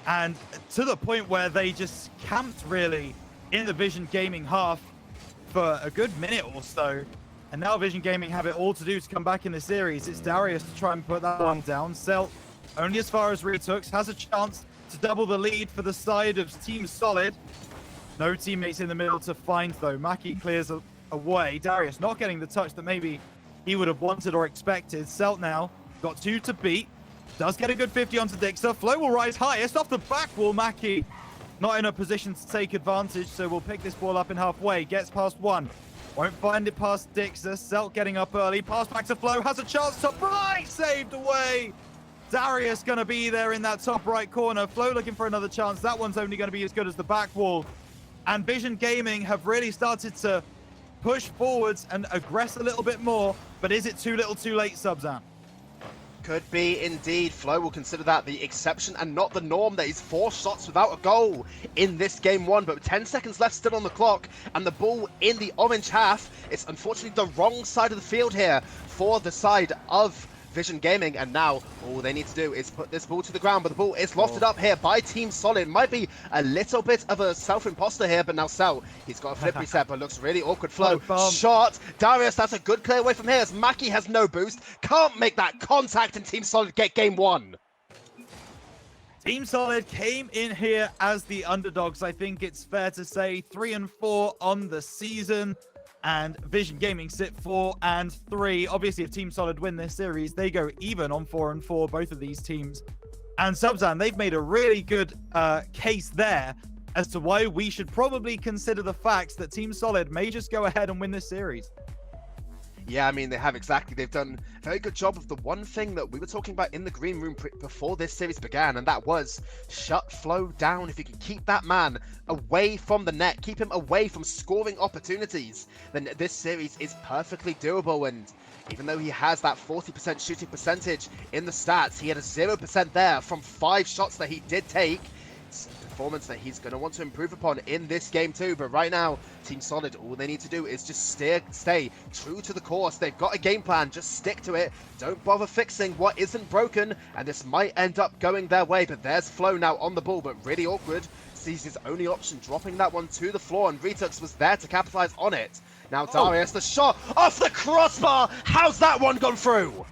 [SPEAKER 5] and to the point where they just camped really in the VisionGaming half for a good minute or so. And now VisionGaming have it all to do to come back in the series. It's Darius to try and put that one down. Celt only as far as Retux, has a chance to double the lead for the side of Team Solid. No teammates in the middle to find though. Mackie clears away. Darius not getting the touch that maybe he would have wanted or expected. Celt now got 2 to beat. Does get a good 50 onto Dixer. Flo will rise highest off the back wall. Mackie not in a position to take advantage, so we'll pick this ball up in halfway. Gets past one. Won't find it past Dixer. Celt getting up early. Pass back to Flo. Has a chance to fly. Saved away. Darius going to be there in that top right corner. Flo looking for another chance. That one's only going to be as good as the back wall. And VisionGaming have really started to push forwards and aggress a little bit more. But is it too little too late, Subzan?
[SPEAKER 6] Could be indeed. Flo will consider that the exception and not the norm. There is 4 shots without a goal in this game 1, but 10 seconds left still on the clock, and the ball in the orange half. It's unfortunately the wrong side of the field here for the side of VisionGaming, and now all they need to do is put this ball to the ground, but the ball is lofted up here by Team Solid. Might be a little bit of a self-imposter here, but now Cell, he's got a flip reset, but looks really awkward. Flo, shot. Darius, that's a good clear away from here as Mackie has no boost. Can't make that contact, and Team Solid get game 1.
[SPEAKER 5] Team Solid came in here as the underdogs. I think it's fair to say 3-4 on the season. And VisionGaming sit 4-3. Obviously, if Team Solid win this series, they go even on 4-4, both of these teams. And Subzan, they've made a really good case there as to why we should probably consider the fact that Team Solid may just go ahead and win this series.
[SPEAKER 6] Yeah, I mean, they have exactly. They've done a very good job of the one thing that we were talking about in the green room before this series began, and that was shut Flo down. If you can keep that man away from the net, keep him away from scoring opportunities, then this series is perfectly doable. And even though he has that 40% shooting percentage in the stats, he had a 0% there from 5 shots that he did take. It's a performance that he's going to want to improve upon in this game too. But right now, Team Solid, all they need to do is just stay true to the course. They've got a game plan, just stick to it. Don't bother fixing what isn't broken, and this might end up going their way. But there's Flo now on the ball, but really awkward. Sees his only option, dropping that one to the floor, and Retux was there to capitalize on it. Now Darius, the shot off the crossbar. How's that one gone through?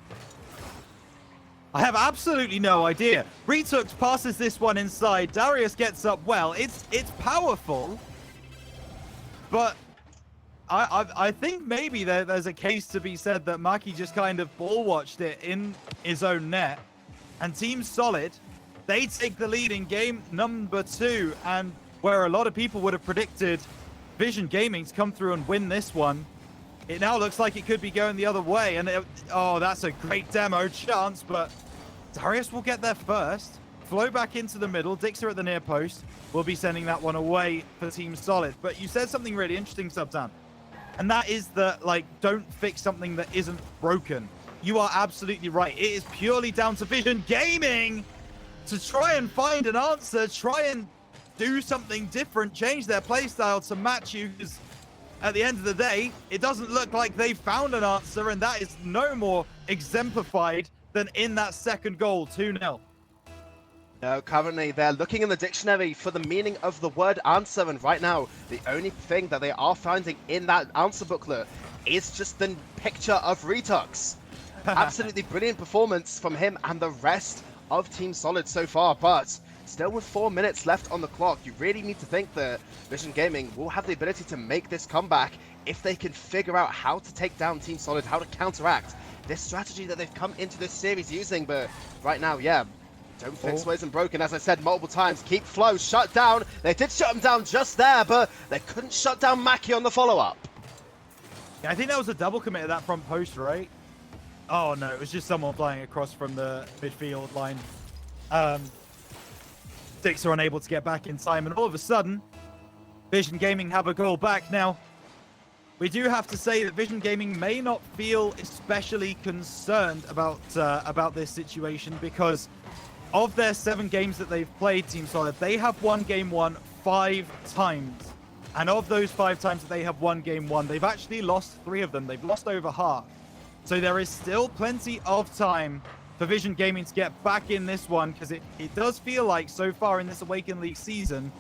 [SPEAKER 5] I have absolutely no idea. Retux passes this one inside. Darius gets up well. It's powerful, but I think maybe there's a case to be said that Maki just kind of ball watched it in his own net. And Team Solid, they take the lead in game number 2, and where a lot of people would have predicted VisionGaming to come through and win this one, it now looks like it could be going the other way. And oh, that's a great demo chance, but Darius will get there first. Flow back into the middle. Dixer at the near post. We'll be sending that one away for Team Solid. But you said something really interesting, Subzan. And that is that, like, don't fix something that isn't broken. You are absolutely right. It is purely down to VisionGaming to try and find an answer, try and do something different, change their playstyle to match you. Because at the end of the day, it doesn't look like they've found an answer, and that is no more exemplified than in that second goal, 2-0.
[SPEAKER 6] No, currently they're looking in the dictionary for the meaning of the word answer, and right now the only thing that they are finding in that answer booklet is just the picture of Retux. Absolutely brilliant performance from him and the rest of Team Solid so far, but still with 4 minutes left on the clock, you really need to think that VisionGaming will have the ability to make this comeback if they can figure out how to take down Team Solid, how to counteract this strategy that they've come into this series using. But right now, yeah, don't fix what isn't broken. As I said multiple times, keep Flow shut down. They did shut him down just there, but they couldn't shut down Mackie on the follow-up.
[SPEAKER 5] Yeah, I think that was a double commit of that front post, right? Oh no, it was just someone flying across from the midfield line. Dixer unable to get back in time, and all of a sudden, VisionGaming have a goal back. Now, we do have to say that VisionGaming may not feel especially concerned about this situation, because of their 7 games that they've played, Team Solid, they have won game 1 5 times. And of those 5 times that they have won game 1, they've actually lost 3 of them. They've lost over half. So there is still plenty of time for VisionGaming to get back in this one, because it does feel like so far in this Awaken League season,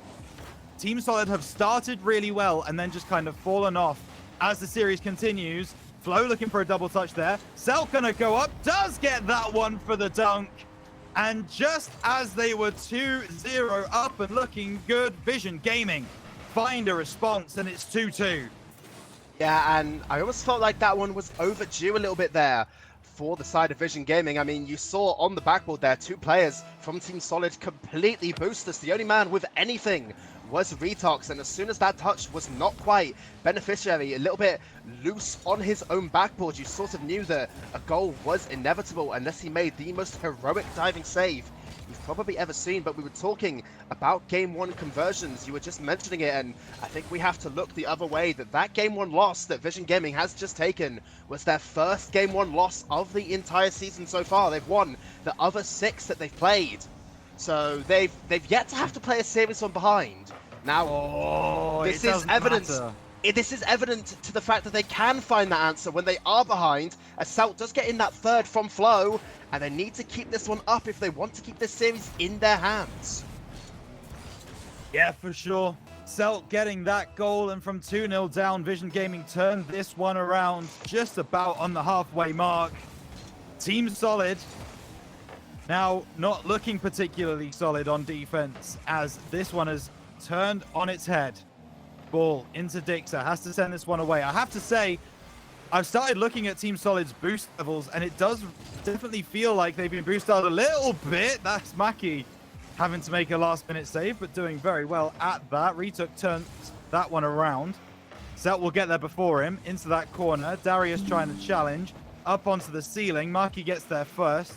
[SPEAKER 5] Team Solid have started really well and then just kind of fallen off as the series continues. Flo looking for a double touch there. Cell gonna go up, does get that one for the dunk. And just as they were 2-0 up and looking good, VisionGaming find a response, and it's 2-2.
[SPEAKER 6] Yeah, and I almost felt like that one was overdue a little bit there for the side of VisionGaming. I mean, you saw on the backboard there 2 players from Team Solid completely boostless. The only man with anything was Retox, and as soon as that touch was not quite beneficiary, a little bit loose on his own backboard, you sort of knew that a goal was inevitable unless he made the most heroic diving save you've probably ever seen. But we were talking about Game 1 conversions, you were just mentioning it, and I think we have to look the other way, that Game 1 loss that VisionGaming has just taken was their first Game 1 loss of the entire season so far. They've won the other 6 that they've played. So they've yet to have to play a series from behind. Now, this is evidence. This is evident to the fact that they can find that answer when they are behind. As Celt does get in that third from Flow, and they need to keep this one up if they want to keep this series in their hands.
[SPEAKER 5] Yeah, for sure. Celt getting that goal, and from 2-0 down, VisionGaming turned this one around just about on the halfway mark. Team Solid now not looking particularly solid on defense, as this one has turned on its head. Ball into Dixer, has to send this one away. I have to say, I've started looking at Team Solid's boost levels, and it does definitely feel like they've been boosted out a little bit. That's Maki having to make a last-minute save, but doing very well at that. Retook turns that one around. Celt will get there before him, into that corner. Darius trying to challenge, up onto the ceiling. Maki gets there first,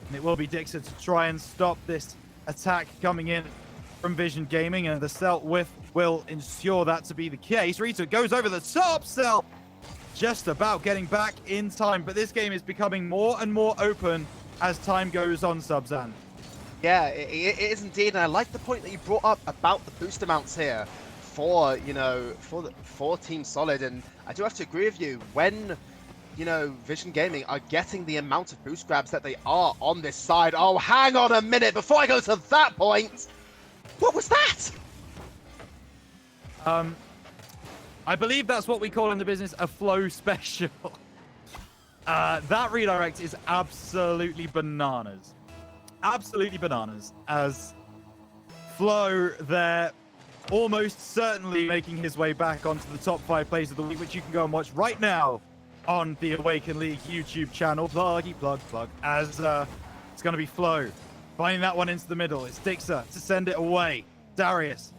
[SPEAKER 5] and it will be Dixer to try and stop this attack coming in from VisionGaming, and the Celt whiff will ensure that to be the case. Retook goes over the top. Celt just about getting back in time, but this game is becoming more and more open as time goes on, Subzan.
[SPEAKER 6] Yeah, it is indeed, and I like the point that you brought up about the boost amounts here for, you know, for Team Solid, and I do have to agree with you. When, you know, VisionGaming are getting the amount of boost grabs that they are on this side. Oh, hang on a minute, before I go to that point, what was that?
[SPEAKER 5] I believe that's what we call in the business a flow special. That redirect is absolutely bananas. Absolutely bananas, as Flow there almost certainly making his way back onto the top 5 plays of the week, which you can go and watch right now on the Awaken League YouTube channel. Plug, as it's going to be Flow finding that one into the middle. It's Dixer to send it away. Darius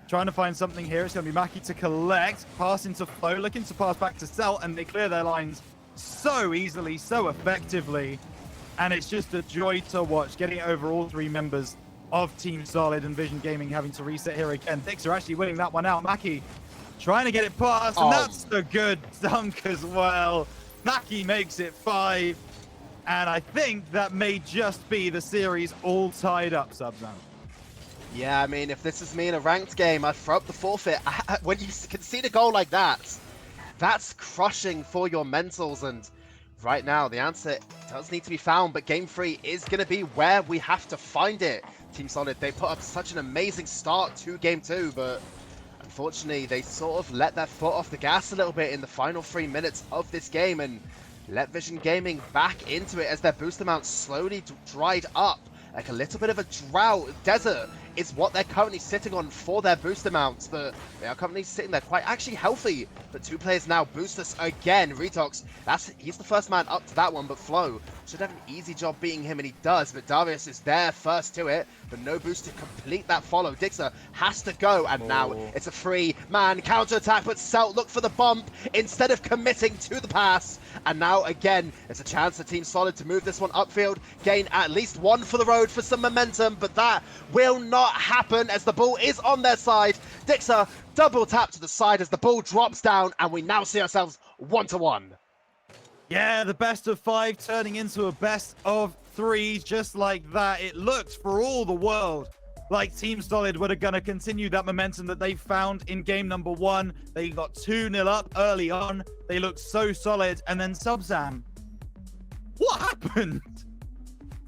[SPEAKER 5] trying to find something here. It's going to be Maki to collect, pass into Flow, looking to pass back to Celt, and they clear their lines so easily, so effectively. And it's just a joy to watch, getting it over all 3 members of Team Solid, and VisionGaming having to reset here again. Dixer actually winning that one out. Maki trying to get it past, and that's a good dunk as well. Maki makes it 5, and I think that may just be the series all tied up, Subzan.
[SPEAKER 6] Yeah, I mean, if this is me in a ranked game, I'd throw up the forfeit. When you concede a goal like that, that's crushing for your mentals, and right now, the answer does need to be found, but Game 3 is going to be where we have to find it. Team Solid, they put up such an amazing start to Game 2, but unfortunately, they sort of let their foot off the gas a little bit in the final 3 minutes of this game and let VisionGaming back into it as their boost amount slowly dried up. Like a little bit of a drought, desert is what they're currently sitting on for their boost amounts, but they are currently sitting there quite actually healthy. But 2 players now boostless again. Retox, he's the first man up to that one, but Flow should have an easy job beating him, and he does. But Darius is there first to it, but no boost to complete that follow. Dixer has to go, and now it's a 3-man counter-attack, but Celt look for the bump instead of committing to the pass. And now again, it's a chance for Team Solid to move this one upfield, gain at least 1 for the road for some momentum, but that will not happen as the ball is on their side. Dixer double tap to the side as the ball drops down, and we now see ourselves 1-1.
[SPEAKER 5] Yeah, the best of 5 turning into a best of 3, just like that. It looked for all the world like Team Solid were going to continue that momentum that they found in game number 1. They got 2-0 up early on. They looked so solid, and then Subzan, what happened?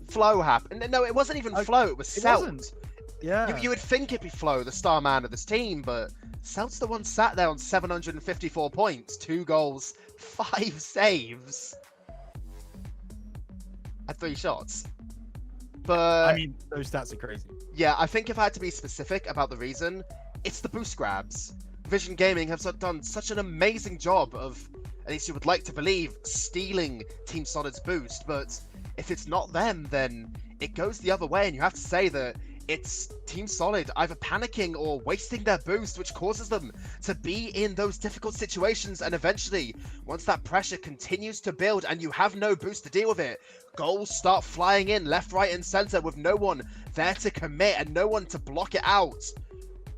[SPEAKER 6] Flow happened. No, it wasn't even Flow, it was Celt.
[SPEAKER 5] Yeah.
[SPEAKER 6] You would think it'd be Flow, the star man of this team, but Celt's the one sat there on 754 points, 2 goals, 5 saves, and 3 shots. But
[SPEAKER 5] I mean, those stats are crazy.
[SPEAKER 6] Yeah, I think if I had to be specific about the reason, it's the boost grabs. VisionGaming have done such an amazing job of at least you would like to believe, stealing Team Solid's boost, but if it's not them, then it goes the other way, and you have to say that it's Team Solid either panicking or wasting their boost, which causes them to be in those difficult situations, and eventually, once that pressure continues to build and you have no boost to deal with it, goals start flying in left, right, and center with no one there to commit and no one to block it out.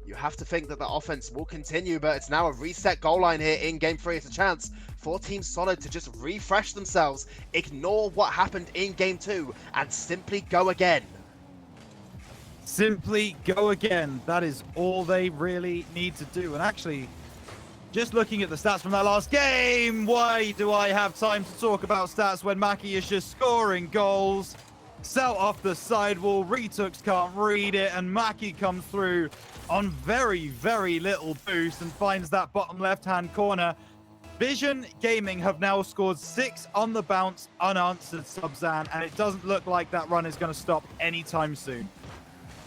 [SPEAKER 6] You have to think that the offense will continue, but it's now a reset goal line here in Game 3. It's a chance for Team Solid to just refresh themselves, ignore what happened in Game 2, and simply go again.
[SPEAKER 5] Simply go again. That is all they really need to do. And actually, just looking at the stats from that last game, why do I have time to talk about stats when Maki is just scoring goals? Cell off the sidewall, Retux can't read it, and Maki comes through on very, very little boost and finds that bottom left-hand corner. VisionGaming have now scored 6 on the bounce unanswered, Subzan, and it doesn't look like that run is going to stop anytime soon.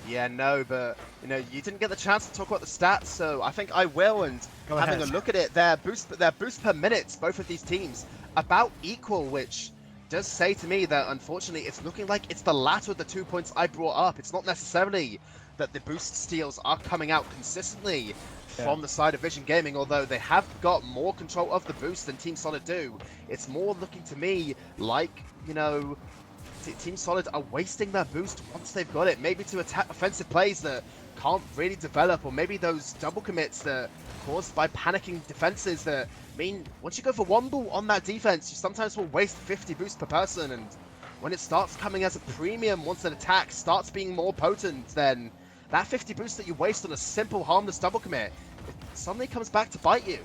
[SPEAKER 6] Yeah, no, but, you know, you didn't get the chance to talk about the stats, so I think I will, and
[SPEAKER 5] Go
[SPEAKER 6] having
[SPEAKER 5] ahead.
[SPEAKER 6] a look at it, their boost per minute, both of these teams, about equal, which does say to me that, unfortunately, it's looking like it's the latter of the 2 points I brought up. It's not necessarily that the boost steals are coming out consistently from the side of VisionGaming, although they have got more control of the boost than Team Solid do. It's more looking to me like, you know, Team Solid are wasting their boost once they've got it, maybe to attack offensive plays that can't really develop, or maybe those double commits that are caused by panicking defenses that mean once you go for one ball on that defense, you sometimes will waste 50 boost per person, and when it starts coming as a premium, once an attack starts being more potent, then that 50 boost that you waste on a simple harmless double commit, it suddenly comes back to bite you.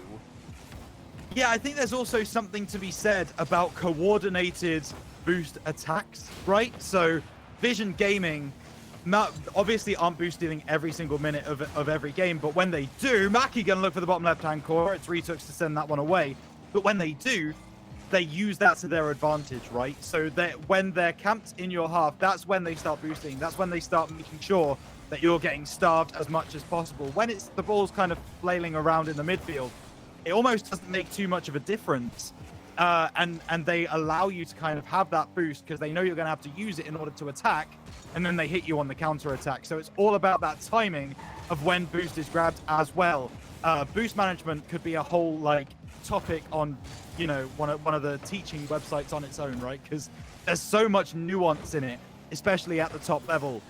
[SPEAKER 5] Yeah, I think there's also something to be said about coordinated boost attacks, right? So VisionGaming obviously aren't boost stealing every single minute of every game, but when they do, Maki gonna look for the bottom left-hand corner. It's Retux to send that one away. But when they do, they use that to their advantage, right? So that when they're camped in your half, that's when they start boosting. That's when they start making sure that you're getting starved as much as possible. When it's the ball's kind of flailing around in the midfield, it almost doesn't make too much of a difference. And they allow you to kind of have that boost because they know you're going to have to use it in order to attack, and then they hit you on the counter attack. So it's all about that timing of when boost is grabbed as well. Boost management could be a whole like topic on, you know, one of the teaching websites on its own, right? Because there's so much nuance in it, especially at the top level.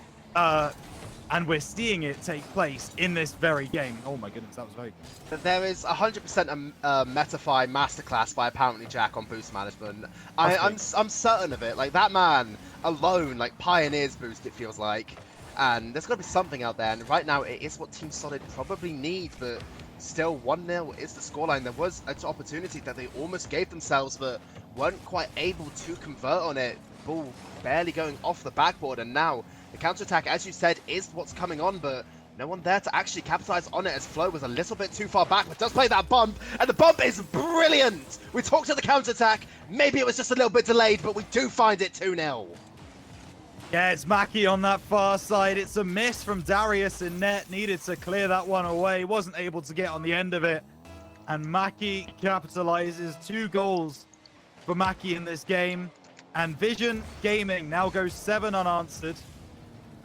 [SPEAKER 5] And we're seeing it take place in this very game. Oh my goodness, that was very...
[SPEAKER 6] There is 100% a Metafy masterclass by apparently Jack on boost management. I'm certain of it. Like, that man alone, like, pioneers boost, it feels like. And there's got to be something out there. And right now, it is what Team Solid probably need. But still, 1-0 is the scoreline. There was an opportunity that they almost gave themselves, but weren't quite able to convert on it. Ball barely going off the backboard. And now... the counter-attack, as you said, is what's coming on, but no one there to actually capitalize on it as Flo was a little bit too far back, but does play that bump, and the bump is brilliant! We talked to the counter-attack, maybe it was just a little bit delayed, but we do find it 2-0.
[SPEAKER 5] Yeah, it's Maki on that far side. It's a miss from Darius in net. Needed to clear that one away. Wasn't able to get on the end of it. And Maki capitalizes 2 goals for Maki in this game. And VisionGaming now goes 7 unanswered.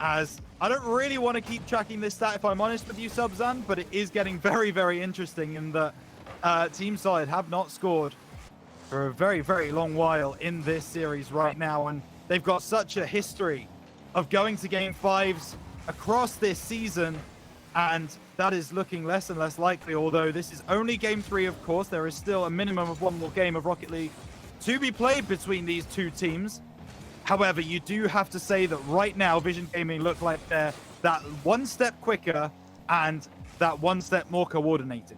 [SPEAKER 5] As I don't really want to keep tracking this stat, if I'm honest with you, Subzan, but it is getting very, very interesting in that Team Solid have not scored for a very, very long while in this series right now. And they've got such a history of going to Game 5s across this season, and that is looking less and less likely, although this is only Game 3, of course. There is still a minimum of 1 more game of Rocket League to be played between these 2 teams. However, you do have to say that right now, VisionGaming look like they're that 1 step quicker and that 1 step more coordinated.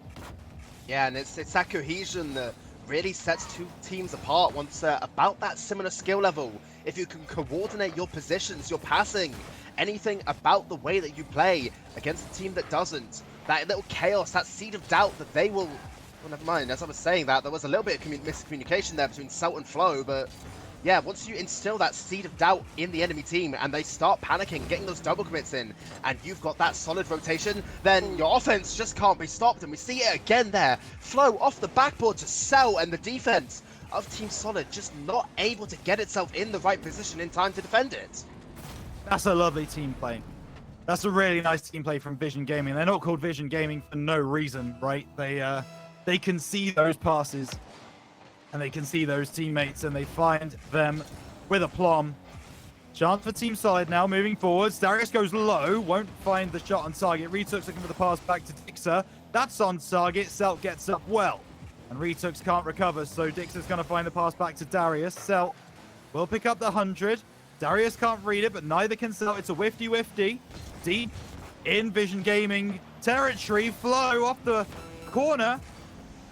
[SPEAKER 6] Yeah, and it's that cohesion that really sets 2 teams apart once they're about that similar skill level. If you can coordinate your positions, your passing, anything about the way that you play against a team that doesn't, that little chaos, that seed of doubt that they will... well, never mind, as I was saying that, there was a little bit of miscommunication there between Celt and Flo, but yeah, once you instill that seed of doubt in the enemy team and they start panicking, getting those double commits in, and you've got that solid rotation, then your offense just can't be stopped. And we see it again there. Flow off the backboard to Cell, and the defense of Team Solid just not able to get itself in the right position in time to defend it.
[SPEAKER 5] That's a lovely team play. That's a really nice team play from VisionGaming. They're not called VisionGaming for no reason, right? They can see those passes, and they can see those teammates, and they find them with aplomb. Chance for Team Solid now, moving forwards. Darius goes low, won't find the shot on target. Retux looking for the pass back to Dixer. That's on target. Celt gets up well, and Retux can't recover, so Dixer's going to find the pass back to Darius. Celt will pick up the 100. Darius can't read it, but neither can Celt. It's a whifty-whifty. Deep in VisionGaming territory. Flow off the corner,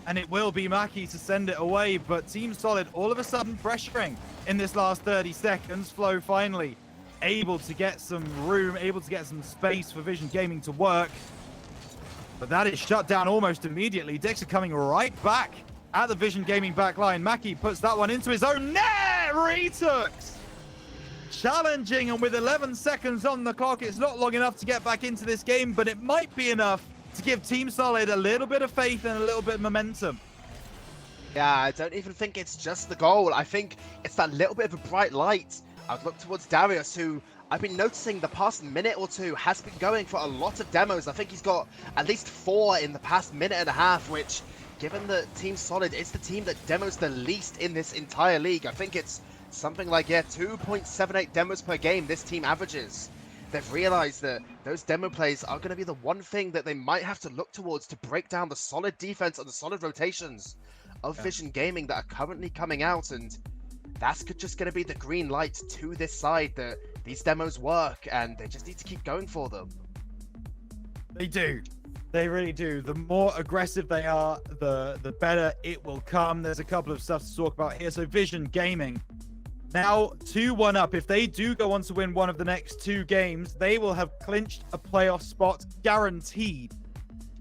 [SPEAKER 5] and it will be maki to send it away, but Team Solid all of a sudden pressuring in this last 30 seconds. Flow finally able to get some room, able to get some space for VisionGaming to work, but that is shut down almost immediately. Dixer coming right back at the VisionGaming back line. Maki puts that one into his own net. Retux challenging, and with 11 seconds on the clock, it's not long enough to get back into this game, but it might be enough to give Team Solid a little bit of faith and a little bit of momentum.
[SPEAKER 6] Yeah, I don't even think it's just the goal. I think it's that little bit of a bright light. I'd look towards Darius, who I've been noticing the past minute or two has been going for a lot of demos. I think he's got at least 4 in the past minute and a half, which, given that Team Solid is the team that demos the least in this entire league, I think it's something like, 2.78 demos per game this team averages. They've realized that those demo plays are going to be the one thing that they might have to look towards to break down the solid defense and the solid rotations of VisionGaming that are currently coming out, and that's just going to be the green light to this side that these demos work, and they just need to keep going for them.
[SPEAKER 5] They do. They really do. The more aggressive they are, the better it will come. There's a couple of stuff to talk about here. So VisionGaming now 2-1 up. If they do go on to win one of the next 2 games, they will have clinched a playoff spot guaranteed.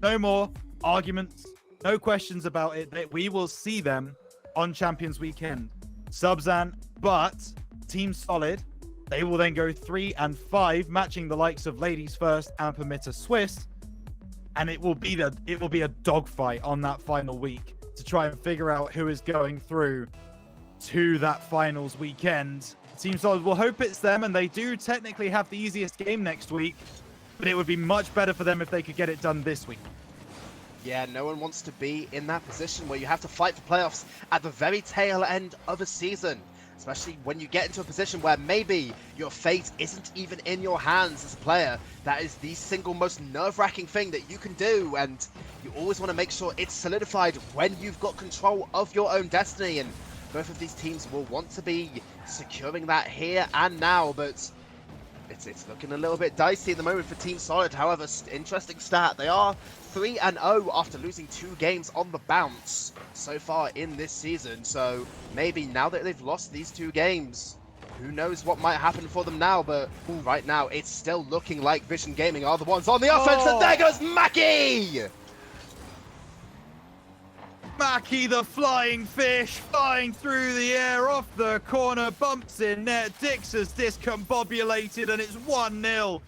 [SPEAKER 5] No more arguments, no questions about it. We will see them on Champions Weekend. Subzan, but Team Solid, they will then go 3-5, matching the likes of LadiesFirst and Permitta Swiss, and it will be a dogfight on that final week to try and figure out who is going through to that finals weekend. Team Solid will hope it's them, and they do technically have the easiest game next week, but it would be much better for them if they could get it done this week.
[SPEAKER 6] Yeah, no one wants to be in that position where you have to fight for playoffs at the very tail end of a season, especially when you get into a position where maybe your fate isn't even in your hands as a player. That is the single most nerve-wracking thing that you can do, and you always want to make sure it's solidified when you've got control of your own destiny, and both of these teams will want to be securing that here and now, but it's looking a little bit dicey at the moment for Team Solid. However, interesting stat, they are 3-0 after losing 2 games on the bounce so far in this season. So maybe now that they've lost these 2 games, who knows what might happen for them now, but right now it's still looking like VisionGaming are the ones on the offense, and there goes Maki!
[SPEAKER 5] Maki, the flying fish, flying through the air, off the corner, bumps in net. Dixer's discombobulated, and it's 1-0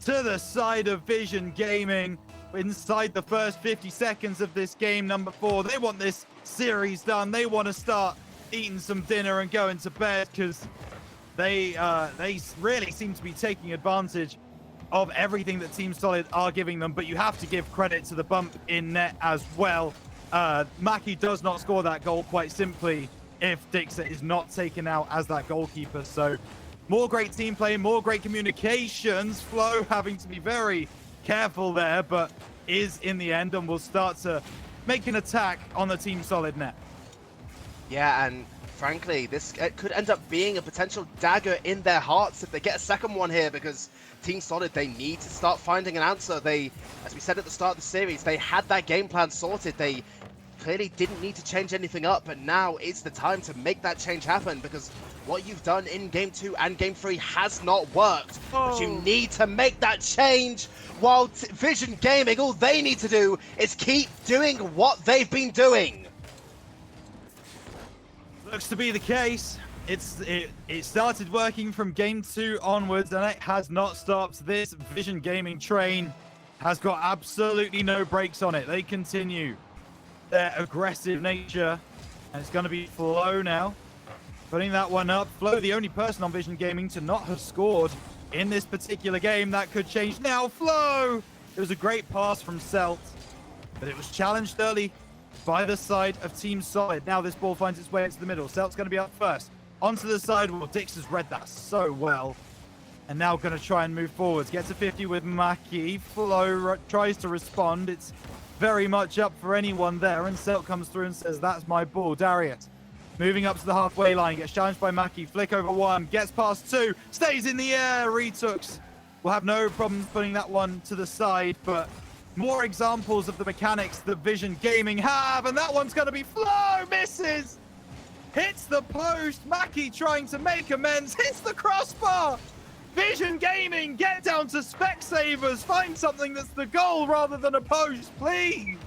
[SPEAKER 5] to the side of VisionGaming. Inside the first 50 seconds of this game, number 4, they want this series done. They want to start eating some dinner and going to bed, because they really seem to be taking advantage of everything that Team Solid are giving them. But you have to give credit to the bump in net as well. Maki does not score that goal, quite simply, if Dixer is not taken out as that goalkeeper. So more great team play, more great communications. Flow having to be very careful there, but is in the end, and will start to make an attack on the Team Solid net.
[SPEAKER 6] Yeah, and frankly, this could end up being a potential dagger in their hearts if they get a second one here, because Team Solid, they need to start finding an answer. They, as we said at the start of the series, they had that game plan sorted. They clearly didn't need to change anything up, but now it's the time to make that change happen, because what you've done in Game 2 and Game 3 has not worked. But you need to make that change, while VisionGaming, all they need to do is keep doing what they've been doing.
[SPEAKER 5] Looks to be the case. It started working from game 2 onwards, and it has not stopped. This VisionGaming train has got absolutely no brakes on it. They continue their aggressive nature, and it's going to be Flo now, putting that one up. Flo, the only person on VisionGaming to not have scored in this particular game. That could change now. Flo! It was a great pass from Selt, but it was challenged early by the side of Team Solid. Now this ball finds its way into the middle. Celt's going to be up first. Onto the sidewall. Dix has read that so well. And now going to try and move forwards. Gets a 50 with Maki. Flo tries to respond. It's very much up for anyone there. And Celt comes through and says, that's my ball. Darius moving up to the halfway line. Gets challenged by Maki. Flick over 1. Gets past 2. Stays in the air. Retooks will have no problems putting that one to the side. But more examples of the mechanics that VisionGaming have. And that one's going to be Flo. Misses. Hits the post. Maki trying to make amends. Hits the crossbar. VisionGaming, get down to Specsavers. Find something that's the goal rather than a post, please.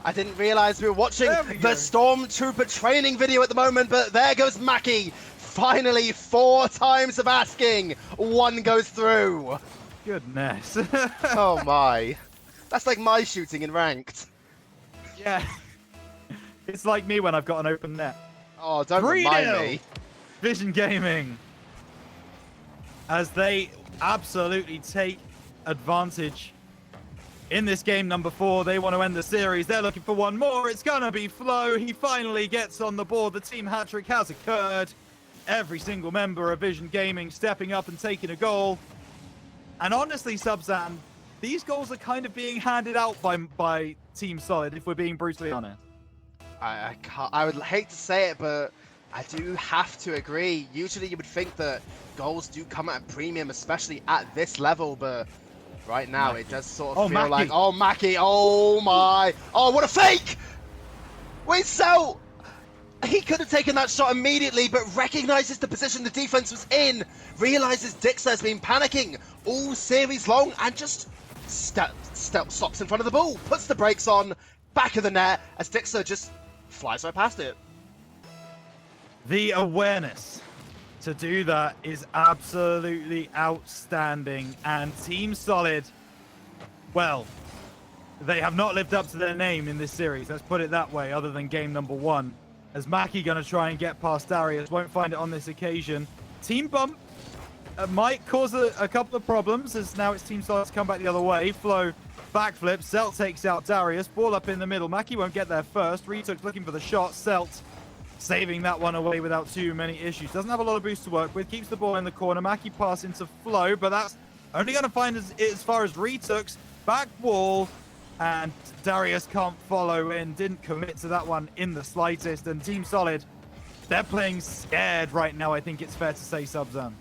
[SPEAKER 6] I didn't realize we were watching the Stormtrooper training video at the moment, but there goes Maki. Finally, 4 times of asking. 1 goes through.
[SPEAKER 5] Goodness.
[SPEAKER 6] Oh my. That's like my shooting in ranked.
[SPEAKER 5] Yeah. It's like me when I've got an open net.
[SPEAKER 6] Oh, don't remind me.
[SPEAKER 5] VisionGaming, as they absolutely take advantage in this game number 4. They want to end the series. They're looking for one more. It's going to be Flo. He finally gets on the board. The team hat trick has occurred. Every single member of VisionGaming stepping up and taking a goal. And honestly, Subzan, these goals are kind of being handed out by Team Solid, if we're being brutally honest.
[SPEAKER 6] I can't. I would hate to say it, but I do have to agree. Usually you would think that goals do come at a premium, especially at this level, but right now it does sort of feel like, oh, Maki, oh my, oh, what a fake! Wait, so he could have taken that shot immediately, but recognizes the position the defense was in, realizes Dixer has been panicking all series long, and just stops in front of the ball, puts the brakes on, back of the net, as Dixer just flies right past it.
[SPEAKER 5] The awareness to do that is absolutely outstanding, and Team Solid, well, they have not lived up to their name in this series, let's put it that way, other than game number 1. As Maki going to try and get past Darius, won't find it on this occasion. Team bump might cause a couple of problems, as now it's Team Solid to come back the other way. Flo backflip, Celt takes out Darius, ball up in the middle. Maki won't get there first. Retook's looking for the shot. Celt saving that one away without too many issues. Doesn't have a lot of boost to work with. Keeps the ball in the corner. Maki pass into Flo, but that's only going to find it as far as Retook's back wall. And Darius can't follow in. Didn't commit to that one in the slightest. And Team Solid, they're playing scared right now, I think it's fair to say, Subzan.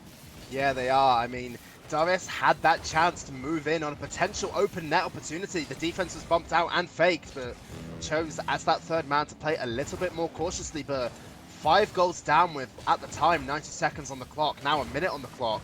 [SPEAKER 6] Yeah, they are. I mean, Darius had that chance to move in on a potential open net opportunity. The defense was bumped out and faked, but chose as that third man to play a little bit more cautiously. But 5 goals down with, at the time, 90 seconds on the clock, now a minute on the clock.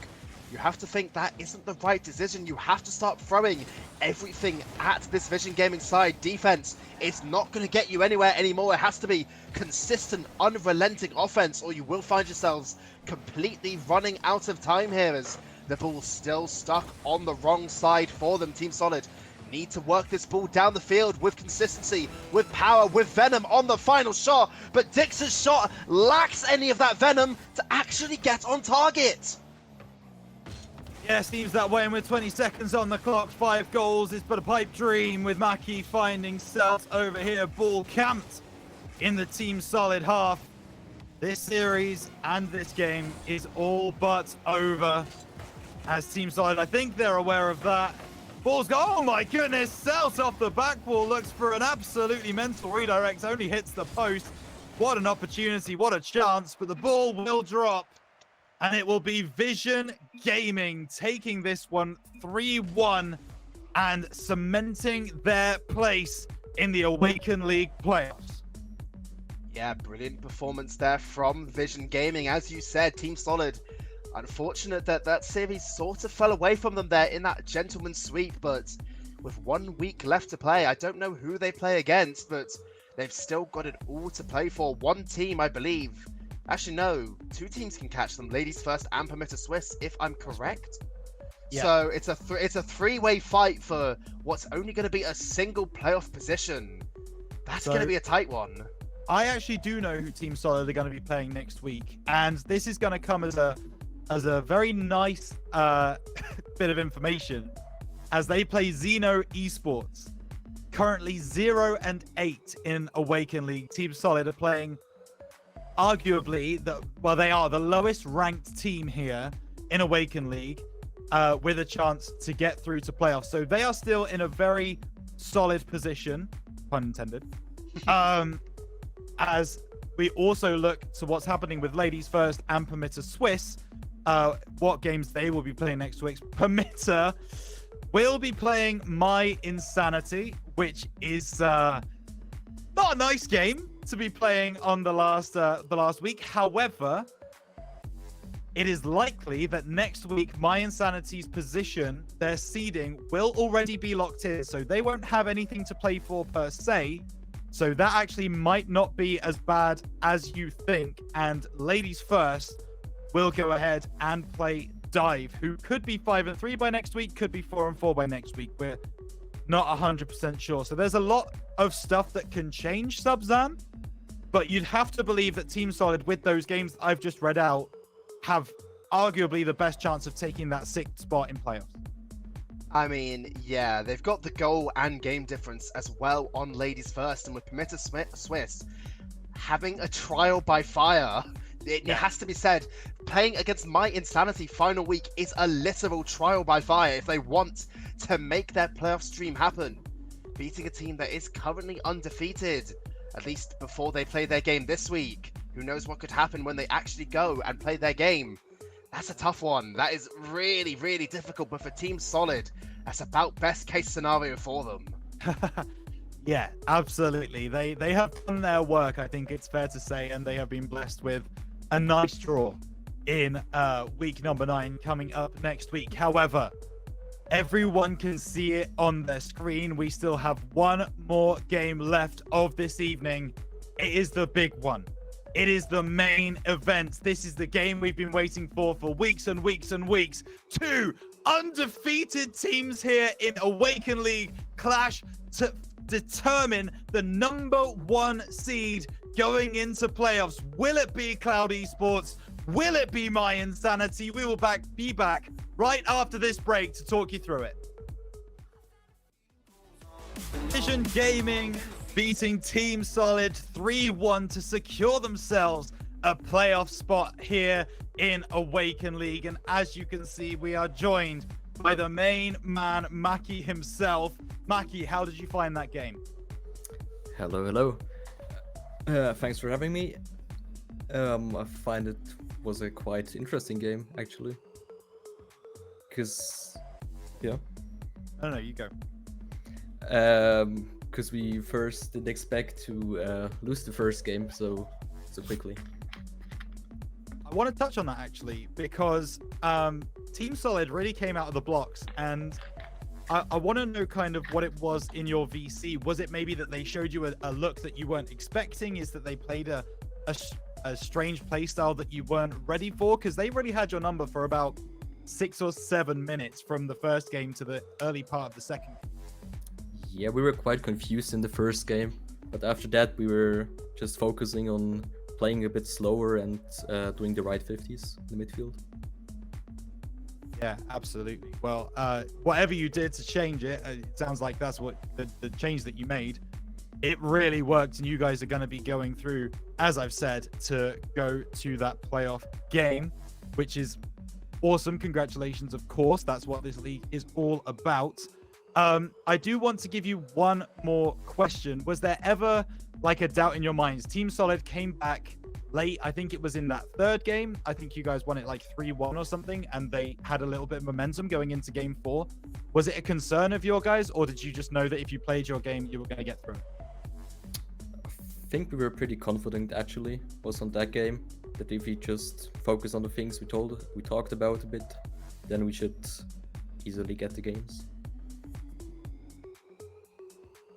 [SPEAKER 6] You have to think that isn't the right decision. You have to start throwing everything at this VisionGaming side. Defense, it's not going to get you anywhere anymore. It has to be consistent, unrelenting offense, or you will find yourselves completely running out of time here, as the ball's still stuck on the wrong side for them. Team Solid need to work this ball down the field with consistency, with power, with venom on the final shot, but Dix's shot lacks any of that venom to actually get on target.
[SPEAKER 5] Yeah, seems that way, and with 20 seconds on the clock, 5 goals is but a pipe dream, with Maki finding Celt over here. Ball camped in the Team Solid half. This series and this game is all but over, as Team Solid, I think they're aware of that. Ball's gone, oh my goodness, Celt off the back wall, looks for an absolutely mental redirect, only hits the post. What an opportunity, what a chance, but the ball will drop. And it will be VisionGaming taking this one 3-1 and cementing their place in the Awaken League playoffs.
[SPEAKER 6] Yeah, brilliant performance there from VisionGaming. As you said, Team Solid, unfortunate that that series sort of fell away from them there in that gentleman's sweep, but with 1 week left to play, I don't know who they play against, but they've still got it all to play for. One team, I believe, Actually, no. 2 teams can catch them. LadiesFirst and Permitta Swiss, if I'm correct.
[SPEAKER 5] Yeah.
[SPEAKER 6] So it's a 3-way fight for what's only going to be a single playoff position. That's going to be a tight one.
[SPEAKER 5] I actually do know who Team Solid are going to be playing next week, and this is going to come as a very nice bit of information, as they play Zeno Esports. Currently 0-8 in Awaken League. Team Solid are playing arguably they are the lowest ranked team here in Awaken League, with a chance to get through to playoffs. So they are still in a very solid position, pun intended. As we also look to what's happening with LadiesFirst and Permitta Swiss, what games they will be playing next week. Permitta will be playing mYinsanity, which is not a nice game to be playing on the last week. However, it is likely that next week mYinsanity's position, their seeding, will already be locked in, so they won't have anything to play for per se. So that actually might not be as bad as you think. And LadiesFirst will go ahead and play Dive, who could be 5-3 by next week, could be 4-4 by next week. We're not 100% sure. So there's a lot of stuff that can change, Subzan. But you'd have to believe that Team Solid, with those games I've just read out, have arguably the best chance of taking that 6th spot in playoffs.
[SPEAKER 6] I mean, yeah, they've got the goal and game difference as well on LadiesFirst, and with Permitta Swiss having a trial by fire, it has to be said, playing against mYinsanity final week is a literal trial by fire if they want to make their playoff stream happen. Beating a team that is currently undefeated, at least before they play their game this week. Who knows what could happen when they actually go and play their game. That's a tough one. That is really, really difficult, but for Team Solid, that's about best case scenario for them.
[SPEAKER 5] Yeah, absolutely. They have done their work, I think it's fair to say, and they have been blessed with a nice draw in week number 9 coming up next week. However, everyone can see it on their screen. We still have one more game left of this evening. It is the big one. It is the main event. This is the game we've been waiting for weeks and weeks and weeks. 2 undefeated teams here in Awaken League clash to determine the number 1 seed going into playoffs. Will it be Cloud Esports? Will it be mYinsanity? We will be back right after this break to talk you through it. VisionGaming beating Team Solid 3-1 to secure themselves a playoff spot here in Awaken League. And as you can see, we are joined by the main man, Maki himself. Maki, how did you find that game?
[SPEAKER 7] Hello. Thanks for having me. I find it was a quite interesting game, actually. Because, yeah.
[SPEAKER 5] No, you go.
[SPEAKER 7] Because we first didn't expect to lose the first game so quickly.
[SPEAKER 5] I want to touch on that actually, because Team Solid really came out of the blocks, and I want to know kind of what it was in your VC. Was it maybe that they showed you a look that you weren't expecting? Is that they played a strange playstyle that you weren't ready for? Because they really had your number for about 6 or 7 minutes from the first game to the early part of the second.
[SPEAKER 7] Yeah, we were quite confused in the first game, but after that we were just focusing on playing a bit slower and doing the right 50s in the midfield.
[SPEAKER 5] Yeah, absolutely. Well, whatever you did to change it, it sounds like that's what the change that you made. It really worked, and you guys are going to be going through, as I've said, to go to that playoff game, which is awesome. Congratulations, of course. That's what this league is all about. I do want to give you one more question. Was there ever like a doubt in your minds? Team Solid came back late. I think it was in that third game. I think you guys won it like 3-1 or something, and they had a little bit of momentum going into game 4. Was it a concern of your guys, or did you just know that if you played your game, you were going to get through?
[SPEAKER 7] I think we were pretty confident actually was on that game, that if we just focus on the things we talked about a bit, then we should easily get the games.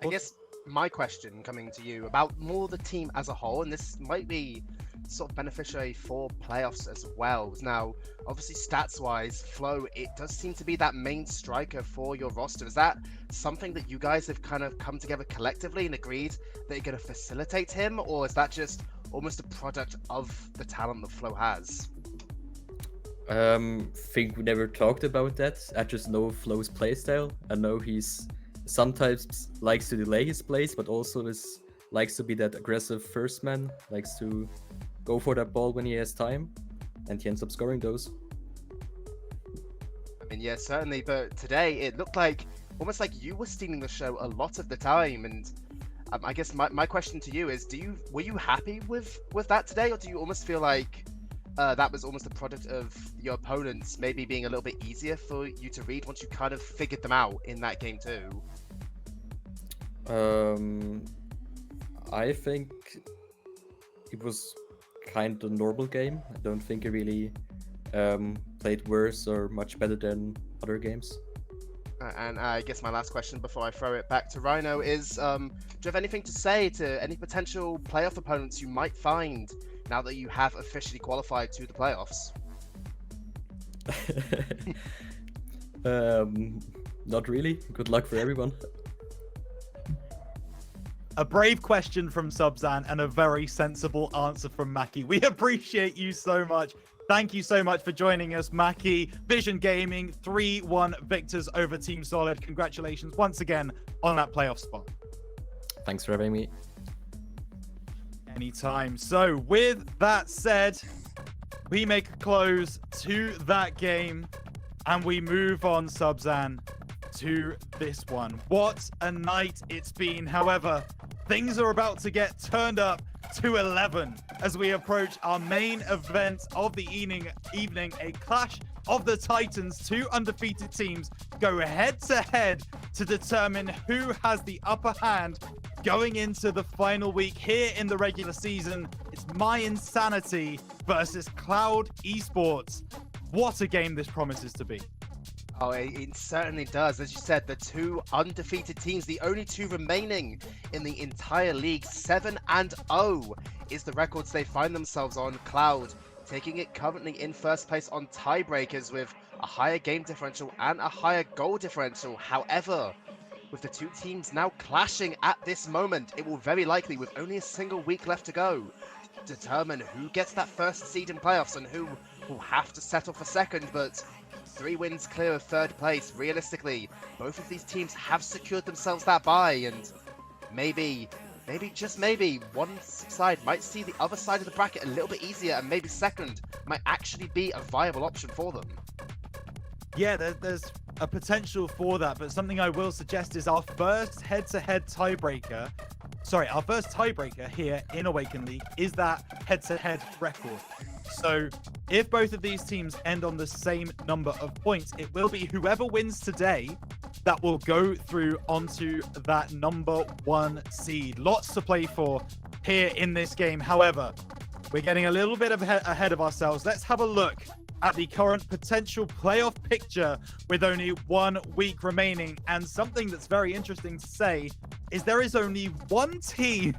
[SPEAKER 6] I guess my question coming to you about more the team as a whole, and this might be sort of beneficiary for playoffs as well. Now, obviously stats-wise, Flo, it does seem to be that main striker for your roster. Is that something that you guys have kind of come together collectively and agreed that you're going to facilitate him, or is that just almost a product of the talent that Flo has?
[SPEAKER 7] Think we never talked about that. I just know Flo's playstyle. I know he's sometimes likes to delay his plays, but also likes to be that aggressive first man, likes to go for that ball when he has time, and he ends up scoring those.
[SPEAKER 6] I mean, yeah, certainly, but today it looked like almost like you were stealing the show a lot of the time, and I guess my question to you is, were you happy with that today, or do you almost feel like that was almost a product of your opponents maybe being a little bit easier for you to read once you kind of figured them out in that game too?
[SPEAKER 7] I think it was kind of a normal game. I don't think it really played worse or much better than other games.
[SPEAKER 6] And I guess my last question before I throw it back to Rhino is, do you have anything to say to any potential playoff opponents you might find now that you have officially qualified to the playoffs?
[SPEAKER 7] Not really. Good luck for everyone.
[SPEAKER 5] A brave question from Subzan and a very sensible answer from Mackie. We appreciate you so much. Thank you so much for joining us, Mackie. VisionGaming 3-1 victors over Team Solid. Congratulations once again on that playoff spot.
[SPEAKER 7] Thanks for having me.
[SPEAKER 5] Anytime. So with that said, we make a close to that game and we move on, Subzan, to this one. What a night it's been. However, things are about to get turned up to 11 as we approach our main event of the evening, a clash of the Titans. Two undefeated teams go head to head to determine who has the upper hand going into the final week here in the regular season. It's mYinsanity versus Cloud Esports. What a game this promises to be.
[SPEAKER 6] Oh, it certainly does. As you said, the two undefeated teams, the only two remaining in the entire league, 7-0 is the records they find themselves on. Cloud taking it currently in first place on tiebreakers with a higher game differential and a higher goal differential. However, with the two teams now clashing at this moment, it will very likely, with only a single week left to go, determine who gets that first seed in playoffs and who will have to settle for second. But 3 wins clear of third place. Realistically, both of these teams have secured themselves that bye, and maybe, just maybe, one side might see the other side of the bracket a little bit easier, and maybe second might actually be a viable option for them.
[SPEAKER 5] Yeah, there's a potential for that, but something I will suggest is our first head-to-head tiebreaker. Sorry, our first tiebreaker here in Awaken League is that head-to-head record. So if both of these teams end on the same number of points, it will be whoever wins today that will go through onto that number 1 seed. Lots to play for here in this game. However, we're getting a little bit ahead of ourselves. Let's have a look at the current potential playoff picture with only 1 week remaining. And something that's very interesting to say is there is only one team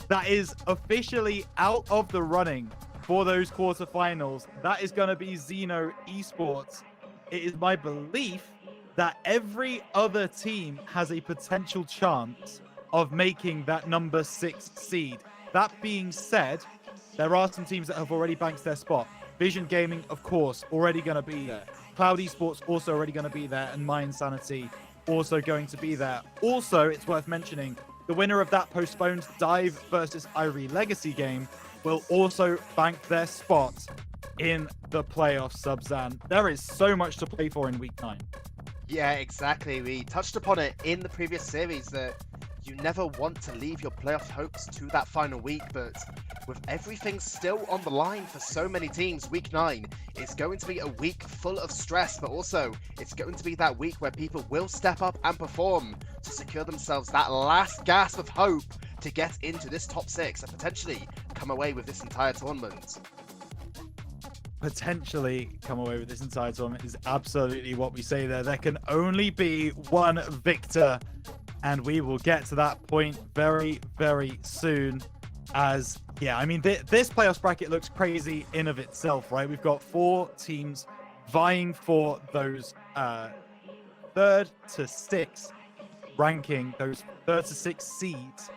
[SPEAKER 5] that is officially out of the running for those quarterfinals. That is going to be Zeno Esports. It is my belief that every other team has a potential chance of making that number 6 seed. That being said, there are some teams that have already banked their spot. VisionGaming, of course, already going to be there. Cloud Esports also already going to be there, and mYinsanity also going to be there. Also, it's worth mentioning, the winner of that postponed Dive versus Irie Legacy game will also bank their spot in the playoffs, Subzan. There is so much to play for in week 9.
[SPEAKER 6] Yeah, exactly. We touched upon it in the previous series that you never want to leave your playoff hopes to that final week, but with everything still on the line for so many teams, week 9 is going to be a week full of stress, but also it's going to be that week where people will step up and perform to secure themselves that last gasp of hope to get into this top 6 and potentially come away with this entire tournament.
[SPEAKER 5] Potentially come away with this entire tournament is absolutely what we say there. There can only be one victor, and we will get to that point very, very soon. As I mean, this playoffs bracket looks crazy in of itself, right? We've got 4 teams vying for those 3rd to 6th ranking, those 3rd to 6th seeds.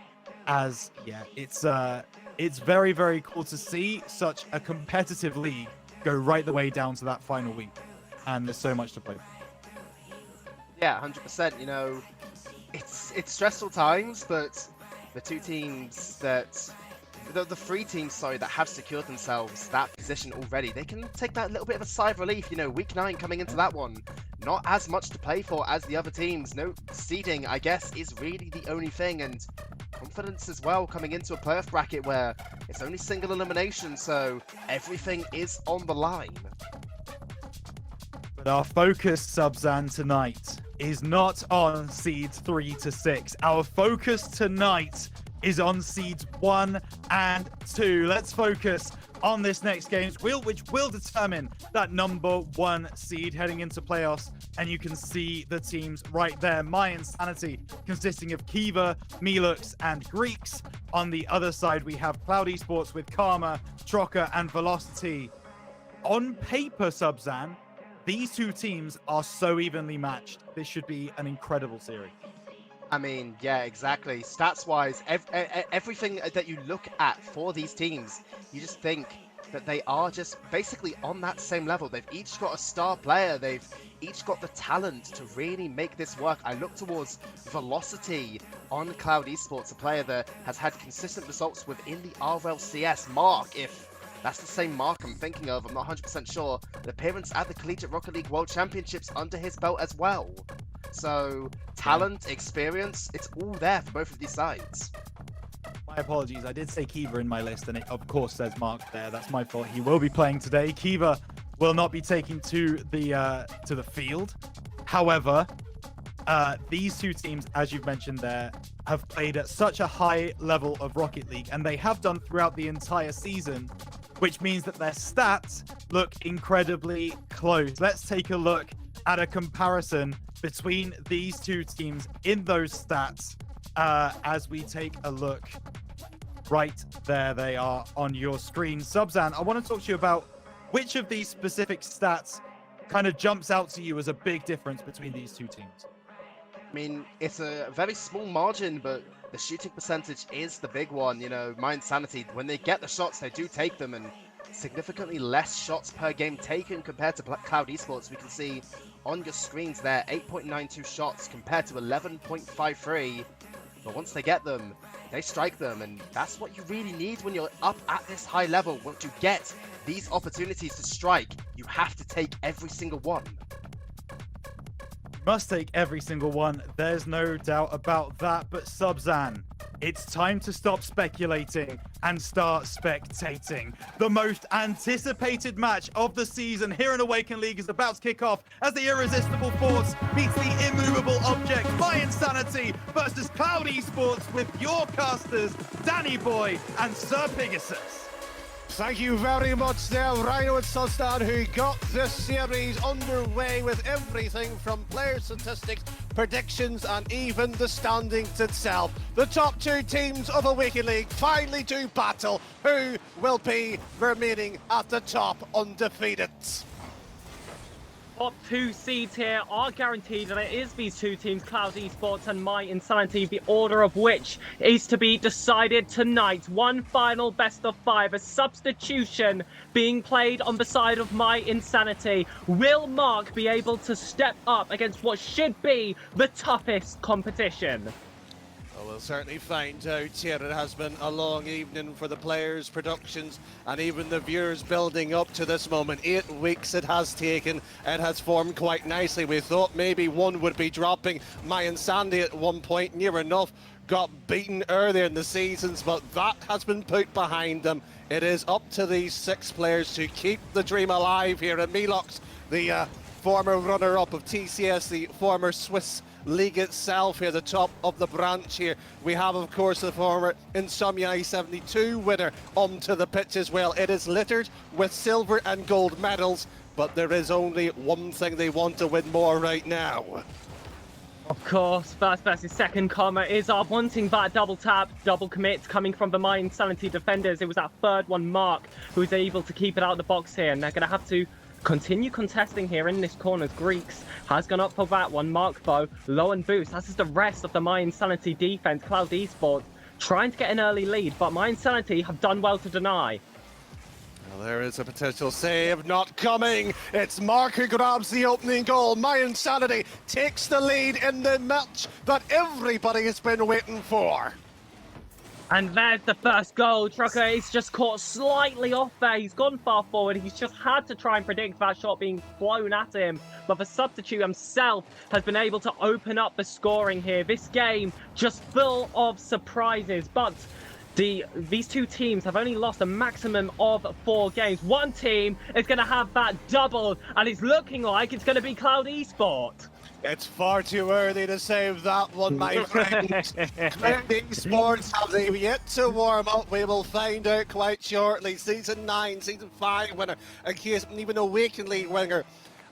[SPEAKER 5] As it's very, very cool to see such a competitive league go right the way down to that final week, and there's so much to play for.
[SPEAKER 6] Yeah, 100%. You know, it's stressful times, but the 2 teams that, the 3 teams, sorry, that have secured themselves that position already, they can take that little bit of a sigh of relief. You know, week 9 coming into that one, not as much to play for as the other teams. No seeding, I guess, is really the only thing, and confidence as well coming into a playoff bracket where it's only single elimination, so everything is on the line.
[SPEAKER 5] But our focus, Subzan, tonight is not on seeds 3 to 6. Our focus tonight is on seeds 1 and 2. Let's focus on this next game, which will determine that number 1 seed heading into playoffs. And you can see the teams right there. mYinsanity, consisting of Kiva, Melux, and Greeks. On the other side, we have Cloud Esports with Karma, Trocker, and Velocity. On paper, Subzan, these 2 teams are so evenly matched. This should be an incredible series.
[SPEAKER 6] I mean, yeah, exactly. Stats-wise, everything that you look at for these teams, you just think that they are just basically on that same level. They've each got a star player. They've each got the talent to really make this work. I look towards Velocity on Cloud Esports, a player that has had consistent results within the RLCS. Mark, if that's the same Mark I'm thinking of, I'm not 100% sure. An appearance at the Collegiate Rocket League World Championships under his belt as well. So, talent, experience, it's all there for both of these sides.
[SPEAKER 5] My apologies, I did say Kiva in my list, and it of course says Mark there. That's my fault. He will be playing today. Kiva will not be taking to the field. However, these 2 teams, as you've mentioned there, have played at such a high level of Rocket League, and they have done throughout the entire season, which means that their stats look incredibly close. Let's take a look at a comparison between these 2 teams in those stats as we take a look. Right there they are on your screen. Subzan, I want to talk to you about which of these specific stats kind of jumps out to you as a big difference between these 2 teams.
[SPEAKER 6] I mean, it's a very small margin, but the shooting percentage is the big one. You know, mYinsanity, when they get the shots, they do take them, and significantly less shots per game taken compared to Cloud Esports. We can see on your screens there, 8.92 shots compared to 11.53. But once they get them, they strike them, and that's what you really need when you're up at this high level. Once you get these opportunities to strike, you have to take every single one.
[SPEAKER 5] Must take every single one. There's no doubt about that. But Subzan, it's time to stop speculating and start spectating. The most anticipated match of the season here in Awaken League is about to kick off as the irresistible force meets the immovable object, mYinsanity versus Cloud Esports with your casters, Danny Boy and Sir Pegasus.
[SPEAKER 3] Thank you very much there, Rhino and Sustan, who got this series underway with everything from player statistics, predictions, and even the standings itself. The top 2 teams of Awaken League finally do battle. Who will be remaining at the top undefeated?
[SPEAKER 8] Top 2 seeds here are guaranteed, and it is these 2 teams, Cloud Esports and mYinsanity, the order of which is to be decided tonight. One final best of 5, a substitution being played on the side of mYinsanity. Will Mark be able to step up against what should be the toughest competition?
[SPEAKER 3] Well, we'll certainly find out here. It has been a long evening for the players, productions, and even the viewers building up to this moment. 8 weeks it has taken. It has formed quite nicely. We thought maybe one would be dropping. mYinsanity at one point, near enough, got beaten earlier in the seasons, but that has been put behind them. It is up to these 6 players to keep the dream alive here. And Melux, the former runner-up of TCS, the former Swiss league itself here, the top of the branch here. We have, of course, the former Insomnia 72 winner onto the pitch as well. It is littered with silver and gold medals, but there is only one thing they want to win more right now.
[SPEAKER 8] Of course, first versus second Karma is up, wanting that double tap, double commit coming from the mYinsanity defenders. It was that third one, Mark, who was able to keep it out of the box here, and they're going to have to continue contesting here in this corner. Greeks has gone up for that one. Mark, though, low and boost. As is the rest of the mYinsanity defense. Cloud Esports trying to get an early lead, but mYinsanity have done well to deny.
[SPEAKER 3] Well, there is a potential save not coming. It's Mark who grabs the opening goal. mYinsanity takes the lead in the match that everybody has been waiting for.
[SPEAKER 8] And there's the first goal. Trucker is just caught slightly off there. He's gone far forward. He's just had to try and predict that shot being flown at him. But the substitute himself has been able to open up the scoring here. This game just full of surprises. But these two teams have only lost a maximum of 4 games. One team is going to have that double, and it's looking like it's going to be Cloud Esport.
[SPEAKER 3] It's far too early to save that one, my friend. Cloud Esports have they yet to warm up. We will find out quite shortly. Season 9, Season 5 winner, in case even Awaken League winner.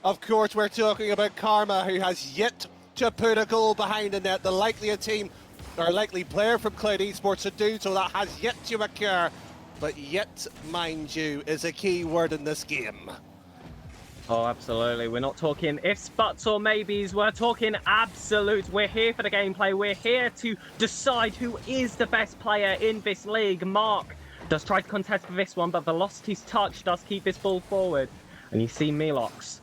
[SPEAKER 3] Of course, we're talking about Karma, who has yet to put a goal behind the net. The likely team or likely player from Cloud Esports to do so. That has yet to occur. But yet, mind you, is a key word in this game.
[SPEAKER 8] Oh, absolutely. We're not talking ifs, buts, or maybes. We're talking absolute. We're here for the gameplay. We're here to decide who is the best player in this league. Mark does try to contest for this one, but Velocity's touch does keep this ball forward. And you see Milox.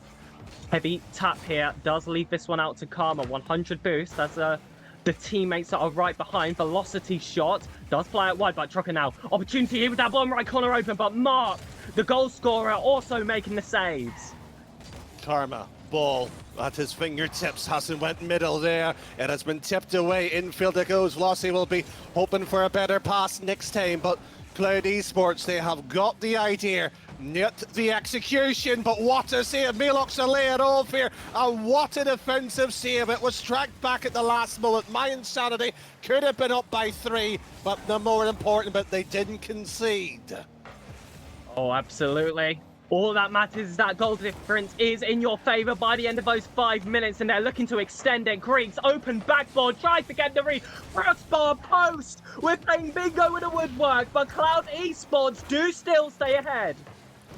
[SPEAKER 8] Heavy tap here does leave this one out to Karma. 100 boost as the teammates that are right behind. Velocity shot does fly out wide, but Trucker now. Opportunity here with that bottom right corner open, but Mark, the goal scorer, also making the saves.
[SPEAKER 3] Karma, ball at his fingertips, hasn't went middle there. It has been tipped away, infield it goes. Velocity will be hoping for a better pass next time, but Cloud Esports, they have got the idea, not the execution, but what a save. Milox to lay it off here, and what a defensive save. It was tracked back at the last moment. mYinsanity could have been up by 3, but the more important bit, they didn't concede.
[SPEAKER 8] Oh, absolutely. All that matters is that goal difference is in your favour by the end of those 5 minutes, and they're looking to extend it. Greeks open backboard, tries to get the read. Crossbar post. We're playing bingo with the woodwork, but Cloud Esports do still stay ahead.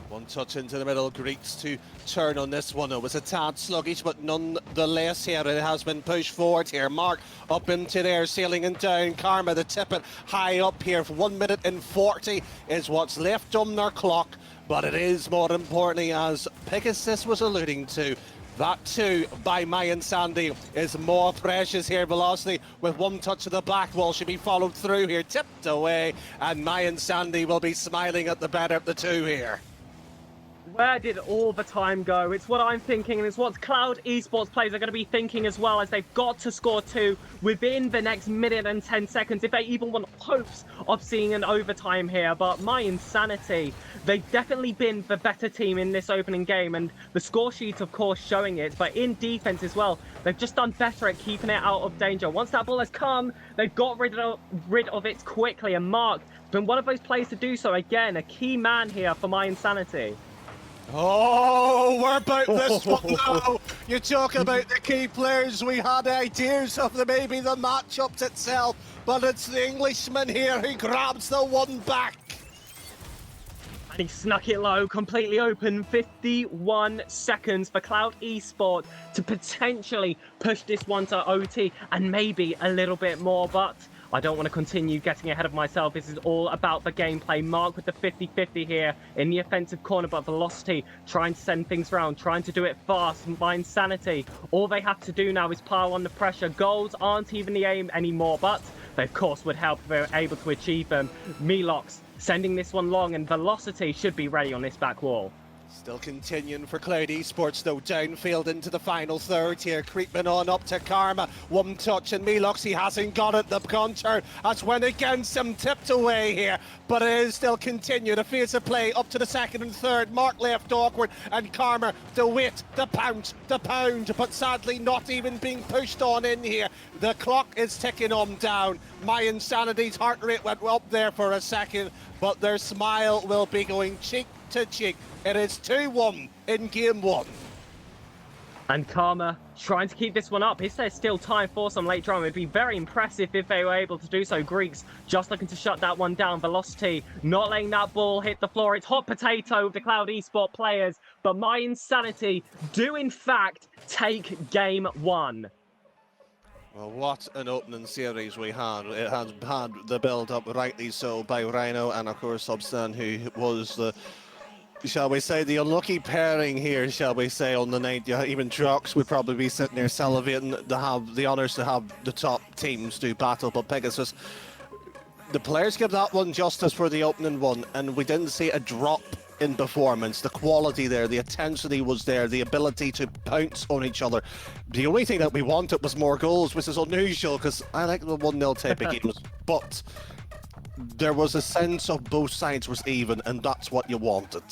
[SPEAKER 3] One touch into the middle, Greeks to turn on this one. It was a tad sluggish, but nonetheless here it has been pushed forward here. Mark up into there, sailing and down. Karma to tip it high up here for 1 minute and 40 is what's left on their clock. But it is more importantly, as Pegasus was alluding to, that too by mYinsanity is more precious here. Velocity with one touch of the back wall should be followed through here, tipped away, and mYinsanity will be smiling at the better of the two here.
[SPEAKER 8] Where did all the time go? It's what I'm thinking, and it's what Cloud Esports players are going to be thinking as well, as they've got to score 2 within the next minute and 10 seconds if they even want hopes of seeing an overtime here. But mYinsanity, they've definitely been the better team in this opening game, and the score sheet, of course, showing it. But in defense as well, they've just done better at keeping it out of danger. Once that ball has come, they've got rid of it quickly, and Mark been one of those players to do so. Again, a key man here for mYinsanity.
[SPEAKER 3] Oh, we're about this one now. You talk about the key players. We had ideas of maybe the matchups itself, but it's the Englishman here who grabs the one back.
[SPEAKER 8] And he snuck it low, completely open. 51 seconds for Cloud Esport to potentially push this one to OT and maybe a little bit more, but I don't want to continue getting ahead of myself. This is all about the gameplay. Mark with the 50-50 here in the offensive corner, but Velocity trying to send things around, trying to do it fast. mYinsanity, all they have to do now is pile on the pressure. Goals aren't even the aim anymore, but they of course would help if they were able to achieve them. Milox sending this one long, and Velocity should be ready on this back wall.
[SPEAKER 3] Still continuing for Cloud Esports though, downfield into the final third here, creeping on up to Karma. One touch and Milox, he hasn't got it, the counter has went against him, tipped away here, but it is still continuing. A phase of play up to the second and third. Mark left awkward, and Karma, the wait, the pound, but sadly not even being pushed on in here. The clock is ticking on down. mYinsanity's heart rate went up there for a second, but their smile will be going cheek to cheek. It is 2-1 in game 1.
[SPEAKER 8] And Karma trying to keep this one up. Is there still time for some late drama? It'd be very impressive if they were able to do so. Greeks just looking to shut that one down. Velocity not letting that ball hit the floor. It's hot potato with the Cloud Esport players. But mYinsanity do in fact take game 1.
[SPEAKER 3] Well, what an opening series we had. It has had the build-up, rightly so, by Rhino and, of course, Substan, who was the, shall we say, the unlucky pairing here, shall we say, on the night. Yeah, even Drox would probably be sitting there salivating to have the honours to have the top teams do battle, but Pegasus, the players give that one justice for the opening one, and we didn't see a drop in performance. The quality there, the intensity was there, the ability to pounce on each other. The only thing that we wanted was more goals, which is unusual because I like the 1-0 type of games, but there was a sense of both sides was even, and that's what you wanted.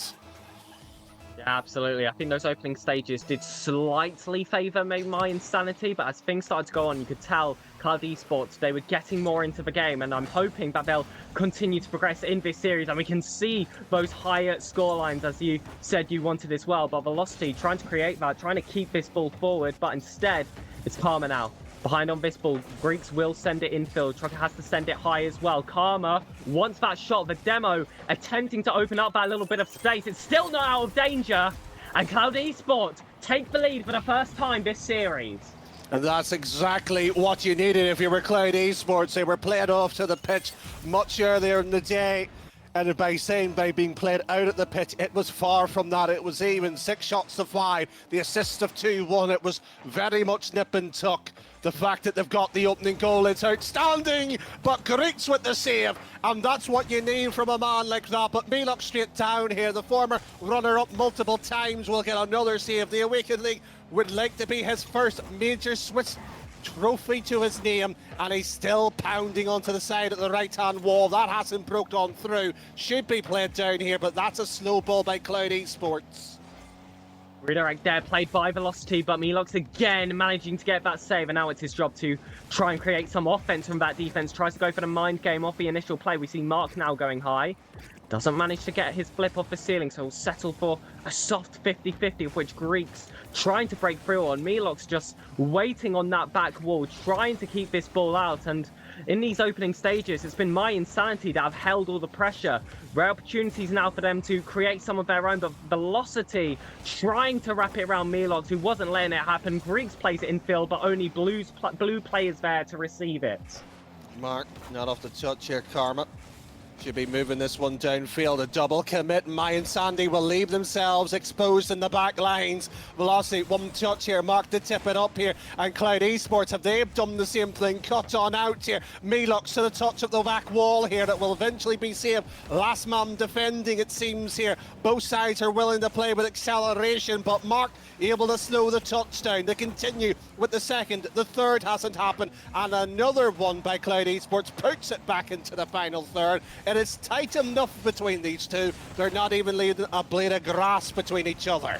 [SPEAKER 8] Yeah, absolutely. I think those opening stages did slightly favour mYinsanity, but as things started to go on, you could tell Cloud Esports, they were getting more into the game, and I'm hoping that they'll continue to progress in this series, and we can see those higher scorelines, as you said you wanted as well. But Velocity trying to create that, trying to keep this ball forward, but instead, it's Karma now. Behind on this ball, Greeks will send it infield. Trucker has to send it high as well. Karma wants that shot. The demo attempting to open up that little bit of space. It's still not out of danger. And Cloud Esports take the lead for the first time this series.
[SPEAKER 3] And that's exactly what you needed if you were Cloud Esports. They were played off to the pitch much earlier in the day. And by being played out at the pitch, it was far from that. It was even 6 shots to 5. The assist of 2-1. It was very much nip and tuck. The fact that they've got the opening goal, it's outstanding. But Greeks with the save. And that's what you need from a man like that. But mYinsanity straight down here. The former runner-up multiple times will get another save. The Awaken League would like to be his first major Swiss trophy to his name, and he's still pounding onto the side of the right-hand wall. That hasn't broke on through. Should be played down here, but that's a slow ball by Cloud Esports.
[SPEAKER 8] Redirect there, played by Velocity, but mYinsanity again managing to get that save, and now it's his job to try and create some offense from that defense. Tries to go for the mind game off the initial play. We see Mark now going high. Doesn't manage to get his flip off the ceiling, so he'll settle for a soft 50-50, of which Greeks trying to break through on. mYinsanity just waiting on that back wall, trying to keep this ball out. And in these opening stages, it's been mYinsanity that have held all the pressure. Rare opportunities now for them to create some of their own, but Velocity trying to wrap it around mYinsanity, who wasn't letting it happen. Greeks plays it infield, but only blue players there to receive it.
[SPEAKER 3] Mark, not off the touch here, Karma. Should be moving this one downfield. A double commit. mYinsanity will leave themselves exposed in the back lines. Velocity, one touch here. Mark to tip it up here. And Cloud Esports, have they done the same thing? Cut on out here. mYinsanity to the touch of the back wall here. That will eventually be saved. Last man defending, it seems here. Both sides are willing to play with acceleration, but Mark able to slow the touchdown. They continue with the second. The third hasn't happened. And another one by Cloud Esports puts it back into the final third. It is tight enough between these two. They're not even leaving a blade of grass between each other.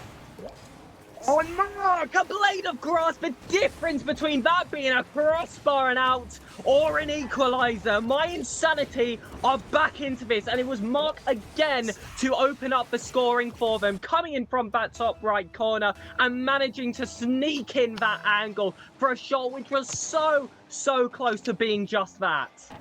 [SPEAKER 8] Oh, and Mark, a blade of grass. The difference between that being a crossbar and out or an equaliser. mYinsanity are back into this, and it was Mark again to open up the scoring for them, coming in from that top right corner and managing to sneak in that angle for a shot which was so close to being just that.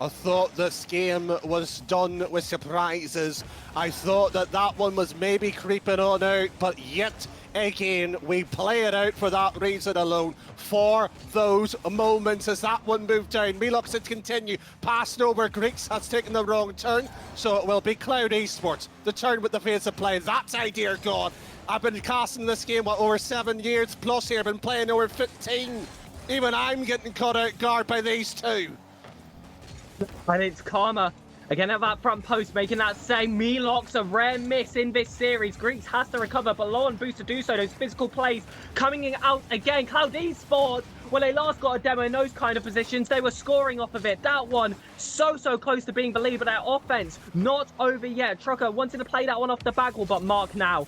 [SPEAKER 3] I thought this game was done with surprises. I thought that that one was maybe creeping on out, but yet again, we play it out for that reason alone, for those moments as that one moved down. mYinsanity to continue, passed over. Greeks has taken the wrong turn, so it will be Cloud Esports. The turn with the face of play. That's idea gone. I've been casting this game, what, over 7 years plus here. I've been playing over 15. Even I'm getting caught out guard by these two.
[SPEAKER 8] And it's Karma again at that front post, making that same. mYinsanity a rare miss in this series. Greeks has to recover, but low on boost to do so. Those physical plays coming out again. Cloud Esports, when they last got a demo in those kind of positions, they were scoring off of it. That one so close to being believed, but their offense not over yet. Trucker wanted to play that one off the back wall, but Mark now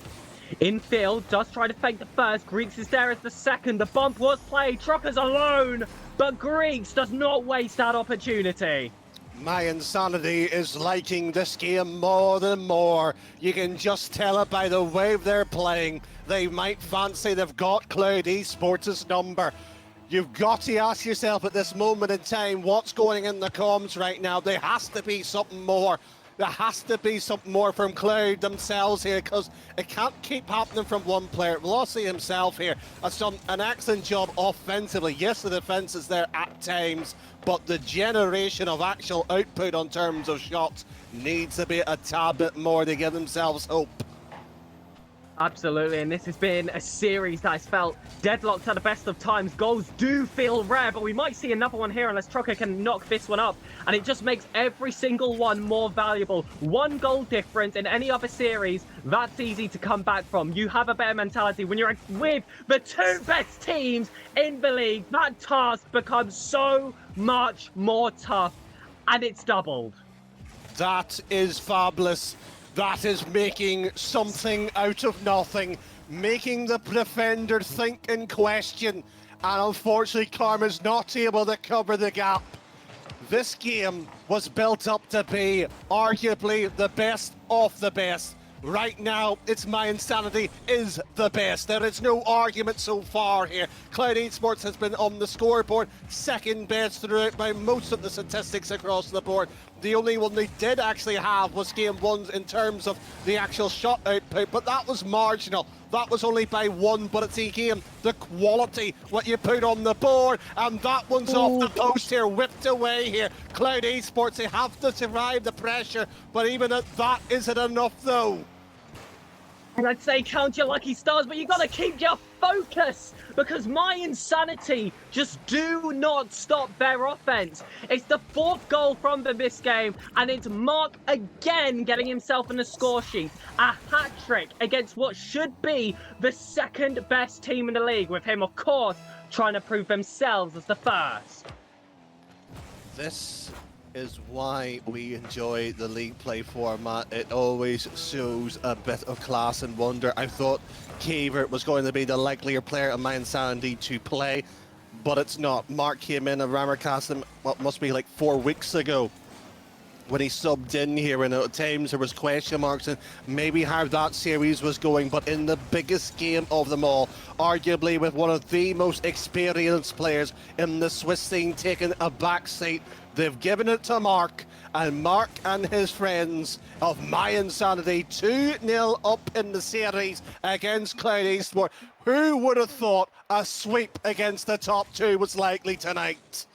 [SPEAKER 8] infield does try to fake the first. Greeks is there as the second. The bump was played. Trucker's alone, but Greeks does not waste that opportunity.
[SPEAKER 3] mYinsanity is liking this game more than more. You can just tell it by the way they're playing. They might fancy they've got Cloud Esports' number. You've got to ask yourself at this moment in time, what's going in the comms right now? There has to be something more. There has to be something more from Cloud themselves here, because it can't keep happening from one player. Velocity himself here has done an excellent job offensively. Yes, the defense is there at times, but the generation of actual output on terms of shots needs to be a tad bit more to give themselves hope.
[SPEAKER 8] Absolutely, and this has been a series that has felt deadlocked at the best of times. Goals do feel rare, but we might see another one here unless Trocker can knock this one up, and it just makes every single one more valuable. 1 goal difference in any other series, that's easy to come back from. You have a better mentality when you're with the 2 best teams in the league. That task becomes so much more tough, and it's doubled.
[SPEAKER 3] That is fabulous. That is making something out of nothing, making the defender think and question, and unfortunately Karma's not able to cover the gap. This game was built up to be arguably the best of the best. Right now, it's mYinsanity is the best. There is no argument so far here. Cloud Esports has been on the scoreboard, second best throughout by most of the statistics across the board. The only one they did actually have was game 1 in terms of the actual shot output, but that was marginal. That was only by 1, but it's again the quality, what you put on the board, and that one's off the post here, whipped away here. Cloud Esports, they have to survive the pressure, but even at that, isn't enough though.
[SPEAKER 8] And I'd say count your lucky stars, but you got to keep your focus, because mYinsanity just do not stop their offense. It's the 4th goal from them this game, and it's Mark again getting himself in the score sheet. A hat-trick against what should be the 2nd best team in the league, with him, of course, trying to prove themselves as the first.
[SPEAKER 3] This is why we enjoy the league play format. It always shows a bit of class and wonder. I thought Kavert was going to be the likelier player of mYinsanity to play, but it's not. Mark came in and Rammercast him, what must be like 4 weeks ago, when he subbed in here, and at times there was question marks and maybe how that series was going, but in the biggest game of them all, arguably with one of the most experienced players in the Swiss scene taking a back seat, they've given it to Mark, and Mark and his friends of mYinsanity 2-0 up in the series against Cloud Esports. Who would have thought a sweep against the top 2 was likely tonight?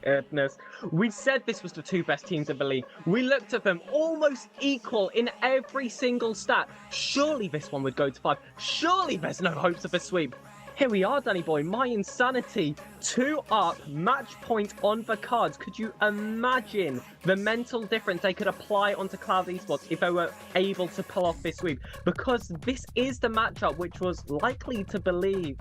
[SPEAKER 8] Goodness. We said this was the 2 best teams in the league. We looked at them almost equal in every single stat. Surely this one would go to 5. Surely there's no hopes of a sweep. Here we are, Danny boy. mYinsanity 2 up, match point on the cards. Could you imagine the mental difference they could apply onto Cloud Esports if they were able to pull off this sweep? Because this is the matchup which was likely believed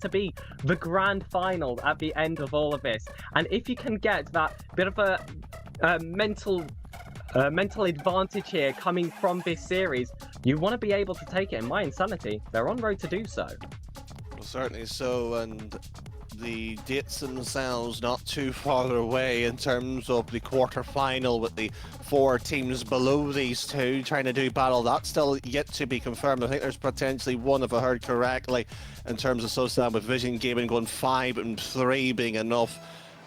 [SPEAKER 8] to be the grand final at the end of all of this. And if you can get that bit of a mental advantage here coming from this series, you want to be able to take it. In mYinsanity, they're on road to do so.
[SPEAKER 3] Well, certainly so, and the dates themselves not too far away in terms of the quarter-final with the 4 teams below these 2 trying to do battle. That's still yet to be confirmed. I think there's potentially one, if I heard correctly, in terms of Sosan with VisionGaming going 5 and 3 being enough.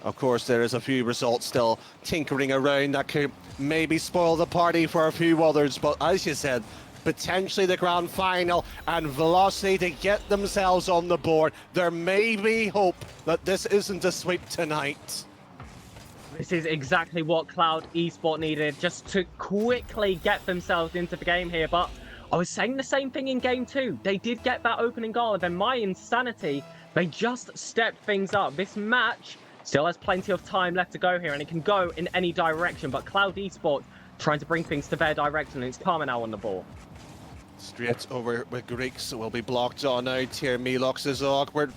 [SPEAKER 3] Of course, there is a few results still tinkering around that could maybe spoil the party for a few others, but as you said, potentially the grand final and Velocity to get themselves on the board. There may be hope that this isn't a sweep tonight.
[SPEAKER 8] This is exactly what Cloud Esport needed, just to quickly get themselves into the game here, but I was saying the same thing in game 2. They did get that opening goal, and then mYinsanity, they just stepped things up. This match still has plenty of time left to go here, and it can go in any direction, but Cloud Esports trying to bring things to their direction, and it's Karma now on the ball.
[SPEAKER 3] Straight over with Greeks will be blocked on out here. Milox is awkward.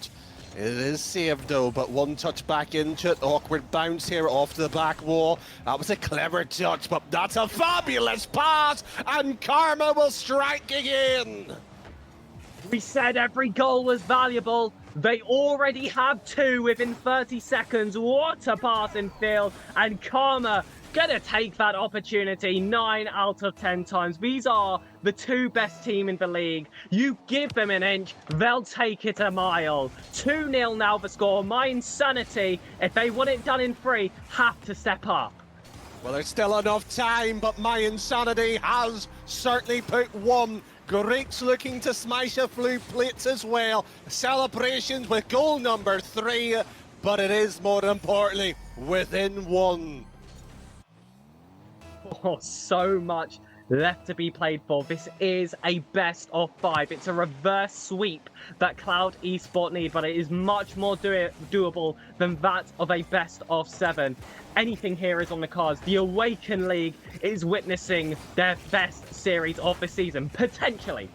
[SPEAKER 3] It is saved though, but one touch back into it. Awkward bounce here off the back wall. That was a clever touch, but that's a fabulous pass, and Karma will strike again.
[SPEAKER 8] We said every goal was valuable. They already have 2 within 30 seconds. What a pass in field. And Karma gonna take that opportunity 9 out of 10 times. These are the 2 best team in the league. You give them an inch, they'll take it a mile. 2-0 now the score. mYinsanity, if they want it done in 3, have to step up.
[SPEAKER 3] Well, there's still enough time, but mYinsanity has certainly put one. Greeks looking to smash a few plates as well. Celebrations with goal number 3, but it is more importantly within 1.
[SPEAKER 8] Oh, so much left to be played for. This is a best of 5. It's a reverse sweep that Cloud Esport need, but it is much more doable than that of a best of 7. Anything here is on the cards. The Awaken League is witnessing their best series of the season. Potentially.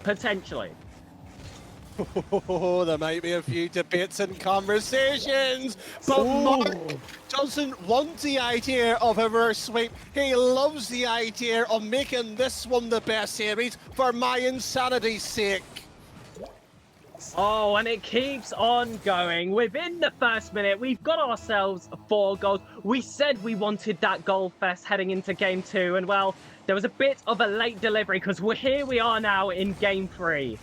[SPEAKER 3] Oh, there might be a few debates and conversations, but Mark doesn't want the idea of a reverse sweep. He loves the idea of making this one the best series for mYinsanity's sake.
[SPEAKER 8] Oh, and it keeps on going. Within the first minute, we've got ourselves 4 goals. We said we wanted that goal fest heading into game 2, and well, there was a bit of a late delivery because here we are now in game 3.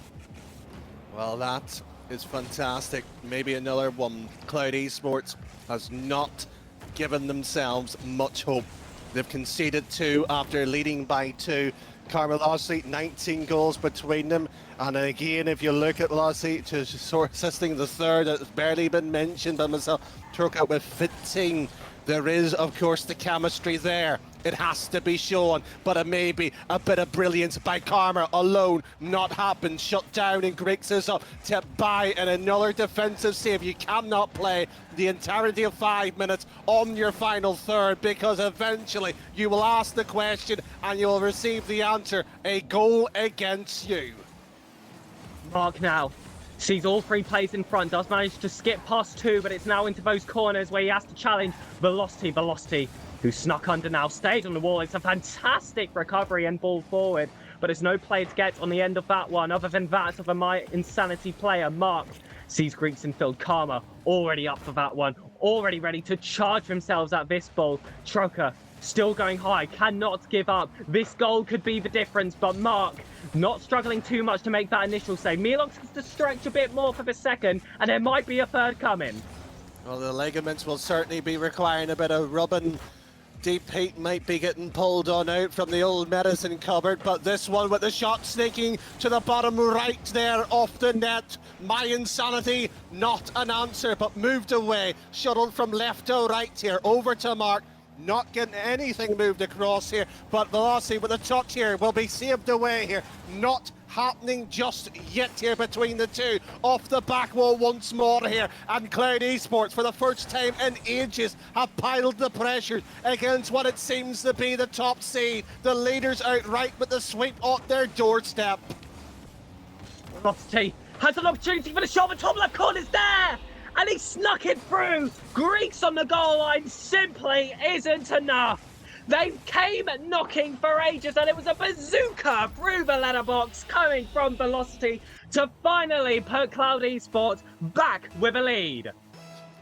[SPEAKER 3] Well, that is fantastic. Maybe another one. Cloud Esports has not given themselves much hope. They've conceded 2 after leading by 2. Karma Velocity, 19 goals between them. And again, if you look at Velocity to assisting the third, it's barely been mentioned by myself. Troka with 15. There is, of course, the chemistry there. It has to be shown, but it may be a bit of brilliance by Karma alone. Not happened. Shut down, and Greeks is up to buy and another defensive save. You cannot play the entirety of 5 minutes on your final third, because eventually you will ask the question and you will receive the answer. A goal against you.
[SPEAKER 8] Mark now sees all 3 plays in front, does manage to skip past 2, but it's now into those corners where he has to challenge Velocity, who snuck under now, stayed on the wall. It's a fantastic recovery and ball forward, but there's no play to get on the end of that one, other than that of a mYinsanity player. Mark sees Greeks in field. Karma already up for that one, already ready to charge themselves at this ball. Troka still going high, cannot give up. This goal could be the difference, but Mark not struggling too much to make that initial save. mYinsanity has to stretch a bit more for the second, and there might be a third coming.
[SPEAKER 3] Well, the ligaments will certainly be requiring a bit of rubbing. Deep heat might be getting pulled on out from the old medicine cupboard, but this one with the shot snaking to the bottom right there off the net. mYinsanity, not an answer, but moved away. Shuttled from left to right here, over to Mark. Not getting anything moved across here, but Velocity with a touch here will be saved away here. Not happening just yet here between the 2. Off the back wall once more here, and Cloud Esports for the first time in ages have piled the pressure against what it seems to be the top seed. The leaders outright with the sweep on their doorstep.
[SPEAKER 8] Velocity has an opportunity for the shot, but top left corner's there! And he snuck it through. Greeks on the goal line simply isn't enough. They came knocking for ages, and it was a bazooka through the letterbox coming from Velocity to finally put Cloud Esports back with a lead.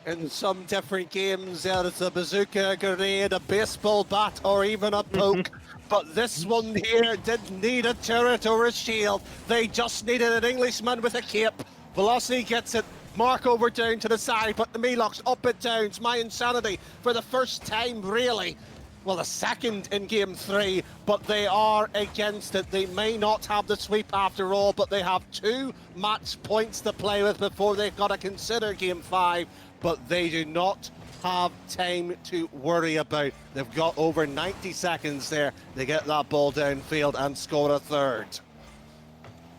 [SPEAKER 3] In some different games, there is a bazooka, a grenade, a baseball bat, or even a poke. But this one here didn't need a turret or a shield. They just needed an Englishman with a cape. Velocity gets it. Mark over down to the side, but the mYinsanity up and down. mYinsanity for the first time, really. Well, the second in game 3, but they are against it. They may not have the sweep after all, but they have 2 match points to play with before they've got to consider game 5. But they do not have time to worry about. They've got over 90 seconds there to get that ball downfield and score a third.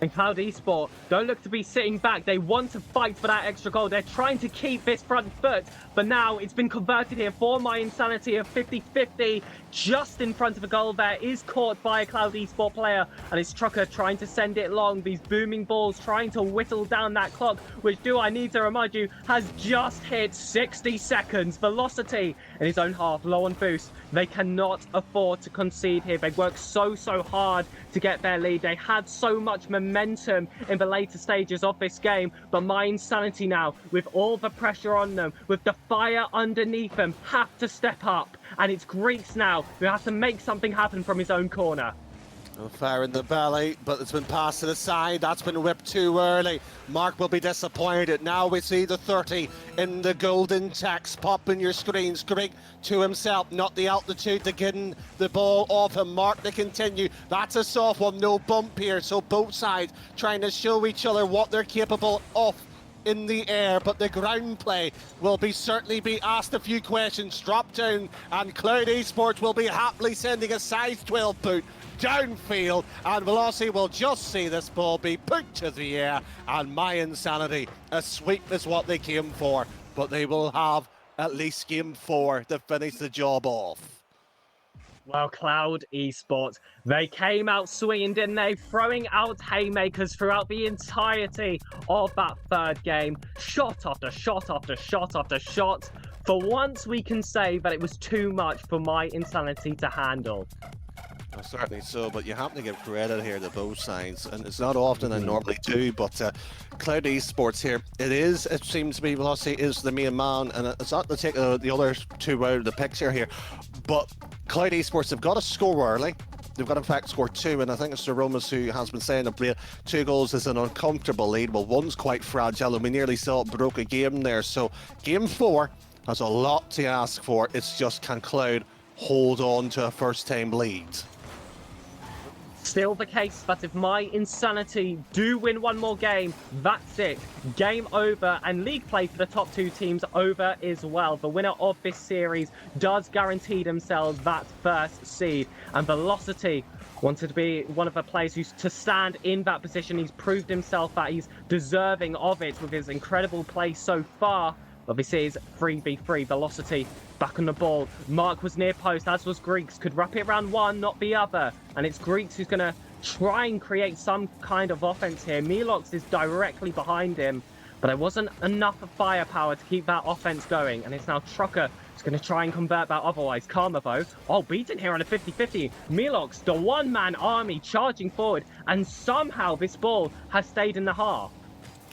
[SPEAKER 8] And Cloud Esport don't look to be sitting back. They want to fight for that extra goal. They're trying to keep this front foot, but now it's been converted here for mYinsanity of 50-50. Just in front of a goal there is caught by a Cloud Esport player, and it's Trucker trying to send it long. These booming balls trying to whittle down that clock, which, do I need to remind you, has just hit 60 seconds. Velocity in his own half, low on boost. They cannot afford to concede here. They worked so hard to get their lead. They had so much momentum momentum in the later stages of this game. But mYinsanity now, with all the pressure on them, with the fire underneath them, have to step up. And it's Greeks now who have to make something happen from his own corner.
[SPEAKER 3] Fire in the belly, but it's been passed to the side. That's been whipped too early. Mark will be disappointed. Now we see the 30 in the golden text popping your screens. Greek to himself, not the altitude to get the ball off him. Mark to continue. That's a soft one, no bump here. So both sides trying to show each other what they're capable of in the air, but the ground play will certainly be asked a few questions. Drop down, and Cloud Esports will be happily sending a size 12 boot downfield, and Velocity will just see this ball be put to the air, and mYinsanity, a sweep is what they came for, but they will have at least game 4 to finish the job off.
[SPEAKER 8] Well, Cloud Esports, they came out swinging, didn't they? Throwing out haymakers throughout the entirety of that third game. Shot after shot after shot after shot. For once, we can say that it was too much for mYinsanity to handle.
[SPEAKER 3] Well, certainly so, but you have to give credit here to both sides, and it's not often I normally do, but Cloud Esports here, it seems to be Velocity is the main man, and it's not to take the other two out of the picture here, but Cloud Esports have got to score early. They've got in fact scored 2, and I think it's Romas who has been saying that 2 goals is an uncomfortable lead. Well, one's quite fragile, and we nearly saw it broke a game there, so game 4 has a lot to ask for. It's just, can Cloud hold on to a first-time lead?
[SPEAKER 8] Still the case that if mYinsanity do win one more game, that's it. Game over, and league play for the top 2 teams over as well. The winner of this series does guarantee themselves that first seed. And Velocity wanted to be one of the players who's to stand in that position. He's proved himself that he's deserving of it with his incredible play so far. But this is 3v3. Velocity back on the ball. Mark was near post, as was Greeks. Could wrap it around one, not the other. And it's Greeks who's going to try and create some kind of offense here. mYlox is directly behind him, but there wasn't enough of firepower to keep that offense going. And it's now Trucker who's going to try and convert that otherwise. Karma, though, beaten here on a 50-50. mYlox, the one-man army charging forward, and somehow this ball has stayed in the half.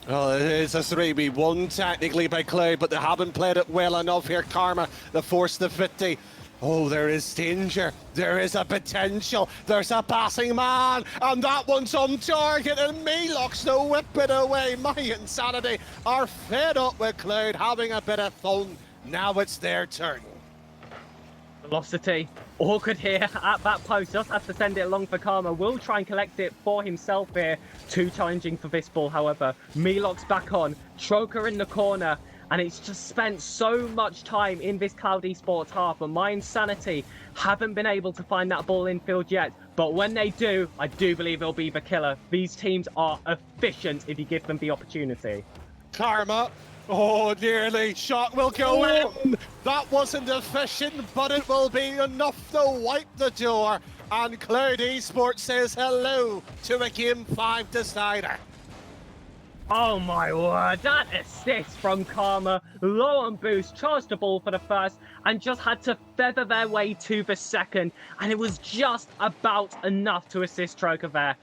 [SPEAKER 3] Oh, it is a 3v1 technically by Cloud, but they haven't played it well enough here. Karma, the force the 50. Oh, there is danger. There is a potential. There's a passing man, and that one's on target, and mYlox to whip it away. mYinsanity are fed up with Cloud having a bit of fun. Now it's their turn.
[SPEAKER 8] Velocity, awkward here at that post, just has to send it along for Karma. Will try and collect it for himself here. Too challenging for this ball, however. mYlox back on, Troker in the corner, and it's just spent so much time in this Cloud Esports half, but mYinsanity haven't been able to find that ball infield yet. But when they do, I do believe it'll be the killer. These teams are efficient if you give them the opportunity.
[SPEAKER 3] Karma. Oh, nearly. Shot will go in. That wasn't efficient, but it will be enough to wipe the door. And Cloud Esports says hello to a Game 5 decider.
[SPEAKER 8] Oh my word, that assist from Karma. Low on boost, charged the ball for the first, and just had to feather their way to the second. And it was just about enough to assist Troker there.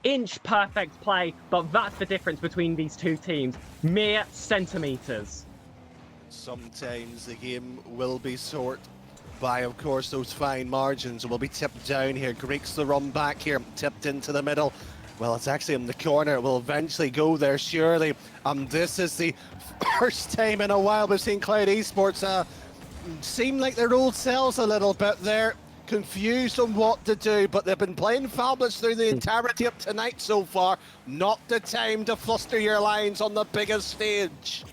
[SPEAKER 8] Inch perfect play, but that's the difference between these two teams. Mere centimeters.
[SPEAKER 3] Sometimes the game will be sort by, of course, those fine margins, and will be tipped down here. Greeks the run back here, tipped into the middle. Well, it's actually in the corner. It will eventually go there, surely. This is the first time in a while we've seen Cloud Esports seem like their old selves a little bit there. Confused on what to do, but they've been playing fabulous through the entirety of tonight so far. Not the time to fluster your lines on the biggest stage.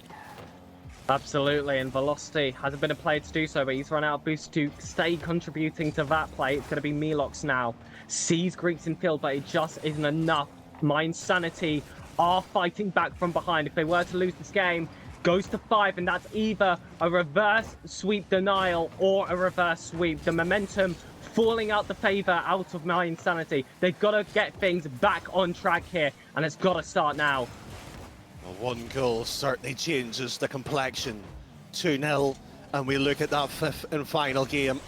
[SPEAKER 8] Absolutely, and Velocity hasn't been a player to do so, but he's run out of boost to stay contributing to that play. It's going to be mYlox now. Sees Greeks in field, but it just isn't enough. mYinsanity are fighting back from behind. If they were to lose this game, goes to 5, and that's either a reverse sweep denial or a reverse sweep. The momentum falling out the favor out of mYinsanity. They've got to get things back on track here, and it's got to start now.
[SPEAKER 3] Well, one goal certainly changes the complexion. 2-0, and we look at that fifth and final game.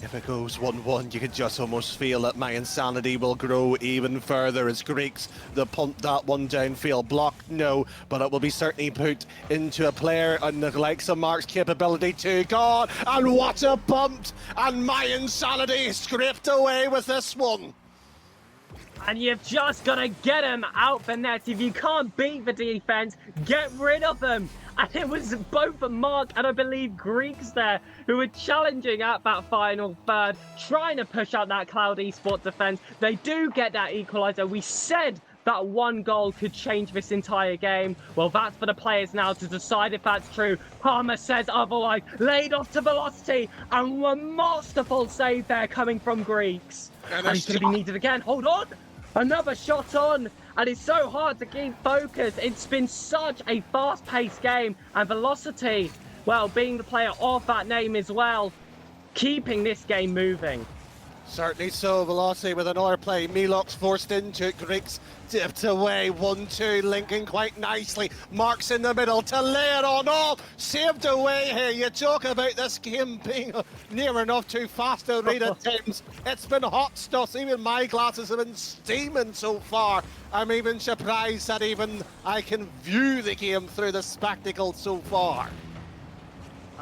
[SPEAKER 3] If it goes 1-1, you could just almost feel that mYinsanity will grow even further as Greeks. They'll punt that one downfield. Blocked, no, but it will be certainly put into a player and the likes of Mark's capability to God. And what a punt! And mYinsanity scraped away with this one.
[SPEAKER 8] And you've just got to get him out the net. If you can't beat the defense, get rid of them. And it was both Mark and I believe Greeks there who were challenging at that final third, trying to push out that Cloud Esports defense. They do get that equalizer. We said that one goal could change this entire game. Well, that's for the players now to decide if that's true. Palmer says otherwise. Laid off to Velocity. And a masterful save there coming from Greeks. And he's going to be needed again. Hold on. Another shot on, and it's so hard to keep focus. It's been such a fast-paced game, and Velocity, well, being the player of that name as well, keeping this game moving.
[SPEAKER 3] Certainly so, Velocity with another play. mYinsanity forced into it. Greeks dipped away. 1-2, linking quite nicely. Mark's in the middle to lay it on all. Saved away here. You talk about this game being near enough too fast to read at times. It's been hot stuff. Even my glasses have been steaming so far. I'm even surprised that even I can view the game through the spectacle so far.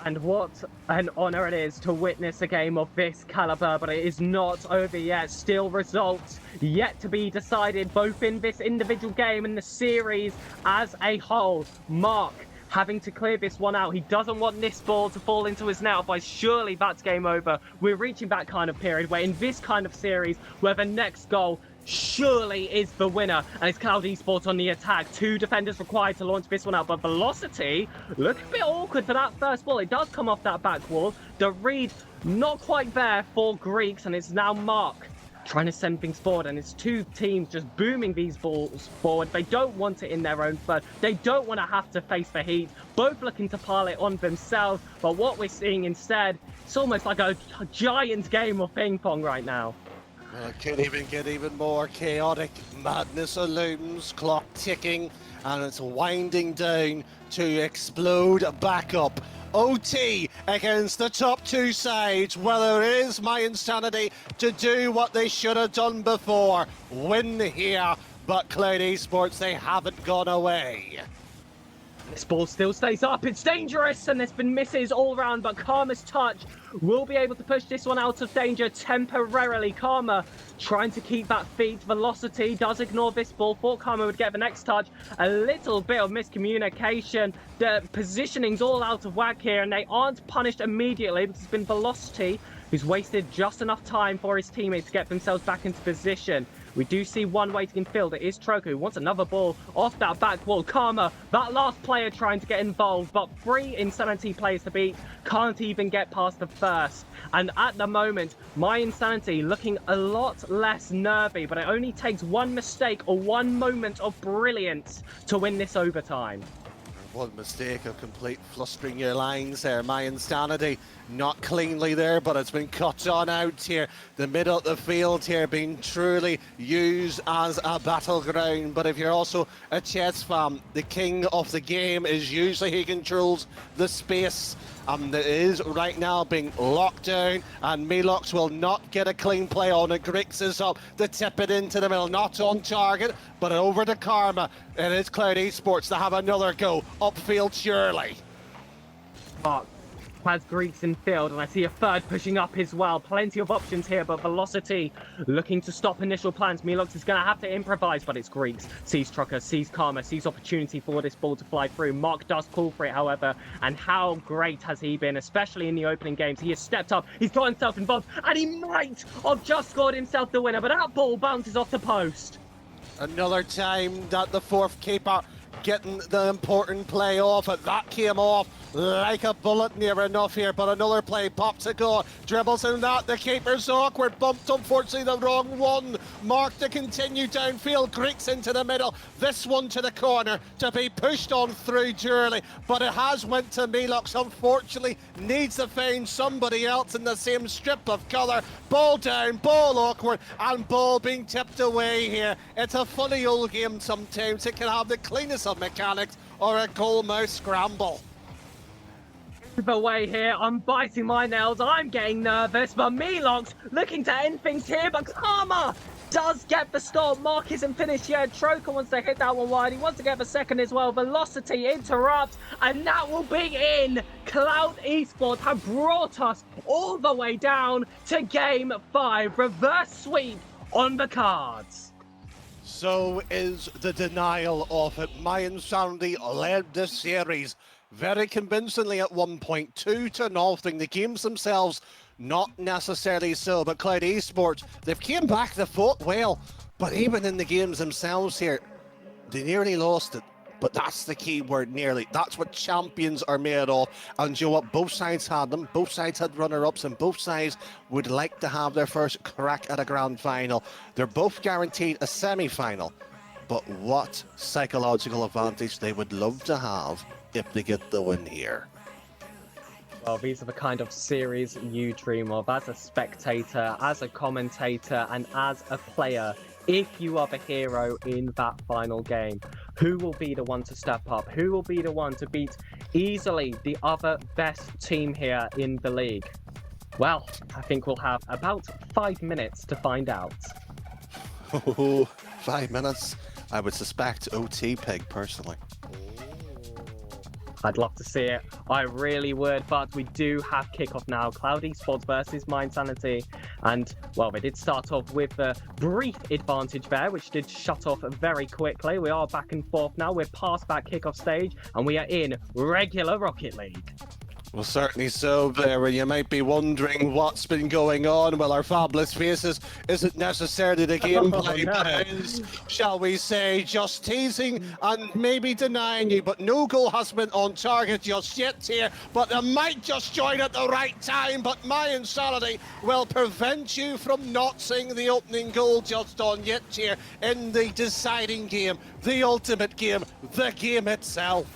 [SPEAKER 8] And what an honour it is to witness a game of this calibre, but it is not over yet. Still results yet to be decided, both in this individual game and the series as a whole. Mark having to clear this one out. He doesn't want this ball to fall into his net, otherwise surely that's game over. We're reaching that kind of period where in this kind of series, where the next goal surely is the winner, and it's Cloud Esports on the attack. 2 defenders required to launch this one out, but Velocity look a bit awkward for that first ball. It does come off that back wall. The read not quite there for Greeks, and it's now Mark trying to send things forward, and it's 2 teams just booming these balls forward. They don't want it in their own third. They don't want to have to face the heat. Both looking to pile it on themselves, but what we're seeing instead, it's almost like a giant game of ping pong right now.
[SPEAKER 3] Well, it could even get even more chaotic. Madness illumes, clock ticking, and it's winding down to explode back up. OT against the top 2 sides. Whether it is mYinsanity to do what they should have done before, win here, but Cloud Esports, they haven't gone away.
[SPEAKER 8] This ball still stays up. It's dangerous, and there's been misses all around, but Karma's touch will be able to push this one out of danger temporarily. Karma trying to keep that feet. Velocity does ignore this ball. Thought Karma would get the next touch. A little bit of miscommunication. The positioning's all out of whack here, and they aren't punished immediately because it's been Velocity who's wasted just enough time for his teammates to get themselves back into position. We do see one waiting in field. It is Troku, who wants another ball off that back wall. Karma, that last player trying to get involved, but 3 Insanity players to beat, can't even get past the first. And at the moment, mYinsanity looking a lot less nervy, but it only takes one mistake or one moment of brilliance to win this overtime.
[SPEAKER 3] One mistake of complete flustering your lines there. mYinsanity not cleanly there, but it's been cut on out here. The middle of the field here being truly used as a battleground. But if you're also a chess fan, the king of the game is usually he controls the space. It is right now being locked down, and mYinsanity will not get a clean play on it. Grix is up to tip it into the middle, not on target, but over to Karma. It is Cloud Esports to have another go upfield, surely.
[SPEAKER 8] Mark has Greeks in field, and I see a third pushing up as well. Plenty of options here, but Velocity looking to stop initial plans. mYinsanity is going to have to improvise, but it's Greeks. Sees Trucker, sees Karma, sees opportunity for this ball to fly through. Mark does call for it, however, and how great has he been, especially in the opening games. He has stepped up, he's got himself involved, and he might have just scored himself the winner, but that ball bounces off the post.
[SPEAKER 3] Another time that the 4th keeper getting the important play off. That came off like a bullet near enough here, but another play pops a goal, dribbles in that, the keeper's awkward, bumped unfortunately the wrong one. Mark to continue downfield, Greeks into the middle, this one to the corner to be pushed on through Durley, but it has went to mYinsanity. Unfortunately needs to find somebody else in the same strip of colour. Ball down, ball awkward, and ball being tipped away here. It's a funny old game sometimes. It can have the cleanest of mechanics or a goal mouse scramble.
[SPEAKER 8] Either way here, I'm biting my nails, I'm getting nervous, but mYinsanity looking to end things here, but Karma does get the stop. Mark isn't finished yet. Troker wants to hit that one wide. He wants to get the second as well. Velocity interrupts, and that will be in. Cloud Esports have brought us all the way down to Game 5. Reverse sweep on the cards.
[SPEAKER 3] So is the denial of it. mYinsanity led this series very convincingly at 1.2 to nothing. The games themselves, not necessarily so, but Cloud Esports, they've came back, they fought well, but even in the games themselves here, they nearly lost it. But that's the key word, nearly. That's what champions are made of. And you know what? Both sides had them. Both sides had runner-ups, and both sides would like to have their first crack at a grand final. They're both guaranteed a semi-final. But what psychological advantage they would love to have if they get the win here.
[SPEAKER 8] Well, these are the kind of series you dream of as a spectator, as a commentator, and as a player. If you are the hero in that final game, who will be the one to step up? Who will be the one to beat easily the other best team here in the league? Well, I think we'll have about 5 minutes to find out.
[SPEAKER 3] Oh, 5 minutes? I would suspect OT Pig, personally.
[SPEAKER 8] I'd love to see it. I really would, but we do have kickoff now. Cloud Esports versus mYinsanity. And, well, they did start off with a brief advantage there, which did shut off very quickly. We are back and forth now. We're past that kickoff stage, and we are in regular Rocket League.
[SPEAKER 3] Well, certainly so, there. And you might be wondering what's been going on. Well, our fabulous faces isn't necessarily the gameplay,
[SPEAKER 8] no.
[SPEAKER 3] but is, shall we say, just teasing and maybe denying you. But no goal has been on target just yet here. But they might just join at the right time. But mYinsanity will prevent you from not seeing the opening goal just on yet here in the deciding game, the ultimate game, the game itself.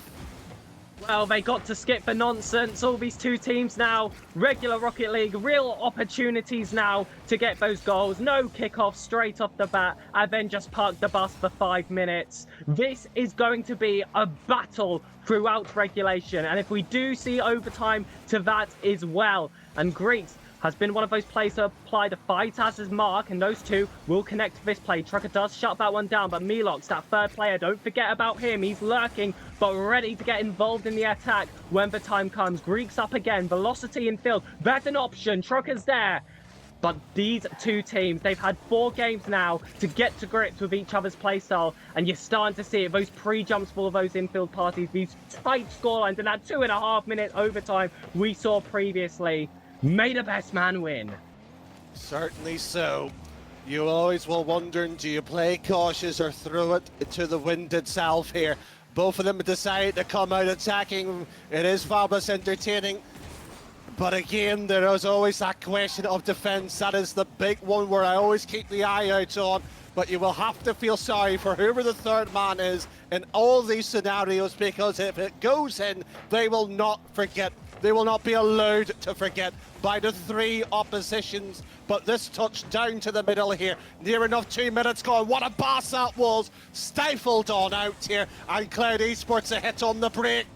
[SPEAKER 8] Well, they got to skip the nonsense. All these two teams now, regular Rocket League, real opportunities now to get those goals. No kickoff straight off the bat, and then just park the bus for 5 minutes. This is going to be a battle throughout regulation, and if we do see overtime to that as well, and Greeks has been one of those players to apply the fight as his mark, and those two will connect to this play. Trucker does shut that one down, but mYinsanity, that third player, don't forget about him. He's lurking, but ready to get involved in the attack when the time comes. Greeks up again, velocity in field, that's an option, Trucker's there. But these two teams, they've had 4 games now to get to grips with each other's playstyle, and you're starting to see it, those pre-jumps for those infield parties, these tight scorelines, and that 2.5-minute overtime we saw previously. May the best man win.
[SPEAKER 3] Certainly so. You always will wonder, do you play cautious or throw it to the wind itself here? Both of them decide to come out attacking. It is fabulous entertaining. But again, there is always that question of defence. That is the big one where I always keep the eye out on. But you will have to feel sorry for whoever the third man is in all these scenarios, because if it goes in, they will not forget. They will not be allowed to forget by the 3 oppositions. But this touch down to the middle here, near enough 2 minutes gone. What a pass that was, stifled on out here, and Cloud Esports a hit on the break.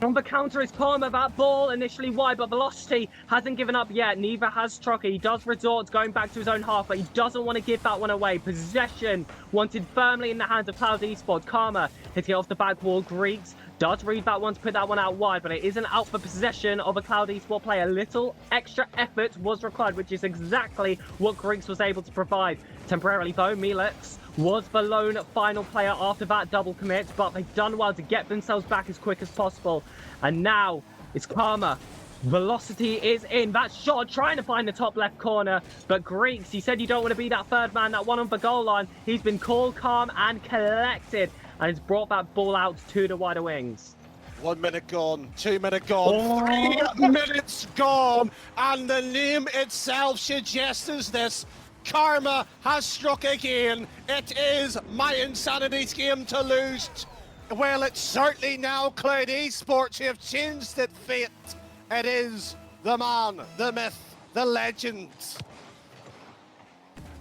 [SPEAKER 8] On the counter is Karma, that ball initially wide, but Velocity hasn't given up yet. Neither has Trucker. He does resort to going back to his own half, but he doesn't want to give that one away. Possession wanted firmly in the hands of Cloud Esports. Karma hitting off the back wall. Greeks does read that one to put that one out wide, but it isn't out for possession of a Cloud Esports player. Little extra effort was required, which is exactly what Greeks was able to provide. Temporarily though, mYinsanity was the lone final player after that double commit, but they've done well to get themselves back as quick as possible. And now it's Karma. Velocity is in. That shot trying to find the top left corner, but Greeks, you said you don't want to be that third man, that one on the goal line. He's been cool, calm and collected, and has brought that ball out to the wider wings.
[SPEAKER 3] 1 minute gone, 2 minutes gone, 3 minutes gone, and the name itself suggests this. Karma has struck again. It is mYinsanity's game to lose. Well, it's certainly now Cloud Esports who have changed its fate. It is the man, the myth, the legend.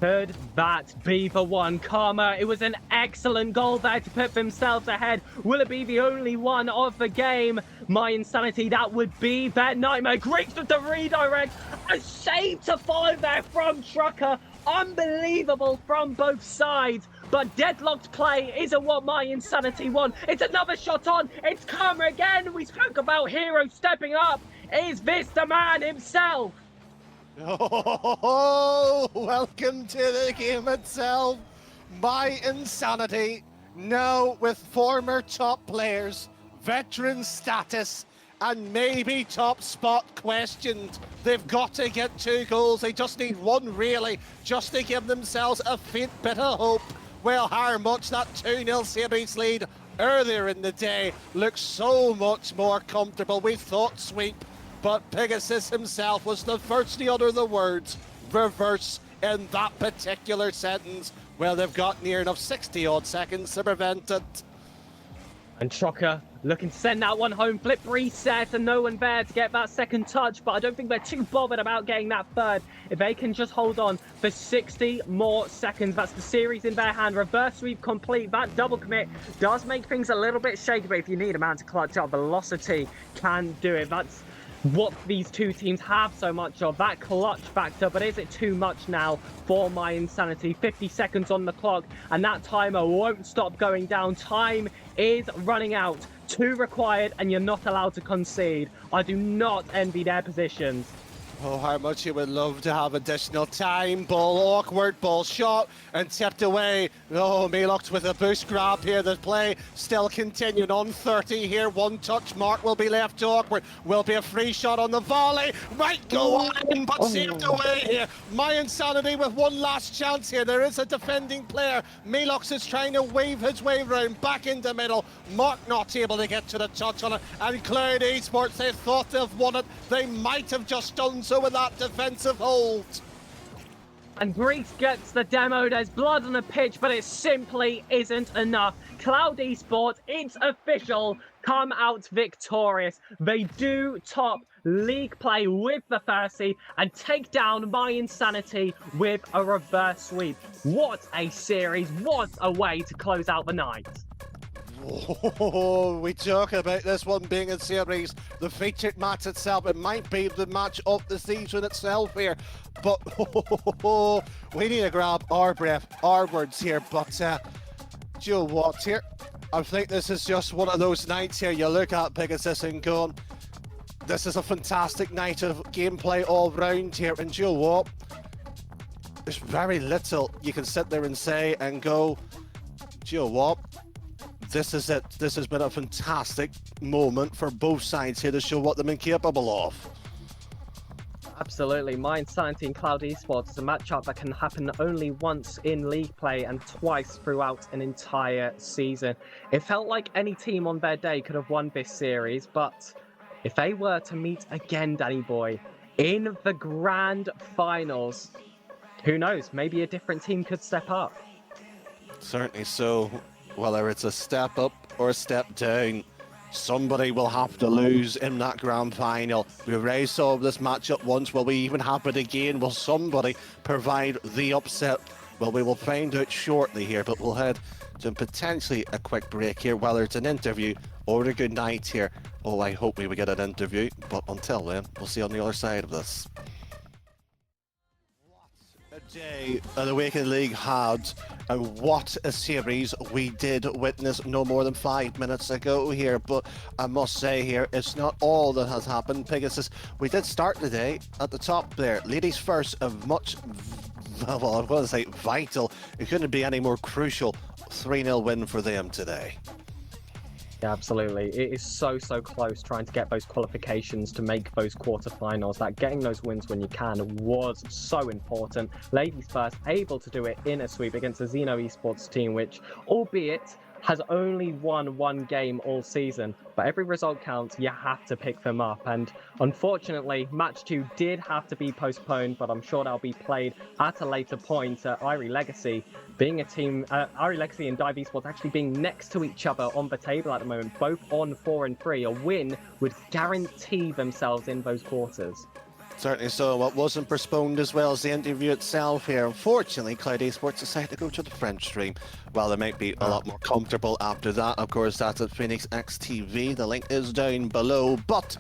[SPEAKER 8] Could that be the one? Karma, it was an excellent goal there to put themselves ahead. Will it be the only one of the game? mYinsanity, that would be their nightmare. Greeks with the redirect. A save to follow there from Trucker. Unbelievable from both sides. But deadlocked play isn't what mYinsanity want. It's another shot on. It's Karma again. We spoke about Hero stepping up. Is this the man himself?
[SPEAKER 3] Oh, welcome to the game itself. mYinsanity, now with former top players, veteran status, and maybe top spot questioned. They've got to get 2 goals. They just need 1 really, just to give themselves a faint bit of hope. Well, how much that 2-0 series lead earlier in the day looks so much more comfortable. We thought sweep, but Pegasus himself was the first to utter the words reverse in that particular sentence. Well, they've got near enough 60-odd seconds to prevent it.
[SPEAKER 8] And Trucker looking to send that one home. Flip reset and no one there to get that second touch, but I don't think they're too bothered about getting that third. If they can just hold on for 60 more seconds, that's the series in their hand. Reverse sweep complete. That double commit does make things a little bit shaky, but if you need a man to clutch up, Velocity can do it. That's what these two teams have so much of, that clutch factor. But is it too much now for mYinsanity? 50 seconds on the clock, and that timer won't stop going down. Time is running out. 2 required, and you're not allowed to concede. I do not envy their positions.
[SPEAKER 3] Oh, how much you would love to have additional time. Ball awkward, ball shot and tipped away. Oh, mYlox with a boost grab here. The play still continuing on 30 here. 1 touch mark will be left to awkward. Will be a free shot on the volley. Might go on, but saved away here. mYinsanity with 1 last chance here. There is a defending player. mYlox is trying to wave his way around back into middle. Mark not able to get to the touch on it. And Cloud Esports, they thought they've won it. They might have just done so with that defensive hold.
[SPEAKER 8] And Greece gets the demo. There's blood on the pitch, but it simply isn't enough. Cloud Esports, it's official, come out victorious. They do top league play with the Thirsty and take down mYinsanity with a reverse sweep. What a series, what a way to close out the night.
[SPEAKER 3] Oh, we talk about this one being a series, the featured match itself. It might be the match of the season itself here, but we need to grab our breath, our words here. But do you know what here? I think this is just one of those nights here. You look at Pegasus and go, this is a fantastic night of gameplay all round here. And do you know what? There's very little you can sit there and say and go, do you know what? This is it. This has been a fantastic moment for both sides here to show what they've been capable of.
[SPEAKER 8] Absolutely. mYinsanity and Cloud Esports is a matchup that can happen only once in league play and twice throughout an entire season. It felt like any team on their day could have won this series, but if they were to meet again, Danny Boy, in the grand finals, who knows? Maybe a different team could step up.
[SPEAKER 3] Certainly so. Whether it's a step up or a step down, somebody will have to lose in that grand final. We already saw this matchup once. Will we even have it again? Will somebody provide the upset? Well, we will find out shortly here, but we'll head to potentially a quick break here, whether it's an interview or a good night here. Oh, I hope we will get an interview, but until then, we'll see you on the other side of this. A day the Awaken League had, and what a series we did witness no more than 5 minutes ago here. But I must say here, it's not all that has happened. Pegasus, we did start the day at the top there. Ladies first, a much, well, I'm going to say vital, it couldn't be any more crucial 3-0 win for them today.
[SPEAKER 8] Yeah, absolutely. It is so close trying to get those qualifications to make those quarterfinals. That getting those wins when you can was so important. Ladies first, able to do it in a sweep against the Zeno Esports team, which, albeit has only won 1 game all season, but every result counts. You have to pick them up, and unfortunately match 2 did have to be postponed, but I'm sure that'll be played at a later point. Irie Legacy being a team, Irie Legacy and Dive Esports actually being next to each other on the table at the moment, both on 4 and 3. A win would guarantee themselves in those quarters.
[SPEAKER 3] Certainly so. What wasn't postponed as well as the interview itself here. Unfortunately, Cloud Esports decided to go to the French stream. While they might be a lot more comfortable after that, of course, that's at Phoenyx XTV. The link is down below. But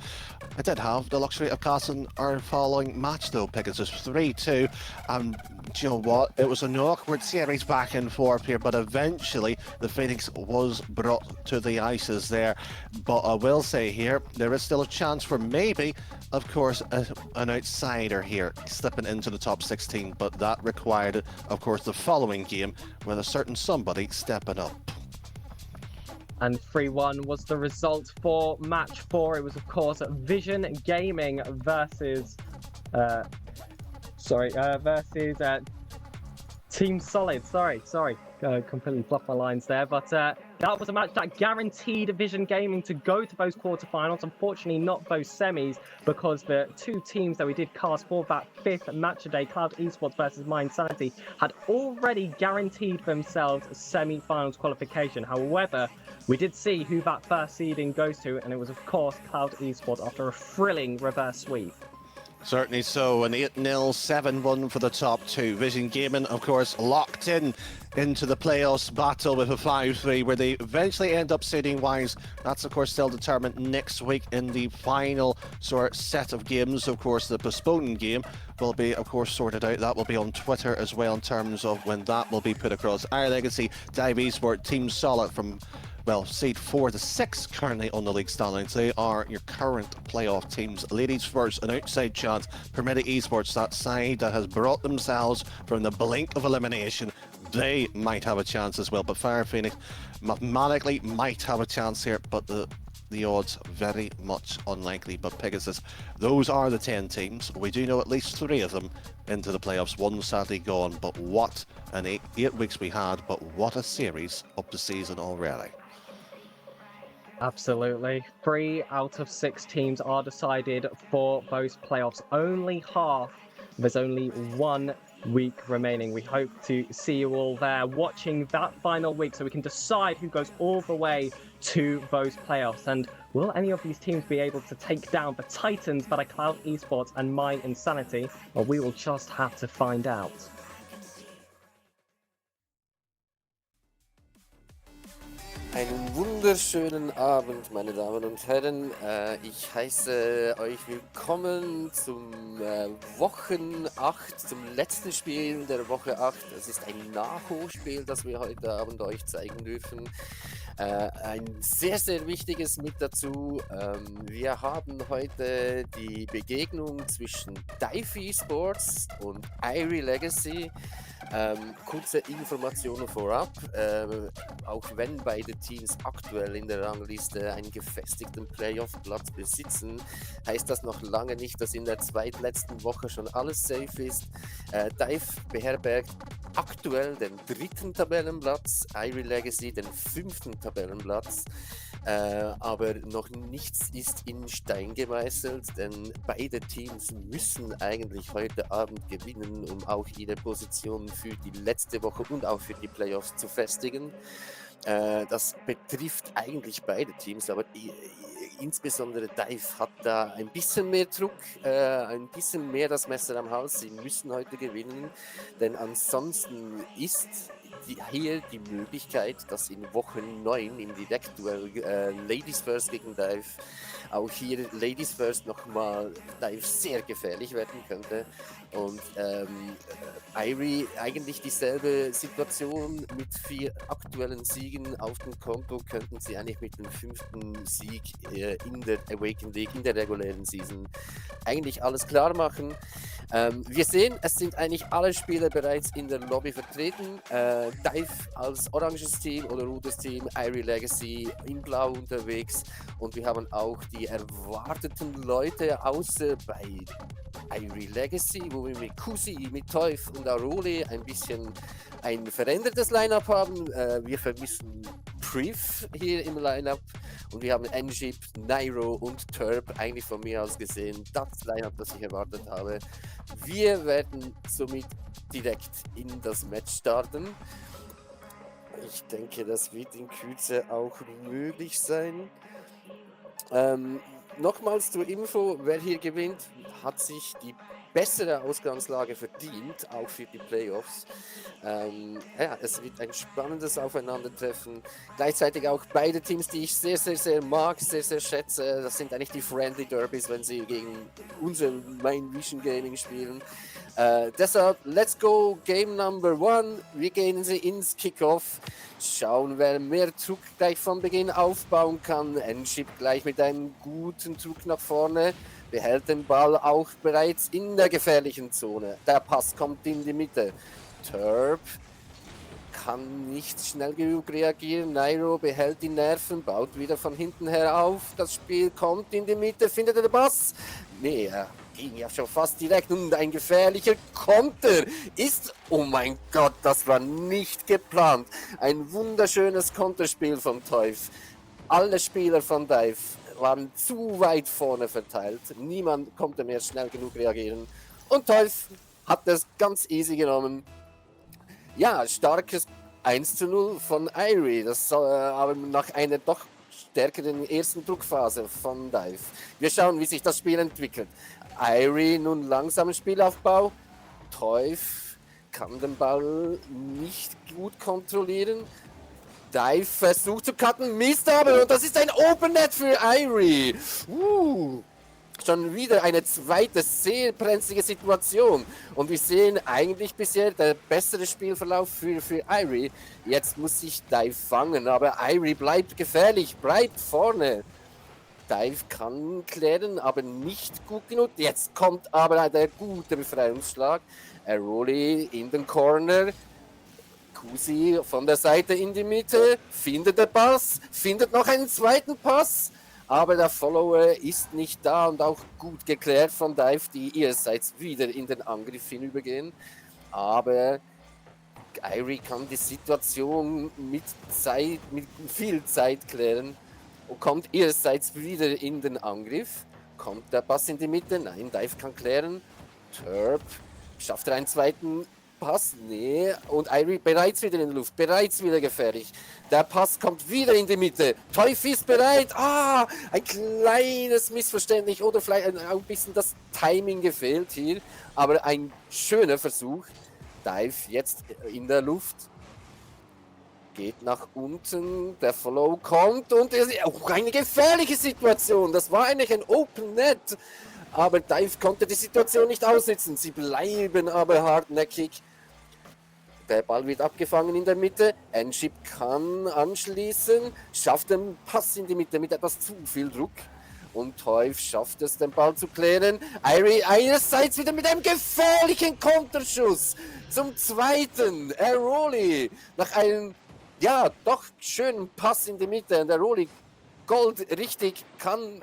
[SPEAKER 3] I did have the luxury of casting our following match, though. Pegasus 3-2. And do you know what? It was an awkward series back and forth here, but eventually the Phoenyx was brought to the ices there. But I will say here, there is still a chance for maybe, of course, an outsider here slipping into the top 16, but that required, of course, the following game with a certain somebody stepping up.
[SPEAKER 8] And 3-1 was the result for match 4. It was, of course, VisionGaming versus Team Solid. Sorry, completely fluffed my lines there. But that was a match that guaranteed VisionGaming to go to those quarterfinals. Unfortunately, not those semis, because the two teams that we did cast for that 5th match of day, Cloud Esports versus mYinsanity, had already guaranteed themselves a semi-finals qualification. However, we did see who that first seeding goes to, and it was, of course, Cloud Esports after a thrilling reverse sweep.
[SPEAKER 3] Certainly so, an 8-0, 7-1 for the top two. VisionGaming, of course, locked into the playoffs battle with a 5-3, where they eventually end up seeding-wise. That's, of course, still determined next week in the final set of games. Of course, the postponed game will be, of course, sorted out. That will be on Twitter as well in terms of when that will be put across. Irie Legacy, Dive Esport, Team Solid from, well, seed 4 to 6 currently on the league standings. They are your current playoff teams. LadiesFirst, an outside chance. Permitta Esports, that side that has brought themselves from the blink of elimination. They might have a chance as well. But Phoenyx mathematically might have a chance here, but the odds very much unlikely. But Pegasus, those are the 10 teams. We do know at least 3 of them into the playoffs. One sadly gone, but what an 8 weeks we had, but what a series of the season already.
[SPEAKER 8] Absolutely. 3 out of 6 teams are decided for those playoffs. Only half. There's only 1 week remaining. We hope to see you all there watching that final week so we can decide who goes all the way to those playoffs. And will any of these teams be able to take down the Titans that are Cloud Esports and mYinsanity? Well, we will just have to find out.
[SPEAKER 9] Einen wunderschönen Abend, meine Damen und Herren. Ich heiße euch willkommen zum Wochen 8, zum letzten Spiel der Woche 8. Es ist ein Nachholspiel, das wir heute Abend euch zeigen dürfen. Ein sehr, sehr wichtiges mit dazu. Wir haben heute die Begegnung zwischen Dive Esports und Irie Legacy. Kurze Informationen vorab, auch wenn beide Teams aktuell in der Rangliste einen gefestigten Playoff-Platz besitzen, heißt das noch lange nicht, dass in der zweitletzten Woche schon alles safe ist. Dive beherbergt aktuell den 3. Tabellenplatz, Irie Legacy den 5. Tabellenplatz. Aber noch nichts ist in Stein gemeißelt, denn beide Teams müssen eigentlich heute Abend gewinnen, um auch ihre Position für die letzte Woche und auch für die Playoffs zu festigen. Das betrifft eigentlich beide Teams, aber insbesondere Dive hat da ein bisschen mehr Druck, ein bisschen mehr das Messer am Hals. Sie müssen heute gewinnen, denn ansonsten ist hier die Möglichkeit, dass in Woche 9 im Direktduell LadiesFirst gegen Dive auch hier LadiesFirst nochmal Dive sehr gefährlich werden könnte. Und Irie eigentlich dieselbe Situation mit 4 aktuellen Siegen auf dem Konto, könnten sie eigentlich mit dem 5. Sieg in der Awaken League, in der regulären Season eigentlich alles klar machen. Wir sehen, es sind eigentlich alle Spieler bereits in der Lobby vertreten. Dive als oranges Team oder rotes Team, Irie Legacy in blau unterwegs. Und wir haben auch die erwarteten Leute, außer bei Irie Legacy, wo wir mit Kusi, mit Teuf und Arole ein bisschen ein verändertes Line-Up haben. Wir vermissen Priv hier im Line-Up und wir haben Engip, Nairo und Turb eigentlich von mir aus gesehen das Line-Up, das ich erwartet habe. Wir werden somit direkt in das Match starten. Ich denke, das wird in Kürze auch möglich sein. Nochmals zur Info, wer hier gewinnt, hat sich die bessere Ausgangslage verdient, auch für die Playoffs. Ja, es wird ein spannendes Aufeinandertreffen. Gleichzeitig auch beide Teams, die ich sehr, sehr, sehr mag, sehr, sehr schätze. Das sind eigentlich die Friendly Derbys, wenn sie gegen mein VisionGaming spielen. Deshalb, let's go, Game Number 1. Wir gehen sie ins Kickoff. Schauen, wer mehr Druck gleich von Beginn aufbauen kann. N-Chip gleich mit einem guten Druck nach vorne. Behält den Ball auch bereits in der gefährlichen Zone. Der Pass kommt in die Mitte. Turb kann nicht schnell genug reagieren. Nairo behält die Nerven, baut wieder von hinten her auf. Das Spiel kommt in die Mitte, findet er den Pass? Nee, er ging ja schon fast direkt und ein gefährlicher Konter ist, oh mein Gott, das war nicht geplant. Ein wunderschönes Konterspiel von Teuf. Alle Spieler von Dive waren zu weit vorne verteilt. Niemand konnte mehr schnell genug reagieren. Und Teuf hat das ganz easy genommen. Ja, starkes 1:0 von Irie. Das aber nach einer doch stärkeren ersten Druckphase von Dive. Wir schauen, wie sich das Spiel entwickelt. Irie nun langsam im Spielaufbau. Teuf kann den Ball nicht gut kontrollieren. Dive versucht zu cutten, misst aber und das ist ein Open Net für Irie. Schon wieder eine zweite sehr brenzlige Situation und wir sehen eigentlich bisher der bessere Spielverlauf für Irie. Jetzt muss sich Dive fangen, aber Irie bleibt gefährlich, bleibt vorne. Dive kann klären, aber nicht gut genug. Jetzt kommt aber der gute Befreiungsschlag. Rolli in den Corner. Kusi von der Seite in die Mitte, findet den Pass, findet noch einen zweiten Pass, aber der Follower ist nicht da und auch gut geklärt von Dive, die ihrerseits wieder in den Angriff hinübergehen. Aber Irie kann die Situation mit viel Zeit klären und kommt ihrerseits wieder in den Angriff. Kommt der Pass in die Mitte? Nein, Dive kann klären. Turb schafft einen zweiten Pass, nee, und Irie bereits wieder in der Luft, bereits wieder gefährlich. Der Pass kommt wieder in die Mitte. Teuf ist bereit. Ein kleines Missverständnis oder vielleicht ein bisschen das Timing gefehlt hier, aber ein schöner Versuch. Dive jetzt in der Luft. Geht nach unten, der Follow kommt und eine gefährliche Situation. Das war eigentlich ein Open Net. Aber Dive konnte die Situation nicht aussitzen. Sie bleiben aber hartnäckig. Der Ball wird abgefangen in der Mitte. N-Chip kann anschließen. Schafft den Pass in die Mitte mit etwas zu viel Druck. Und Teuf schafft es, den Ball zu klären. Irie einerseits wieder mit einem gefährlichen Konterschuss. Zum zweiten. Rolli nach einem, ja, doch schönen Pass in die Mitte. Und der Rolli Gold richtig kann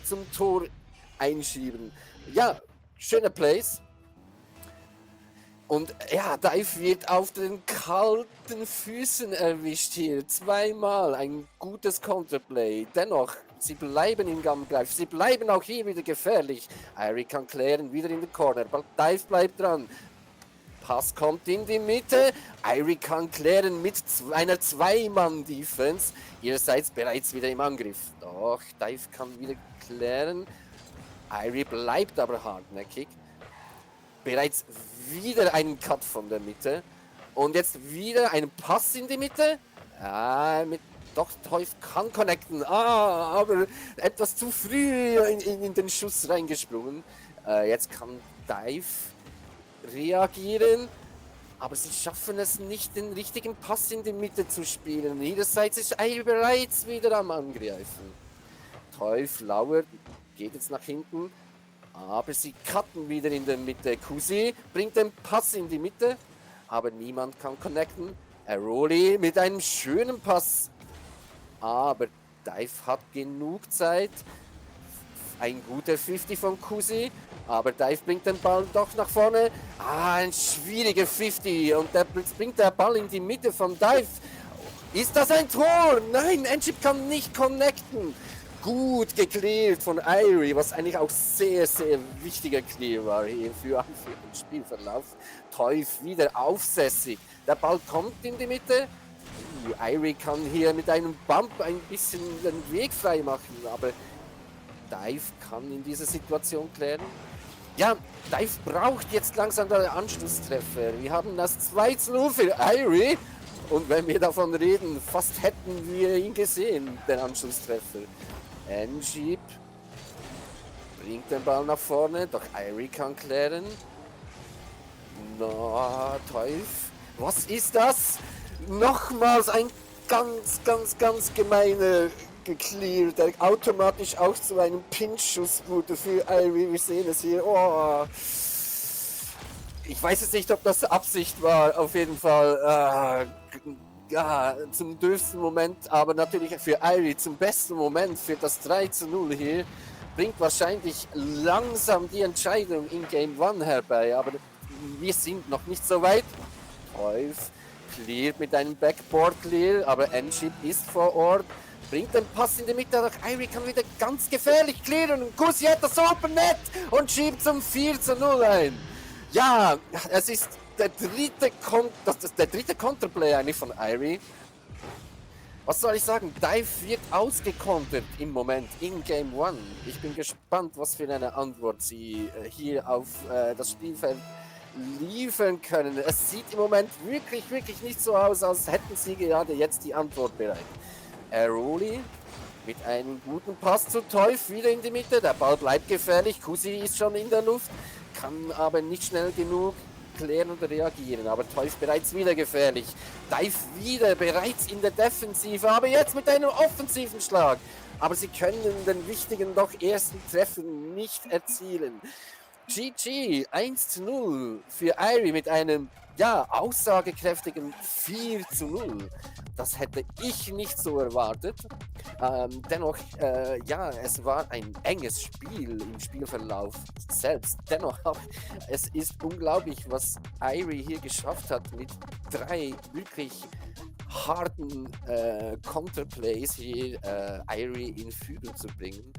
[SPEAKER 9] zum Tor einschieben. Ja, schöner Plays. Und ja, Dive wird auf den kalten Füßen erwischt hier. Zweimal ein gutes Counterplay. Dennoch, sie bleiben im Angriff. Sie bleiben auch hier wieder gefährlich. Irie kann klären, wieder in den Corner. Dive bleibt dran. Pass kommt in die Mitte. Irie kann klären mit einer Zwei-Mann-Defense. Ihrerseits bereits wieder im Angriff. Doch, Dive kann wieder klären. Irie bleibt aber hartnäckig. Bereits wieder einen Cut von der Mitte. Und jetzt wieder ein Pass in die Mitte. Doch, Teuf kann connecten. Aber etwas zu früh in den Schuss reingesprungen. Jetzt kann Dive reagieren. Aber sie schaffen es nicht, den richtigen Pass in die Mitte zu spielen. Ihrerseits ist Irie bereits wieder am Angreifen. Teuf lauert, geht jetzt nach hinten. Aber sie cutten wieder in der Mitte. Kusi bringt den Pass in die Mitte. Aber niemand kann connecten. Rolli mit einem schönen Pass. Aber Dive hat genug Zeit. Ein guter 50 von Kusi. Aber Dive bringt den Ball doch nach vorne. Ein schwieriger 50. Und da bringt der Ball in die Mitte von Dive. Ist das ein Tor? Nein, N-Chip kann nicht connecten. Gut geklärt von Irie, was eigentlich auch sehr, sehr wichtiger Clear war hier für den Spielverlauf. Teuf wieder aufsässig. Der Ball kommt in die Mitte. Irie kann hier mit einem Bump ein bisschen den Weg frei machen, aber Dive kann in dieser Situation klären. Ja, Dive braucht jetzt langsam den Anschlusstreffer. Wir haben das 2:0 für Irie. Und wenn wir davon reden, fast hätten wir ihn gesehen, den Anschlusstreffer. N-Jeep bringt den Ball nach vorne, doch Irie kann klären. Na, Teuf, was ist das? Nochmals ein ganz gemeiner Clear, der automatisch auch zu einem Pinch-Schuss wurde für Irie. Wir sehen es hier. Oh. Ich weiß jetzt nicht, ob das Absicht war, auf jeden Fall. Ja, zum dürfsten Moment, aber natürlich für Irie zum besten Moment für das 3:0 hier. Bringt wahrscheinlich langsam die Entscheidung in Game 1 herbei, aber wir sind noch nicht so weit. Teuf cleart mit einem Backboard Clear, aber N-Chip ist vor Ort. Bringt den Pass in die Mitte, doch Irie kann wieder ganz gefährlich clearen. Und Kusi hat das Open Net und schiebt zum 4:0 ein. Ja, es ist der dritte Counterplay eigentlich von Irie. Was soll ich sagen? Dive wird ausgekontert im Moment in Game 1. Ich bin gespannt, was für eine Antwort sie hier auf das Spielfeld liefern können. Es sieht im Moment wirklich nicht so aus, als hätten sie gerade jetzt die Antwort bereit. Aroli mit einem guten Pass zu Teuf wieder in die Mitte. Der Ball bleibt gefährlich. Kusi ist schon in der Luft, kann aber nicht schnell genug klären und reagieren. Aber Teuf bereits wieder gefährlich. Dive wieder bereits in der Defensive, aber jetzt mit einem offensiven Schlag. Aber sie können den wichtigen doch ersten Treffer nicht erzielen. GG 1:0 für Irie mit einem aussagekräftigen 4:0. Das hätte ich nicht so erwartet. Dennoch, es war ein enges Spiel im Spielverlauf selbst. Dennoch, es ist unglaublich, was Irie hier geschafft hat, mit 3 wirklich harten Counterplays hier Irie in Führung zu bringen.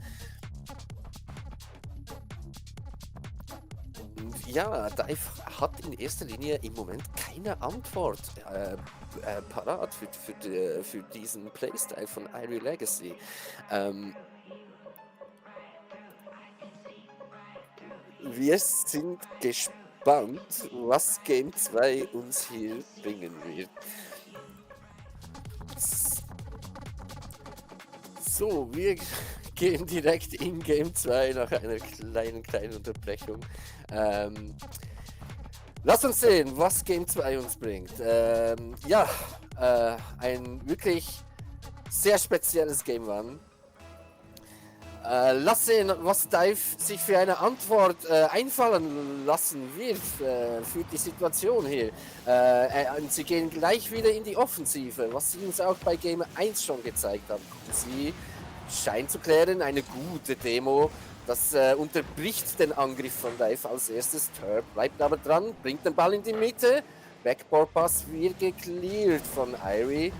[SPEAKER 9] Ja, Dive hat in erster Linie im Moment keine Antwort parat für diesen Playstyle von Irie Legacy. Wir sind gespannt, was Game 2 uns hier bringen wird. So, wir gehen direkt in Game 2 nach einer kleinen Unterbrechung. Lass uns sehen, was Game 2 uns bringt. Ein wirklich sehr spezielles Game 1. Lass sehen, was Dive sich für eine Antwort einfallen lassen wird für die Situation hier. Sie gehen gleich wieder in die Offensive, was sie uns auch bei Game 1 schon gezeigt haben. Sie scheint zu klären, eine gute Demo. Das unterbricht den Angriff von Dive als erstes. Turb bleibt aber dran, bringt den Ball in die Mitte. Backboard-Pass wird gecleared von Irie.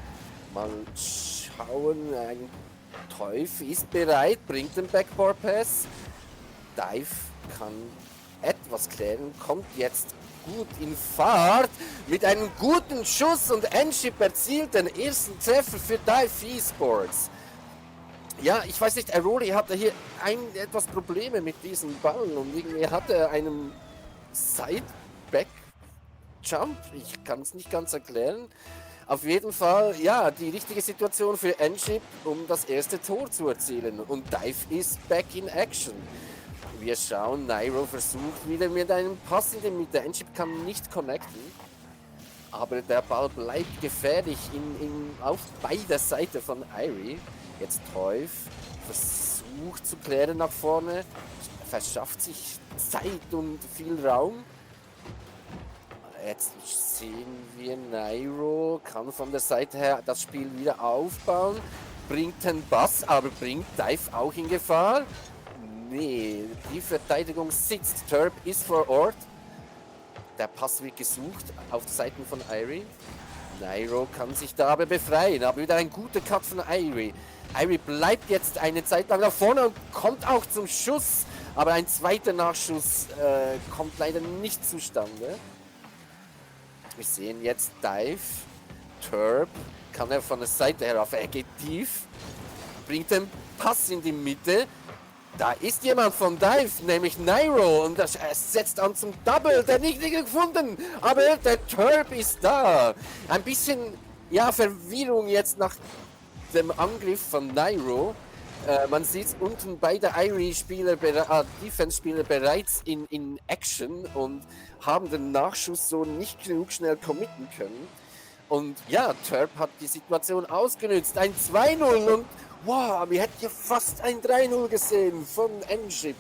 [SPEAKER 9] Mal schauen, ein Teuf ist bereit, bringt den Backboard-Pass. Dive kann etwas klären, kommt jetzt gut in Fahrt mit einem guten Schuss und N-Chip erzielt den ersten Treffer für Dive Esports. Ja, ich weiß nicht, Aroli hatte hier etwas Probleme mit diesem Ball und irgendwie hatte er einen Side-Back-Jump. Ich kann es nicht ganz erklären. Auf jeden Fall, ja, die richtige Situation für N-Chip, um das erste Tor zu erzielen. Und Dive ist back in action. Wir schauen, Nairo versucht wieder mit einem Pass in die Mitte. N-Chip kann nicht connecten. Aber der Ball bleibt gefährlich auf beider Seiten von Irie. Jetzt Teuf versucht zu klären nach vorne, verschafft sich Zeit und viel Raum. Jetzt sehen wir, Nairo kann von der Seite her das Spiel wieder aufbauen, bringt den Pass, aber bringt Dive auch in Gefahr? Nee, die Verteidigung sitzt, Turb ist vor Ort. Der Pass wird gesucht auf den Seiten von Irie. Nairo kann sich da aber befreien, aber wieder ein guter Cut von Irie. Irie bleibt jetzt eine Zeit lang nach vorne und kommt auch zum Schuss, aber ein zweiter Nachschuss kommt leider nicht zustande. Wir sehen jetzt Dive, Turb kann er von der Seite herauf. Er geht tief, bringt den Pass in die Mitte. Da ist jemand von Dive, nämlich Nairo, und er setzt an zum Double, der nicht gefunden, aber der Turb ist da. Ein bisschen, ja, Verwirrung jetzt nach dem Angriff von Nairo. Man sieht unten beide Irie-Spieler, Defense-Spieler bereits in Action und haben den Nachschuss so nicht genug schnell committen können. Und ja, Turb hat die Situation ausgenutzt, ein 2-0 und wow, wir hätten hier fast ein 3-0 gesehen von N-Ship.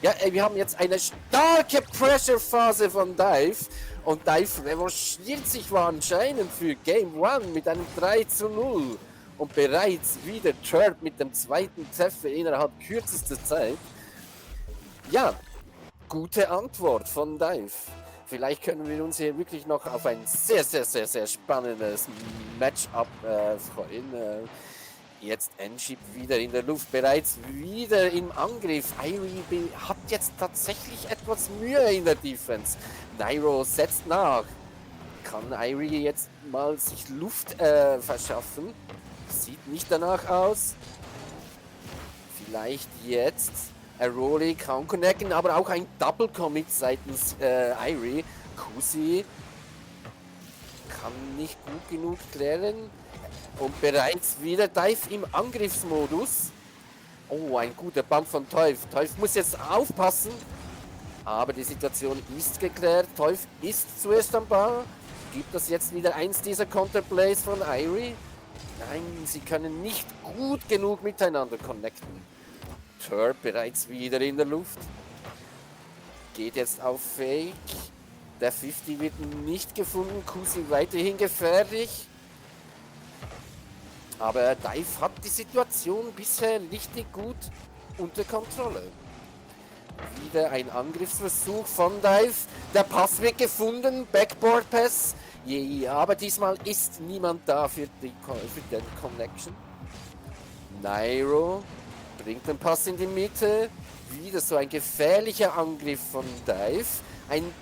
[SPEAKER 9] Ja, wir haben jetzt eine starke Pressure-Phase von Dive und Dive revanchiert sich anscheinend für Game 1 mit einem 3-0 und bereits wieder Turb mit dem zweiten Treffer innerhalb kürzester Zeit. Ja, gute Antwort von Dive. Vielleicht können wir uns hier wirklich noch auf ein sehr, sehr, sehr, sehr spannendes Matchup freuen. Jetzt N-Ship wieder in der Luft, bereits wieder im Angriff. Irie hat jetzt tatsächlich etwas Mühe in der Defense. Nairo setzt nach. Kann Irie jetzt mal sich Luft verschaffen? Sieht nicht danach aus. Vielleicht jetzt Irie kaum connecten, aber auch ein Double Commit seitens Irie. Kusi kann nicht gut genug klären. Und bereits wieder Dive im Angriffsmodus. Oh, ein guter Bump von Teuf. Teuf muss jetzt aufpassen. Aber die Situation ist geklärt. Teuf ist zuerst am Ball. Gibt es jetzt wieder eins dieser Counterplays von Irie? Nein, sie können nicht gut genug miteinander connecten. Turb bereits wieder in der Luft. Geht jetzt auf Fake. Der 50 wird nicht gefunden. Kusi weiterhin gefährlich. Aber Dive hat die Situation bisher richtig gut unter Kontrolle. Wieder ein Angriffsversuch von Dive. Der Pass wird gefunden. Backboard Pass. Ja, aber diesmal ist niemand da für den Connection. Nairo bringt den Pass in die Mitte. Wieder so ein gefährlicher Angriff von Dive. Ein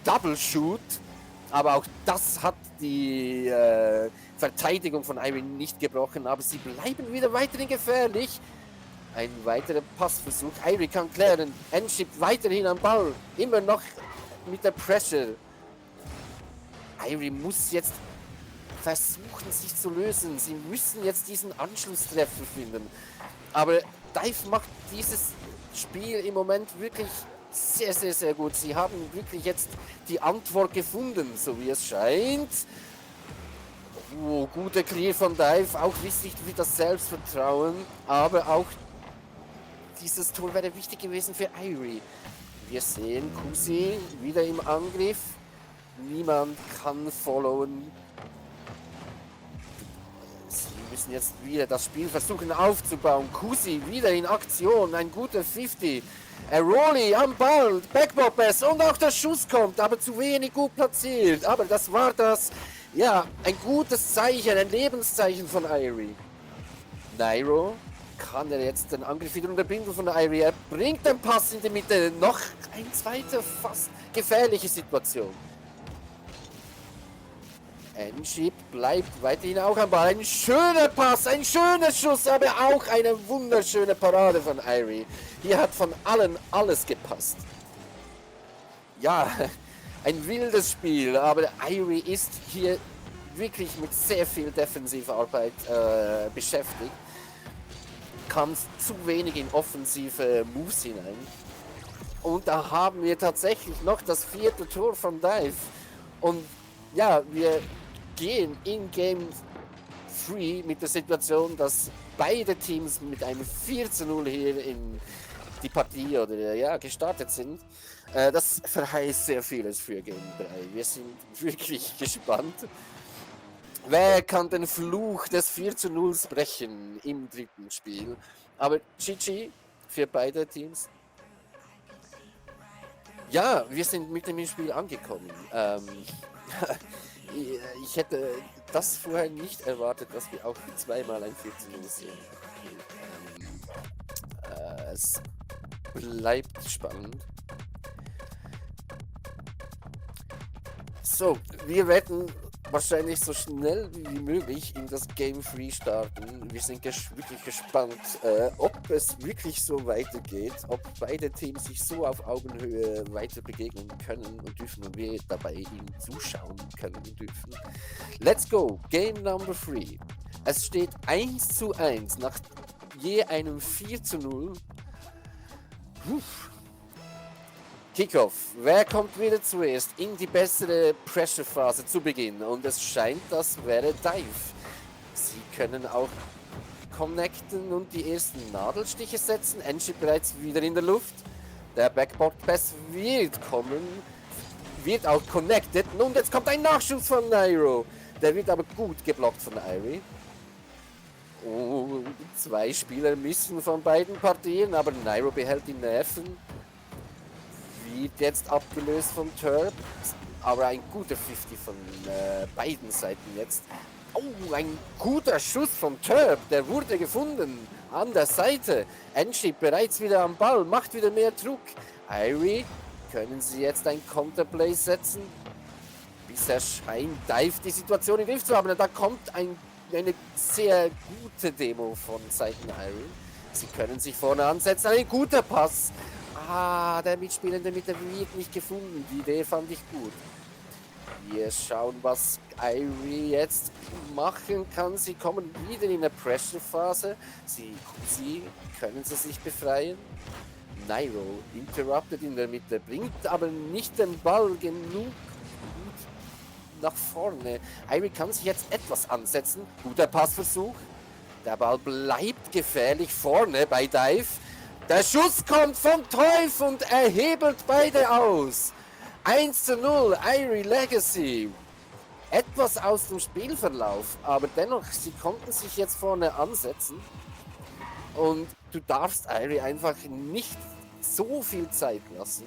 [SPEAKER 9] Double Shoot. Aber auch das hat die Verteidigung von Irie nicht gebrochen. Aber sie bleiben wieder weiterhin gefährlich. Ein weiterer Passversuch. Irie kann klären. N-Ship weiterhin am Ball. Immer noch mit der Pressure. Irie muss jetzt versuchen, sich zu lösen. Sie müssen jetzt diesen Anschlusstreffer finden. Aber Dive macht dieses Spiel im Moment wirklich sehr, sehr, sehr gut. Sie haben wirklich jetzt die Antwort gefunden, so wie es scheint. Oh, guter Clear von Dive, auch wichtig für das Selbstvertrauen, aber auch dieses Tor wäre wichtig gewesen für Irie. Wir sehen Kusi wieder im Angriff. Niemand kann followen. Sie müssen jetzt wieder das Spiel versuchen aufzubauen. Kusi wieder in Aktion, ein guter 50. Rolli am Ball, Backboard Pass und auch der Schuss kommt, aber zu wenig gut platziert. Aber das war das, ja, ein gutes Zeichen, ein Lebenszeichen von Irie. Nairo, kann er jetzt den Angriff wieder unterbinden von Irie? Er bringt den Pass in die Mitte, noch ein zweiter, fast gefährliche Situation. N-Ship bleibt weiterhin auch am Ball. Ein schöner Pass, ein schöner Schuss, aber auch eine wunderschöne Parade von Irie. Hier hat von allen alles gepasst. Ja, ein wildes Spiel, aber Irie ist hier wirklich mit sehr viel Defensivarbeit beschäftigt. Kam zu wenig in offensive Moves hinein. Und da haben wir tatsächlich noch das 4. Tor von Dive. Und ja, wir gehen in Game 3 mit der Situation, dass beide Teams mit einem 4:0 hier in die Partie oder ja, gestartet sind. Das verheißt sehr vieles für Game 3. Wir sind wirklich gespannt. Wer kann den Fluch des 4:0 brechen im 3. Spiel? Aber GG für beide Teams. Ja, wir sind mit dem Spiel angekommen. Ich hätte das vorher nicht erwartet, dass wir auch zweimal ein 4:0 sehen. Es bleibt spannend. So, wir werden wahrscheinlich so schnell wie möglich in das Game 3 starten. Wir sind wirklich gespannt, ob es wirklich so weitergeht, ob beide Teams sich so auf Augenhöhe weiter begegnen können und dürfen und wir dabei ihnen zuschauen können und dürfen. Let's go, Game Number 3. Es steht 1:1 nach je einem 4:0. Kickoff. Wer kommt wieder zuerst in die bessere Pressure-Phase zu Beginn? Und es scheint, das wäre Dive. Sie können auch connecten und die ersten Nadelstiche setzen. Enshi bereits wieder in der Luft. Der Backboard-Pass wird kommen. Wird auch connected. Und jetzt kommt ein Nachschuss von Nairo. Der wird aber gut geblockt von Irie. Oh, 2 Spieler müssen von beiden partieren, aber Nairo behält die Nerven. Wird jetzt abgelöst vom Turb, aber ein guter 50 von beiden Seiten jetzt. Oh, ein guter Schuss vom Turb, der wurde gefunden an der Seite. Enshi bereits wieder am Ball, macht wieder mehr Druck. Irie, können sie jetzt ein Counterplay setzen? Bisher scheint Dive die Situation im Griff zu haben. Da kommt eine sehr gute Demo von Seiten Irie. Sie können sich vorne ansetzen, ein guter Pass. Der Mitspieler in der Mitte wird nicht gefunden. Die Idee fand ich gut. Wir schauen, was Irie jetzt machen kann. Sie kommen wieder in der Pressure-Phase. Sie können sie sich befreien. Nairo interrupted in der Mitte, bringt aber nicht den Ball genug nach vorne. Irie kann sich jetzt etwas ansetzen. Guter Passversuch. Der Ball bleibt gefährlich vorne bei Dive. Der Schuss kommt vom Teuf und er hebelt beide aus. 1:0, Irie Legacy. Etwas aus dem Spielverlauf, aber dennoch, sie konnten sich jetzt vorne ansetzen. Und du darfst Irie einfach nicht so viel Zeit lassen.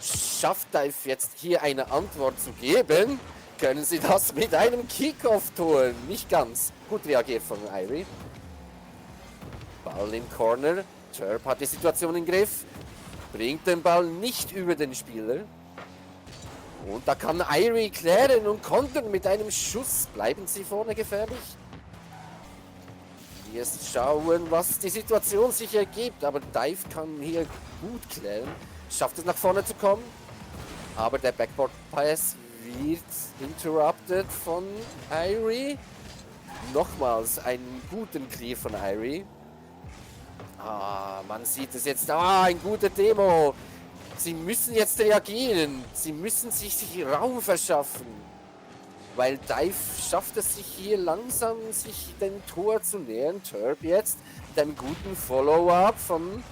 [SPEAKER 9] Schafft Dive jetzt hier eine Antwort zu geben? Können sie das mit einem Kickoff-Tor? Nicht ganz. Gut reagiert von Irie. Ball im Corner. Turb hat die Situation im Griff. Bringt den Ball nicht über den Spieler. Und da kann Irie klären und kontern mit einem Schuss. Bleiben sie vorne gefährlich? Wir schauen, was die Situation sich ergibt. Aber Dive kann hier gut klären. Schafft es nach vorne zu kommen. Aber der Backboard Pass wird interrupted von Irie. Nochmals einen guten Clear von Irie. Man sieht es jetzt. Ein guter Demo. Sie müssen jetzt reagieren. Sie müssen sich Raum verschaffen. Weil Dive schafft es sich hier langsam, sich dem Tor zu nähern. Turb jetzt mit einem guten Follow-up von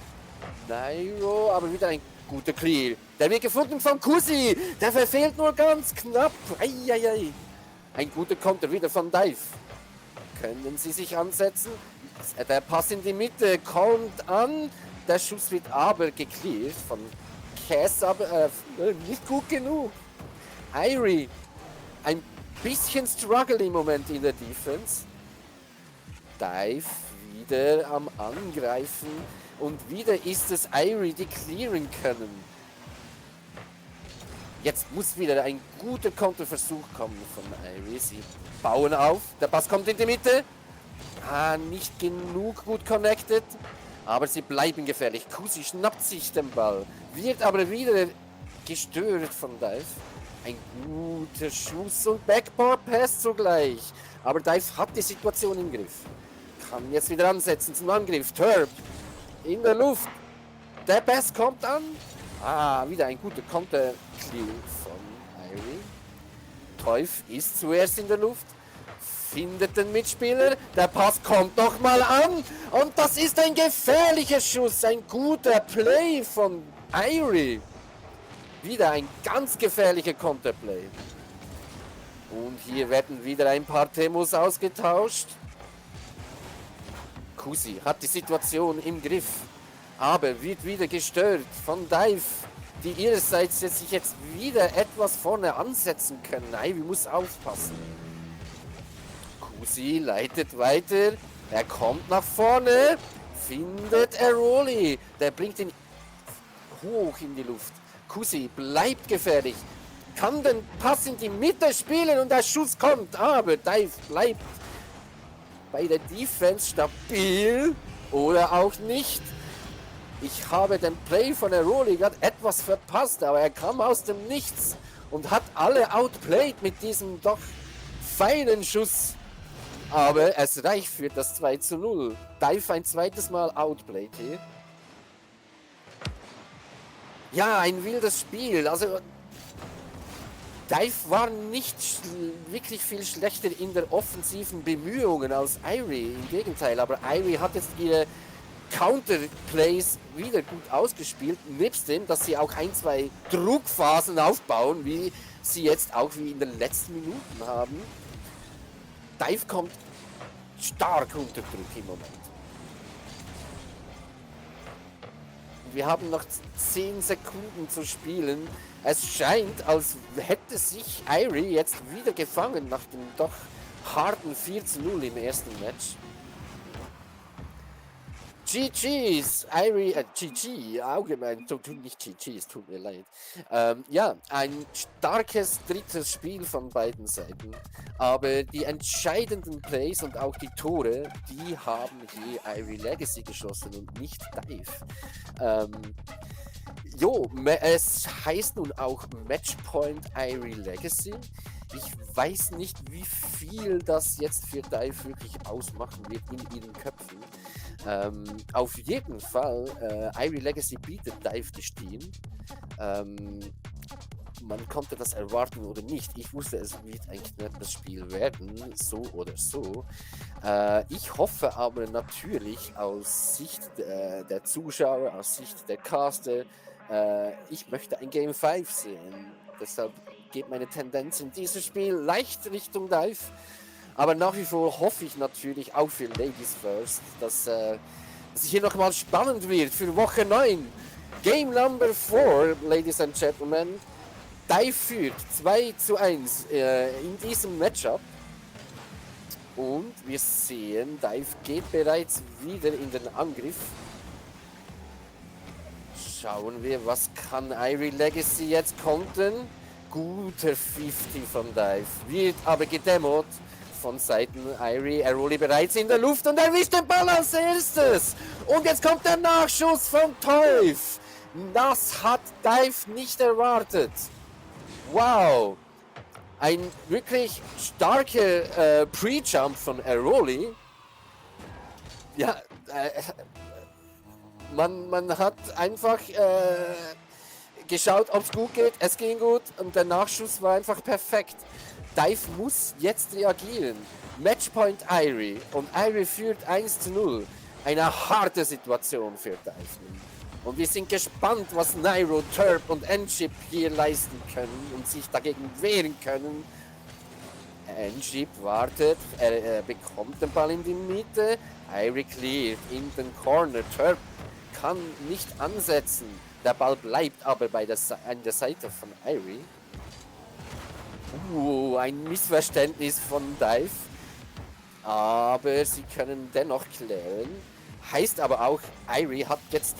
[SPEAKER 9] Nairo. Aber wieder ein guter Clear. Der wird gefunden von Kusi. Der verfehlt nur ganz knapp. Eieiei. Ein guter Konter wieder von Dive. Können sie sich ansetzen? Der Pass in die Mitte kommt an. Der Schuss wird aber geklärt von Cass, aber nicht gut genug. Irie, ein bisschen Struggle im Moment in der Defense. Dive wieder am Angreifen. Und wieder ist es Irie, die clearen können. Jetzt muss wieder ein guter Konterversuch kommen von Irie. Sie bauen auf. Der Pass kommt in die Mitte. Nicht genug gut connected. Aber sie bleiben gefährlich. Kusi schnappt sich den Ball. Wird aber wieder gestört von Dive. Ein guter Schuss und Backboard Pass zugleich. Aber Dive hat die Situation im Griff. Kann jetzt wieder ansetzen zum Angriff. Turb in der Luft. Der Pass kommt an. Wieder ein guter Counter-Clear von Irie. Teuf ist zuerst in der Luft. Findet den Mitspieler. Der Pass kommt noch mal an. Und das ist ein gefährlicher Schuss. Ein guter Play von Irie. Wieder ein ganz gefährlicher Counterplay. Und hier werden wieder ein paar Temos ausgetauscht. Kusi hat die Situation im Griff. Aber wird wieder gestört von Dive, die ihrerseits sich jetzt wieder etwas vorne ansetzen können. Irie muss aufpassen. Kusi leitet weiter. Er kommt nach vorne. Findet Airoli. Der bringt ihn hoch in die Luft. Kusi bleibt gefährlich. kann den Pass in die Mitte spielen und der Schuss kommt, aber Dive bleibt bei der Defense stabil oder auch nicht. Ich habe den Play von Irie gerade etwas verpasst, aber er kam aus dem Nichts und hat alle outplayed mit diesem doch feinen Schuss. Aber es reicht für das 2:0. Dive ein zweites Mal outplayed hier. Ja, ein wildes Spiel. Also Dive war nicht wirklich viel schlechter in der offensiven Bemühungen als Irie. Im Gegenteil, aber Irie hat jetzt ihre Counterplays wieder gut ausgespielt, nebst dem, dass sie auch ein, zwei Druckphasen aufbauen, wie sie jetzt auch wie in den letzten Minuten haben. Dive kommt stark unter Druck im Moment. Wir haben noch 10 Sekunden zu spielen. Es scheint, als hätte sich Irie jetzt wieder gefangen nach dem doch harten 4:0 im ersten Match. GG's, Irie, GG, allgemein, nicht GG, es tut mir leid. Ja, ein starkes drittes Spiel von beiden Seiten, aber die entscheidenden Plays und auch die Tore, die haben hier Irie Legacy geschossen und nicht Dive. Es heißt nun auch Matchpoint Irie Legacy. Ich weiß nicht, wie viel das jetzt für Dive wirklich ausmachen wird in ihren Köpfen. Auf jeden Fall, Irie Legacy bietet Dive die Stirn. Man konnte das erwarten oder nicht. Ich wusste, es wird ein knappes Spiel werden, so oder so. Ich hoffe aber natürlich aus Sicht der Zuschauer, aus Sicht der Caster, ich möchte ein Game 5 sehen. Deshalb geht meine Tendenz in diesem Spiel leicht Richtung Dive. Aber nach wie vor hoffe ich natürlich auch für LadiesFirst, dass es hier nochmal spannend wird für Woche 9. Game Number 4, Ladies and Gentlemen. Dive führt 2:1 in diesem Matchup. Und wir sehen, Dive geht bereits wieder in den Angriff. Schauen wir, was kann Irie Legacy jetzt kontern. Guter 50 von Dive, wird aber gedemot von Seiten Irie. Irie bereits in der Luft und erwischt den Ball als erstes. Und jetzt kommt der Nachschuss von Teuf. Das hat Dive nicht erwartet. Wow. Ein wirklich starker Pre-Jump von Irie. Ja, man hat einfach geschaut, ob es gut geht. Es ging gut und der Nachschuss war einfach perfekt. Dive muss jetzt reagieren. Matchpoint Irie und Irie führt 1:0. Eine harte Situation für Dive. Und wir sind gespannt, was Nairo, Turp und N-Chip hier leisten können und sich dagegen wehren können. N-Chip wartet, er bekommt den Ball in die Mitte. Irie cleared in den Corner. Turp kann nicht ansetzen. Der Ball bleibt aber an der Seite von Irie. Ein Missverständnis von Dive. Aber sie können dennoch klären. Heißt aber auch, Irie hat jetzt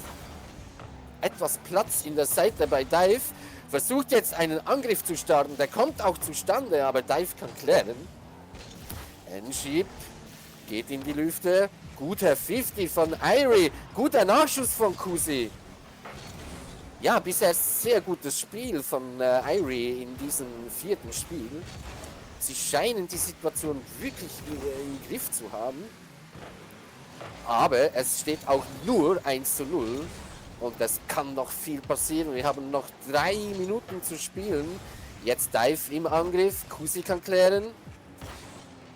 [SPEAKER 9] etwas Platz in der Seite bei Dive. Versucht jetzt einen Angriff zu starten. Der kommt auch zustande, aber Dive kann klären. N-Chip geht in die Lüfte. Guter 50 von Irie. Guter Nachschuss von Kusi. Ja, bisher sehr gutes Spiel von Irie in diesem vierten Spiel. Sie scheinen die Situation wirklich im Griff zu haben. Aber es steht auch nur 1:0. Und es kann noch viel passieren. Wir haben noch 3 Minuten zu spielen. Jetzt Dive im Angriff. Kusi kann klären.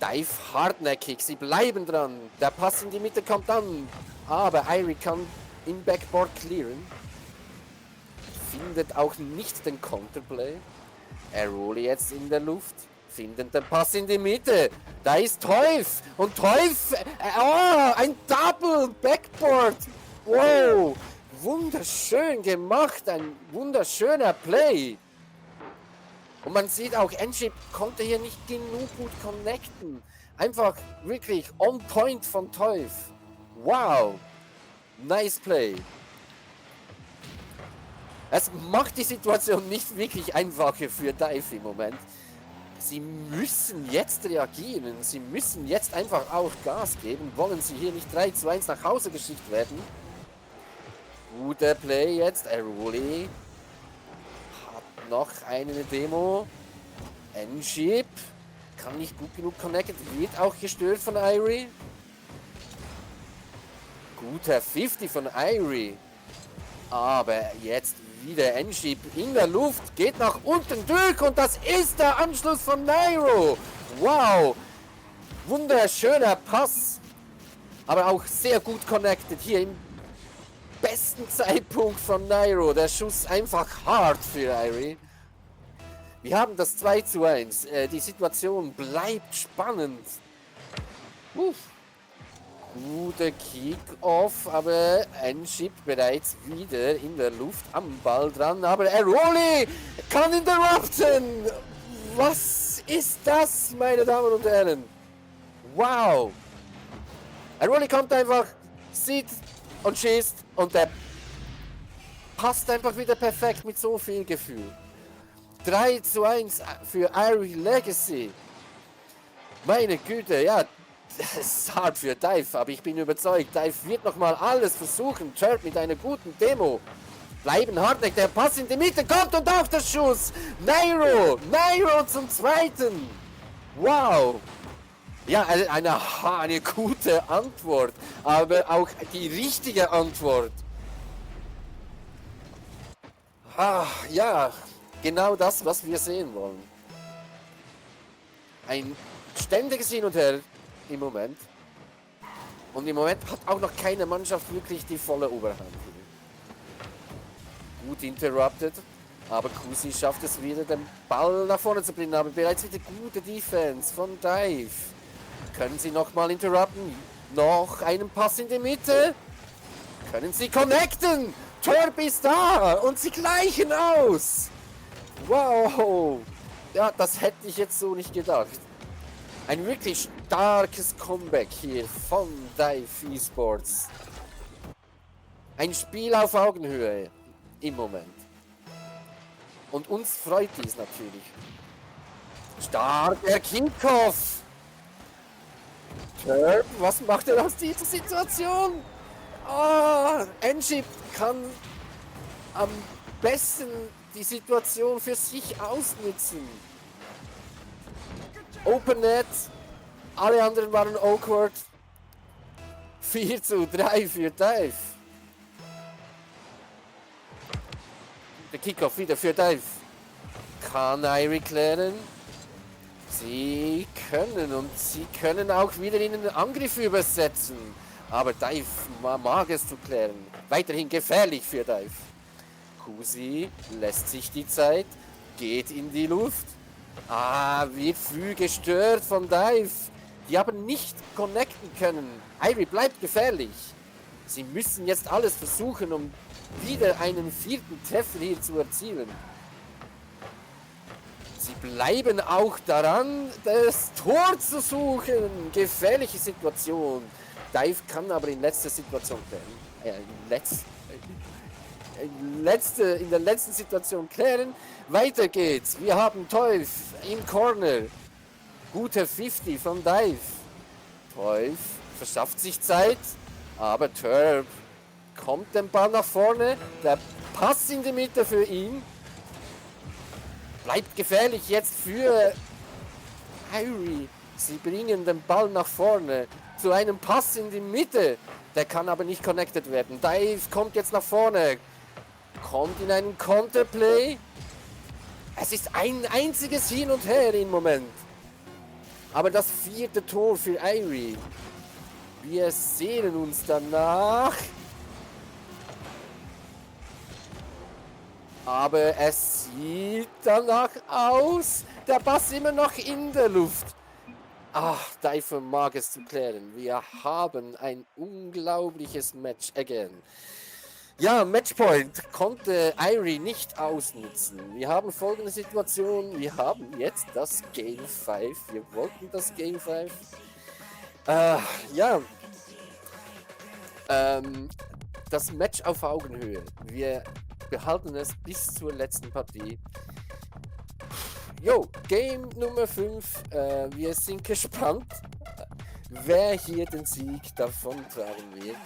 [SPEAKER 9] Dive hartnäckig. Sie bleiben dran. Der Pass in die Mitte kommt an. Aber Irie kann im Backboard clearen. Findet auch nicht den Counterplay. Irie jetzt in der Luft. Findet den Pass in die Mitte. Da ist Teuf. Und Teuf. Ein Double Backboard. Wow. Wunderschön gemacht. Ein wunderschöner Play. Und man sieht auch, N-Chip konnte hier nicht genug gut connecten. Einfach wirklich on point von Teuf. Wow. Nice Play. Es macht die Situation nicht wirklich einfacher für Dive im Moment. Sie müssen jetzt reagieren. Sie müssen jetzt einfach auch Gas geben. Wollen sie hier nicht 3:1 nach Hause geschickt werden? Guter Play jetzt. Irie hat noch eine Demo. N-Ship kann nicht gut genug connected. Wird auch gestört von Irie. Guter 50 von Irie. Aber jetzt wieder N-Ship in der Luft, geht nach unten durch und das ist der Anschluss von Nairo. Wow, wunderschöner Pass, aber auch sehr gut connected hier im besten Zeitpunkt von Nairo. Der Schuss einfach hart für Irie. Wir haben das 2:1. Die Situation bleibt spannend. Guter Kick-Off, aber N-Ship bereits wieder in der Luft am Ball dran. Aber Irie kann interrupten. Was ist das, meine Damen und Herren? Wow. Irie kommt einfach, sieht und schießt und der passt einfach wieder perfekt mit so viel Gefühl. 3:1 für Irie Legacy. Meine Güte, ja. Das ist hart für Dive, aber ich bin überzeugt, Dive wird nochmal alles versuchen. Turp mit einer guten Demo. Bleiben hartnäckig, der Pass in die Mitte kommt und auch der Schuss. Nairo zum zweiten. Wow. Ja, eine gute Antwort, aber auch die richtige Antwort. Ja, genau das, was wir sehen wollen. Ein ständiges Hin und Her im Moment. Und im Moment hat auch noch keine Mannschaft wirklich die volle Oberhand. Gut interrupted, aber Kusi schafft es wieder, den Ball nach vorne zu bringen. Aber bereits wieder gute Defense von Dive. Können sie nochmal interrupten? Noch einen Pass in die Mitte? Können sie connecten? Turp ist da und sie gleichen aus. Wow. Ja, das hätte ich jetzt so nicht gedacht. Ein wirklich starkes Comeback hier von Dive Esports. Ein Spiel auf Augenhöhe im Moment. Und uns freut dies natürlich. Starker Kickoff. Turp, was macht er aus dieser Situation? N-Ship kann am besten die Situation für sich ausnutzen. Open Net, alle anderen waren awkward. 4:3 für Dive. Der Kickoff wieder für Dive. Kann Irie klären? Sie können und sie können auch wieder in den Angriff übersetzen. Aber Dive mag es zu klären. Weiterhin gefährlich für Dive. Kusi lässt sich die Zeit, geht in die Luft. Wird früh gestört von Dive. Die haben nicht connecten können. Irie bleibt gefährlich. Sie müssen jetzt alles versuchen, um wieder einen 4. Treffer hier zu erzielen. Sie bleiben auch daran, das Tor zu suchen. Gefährliche Situation. Dive kann aber in letzter Situation klären. In der letzten Situation klären. Weiter geht's. Wir haben Teuf im Corner. Guter 50 von Dive. Teuf verschafft sich Zeit, aber Turp kommt den Ball nach vorne. Der Pass in die Mitte für ihn. Bleibt gefährlich jetzt für Irie. Sie bringen den Ball nach vorne zu einem Pass in die Mitte. Der kann aber nicht connected werden. Dive kommt jetzt nach vorne. Kommt in einen Counterplay. Es ist ein einziges Hin und Her im Moment. Aber das 4. Tor für Irie. Wir sehnen uns danach. Aber es sieht danach aus. Der Pass immer noch in der Luft. Dive mag es zu klären. Wir haben ein unglaubliches Match again. Ja, Matchpoint konnte Irie nicht ausnutzen. Wir haben folgende Situation. Wir haben jetzt das Game 5. Wir wollten das Game 5. Das Match auf Augenhöhe. Wir behalten es bis zur letzten Partie. Jo, Game Nummer 5. Wir sind gespannt, wer hier den Sieg davontragen wird.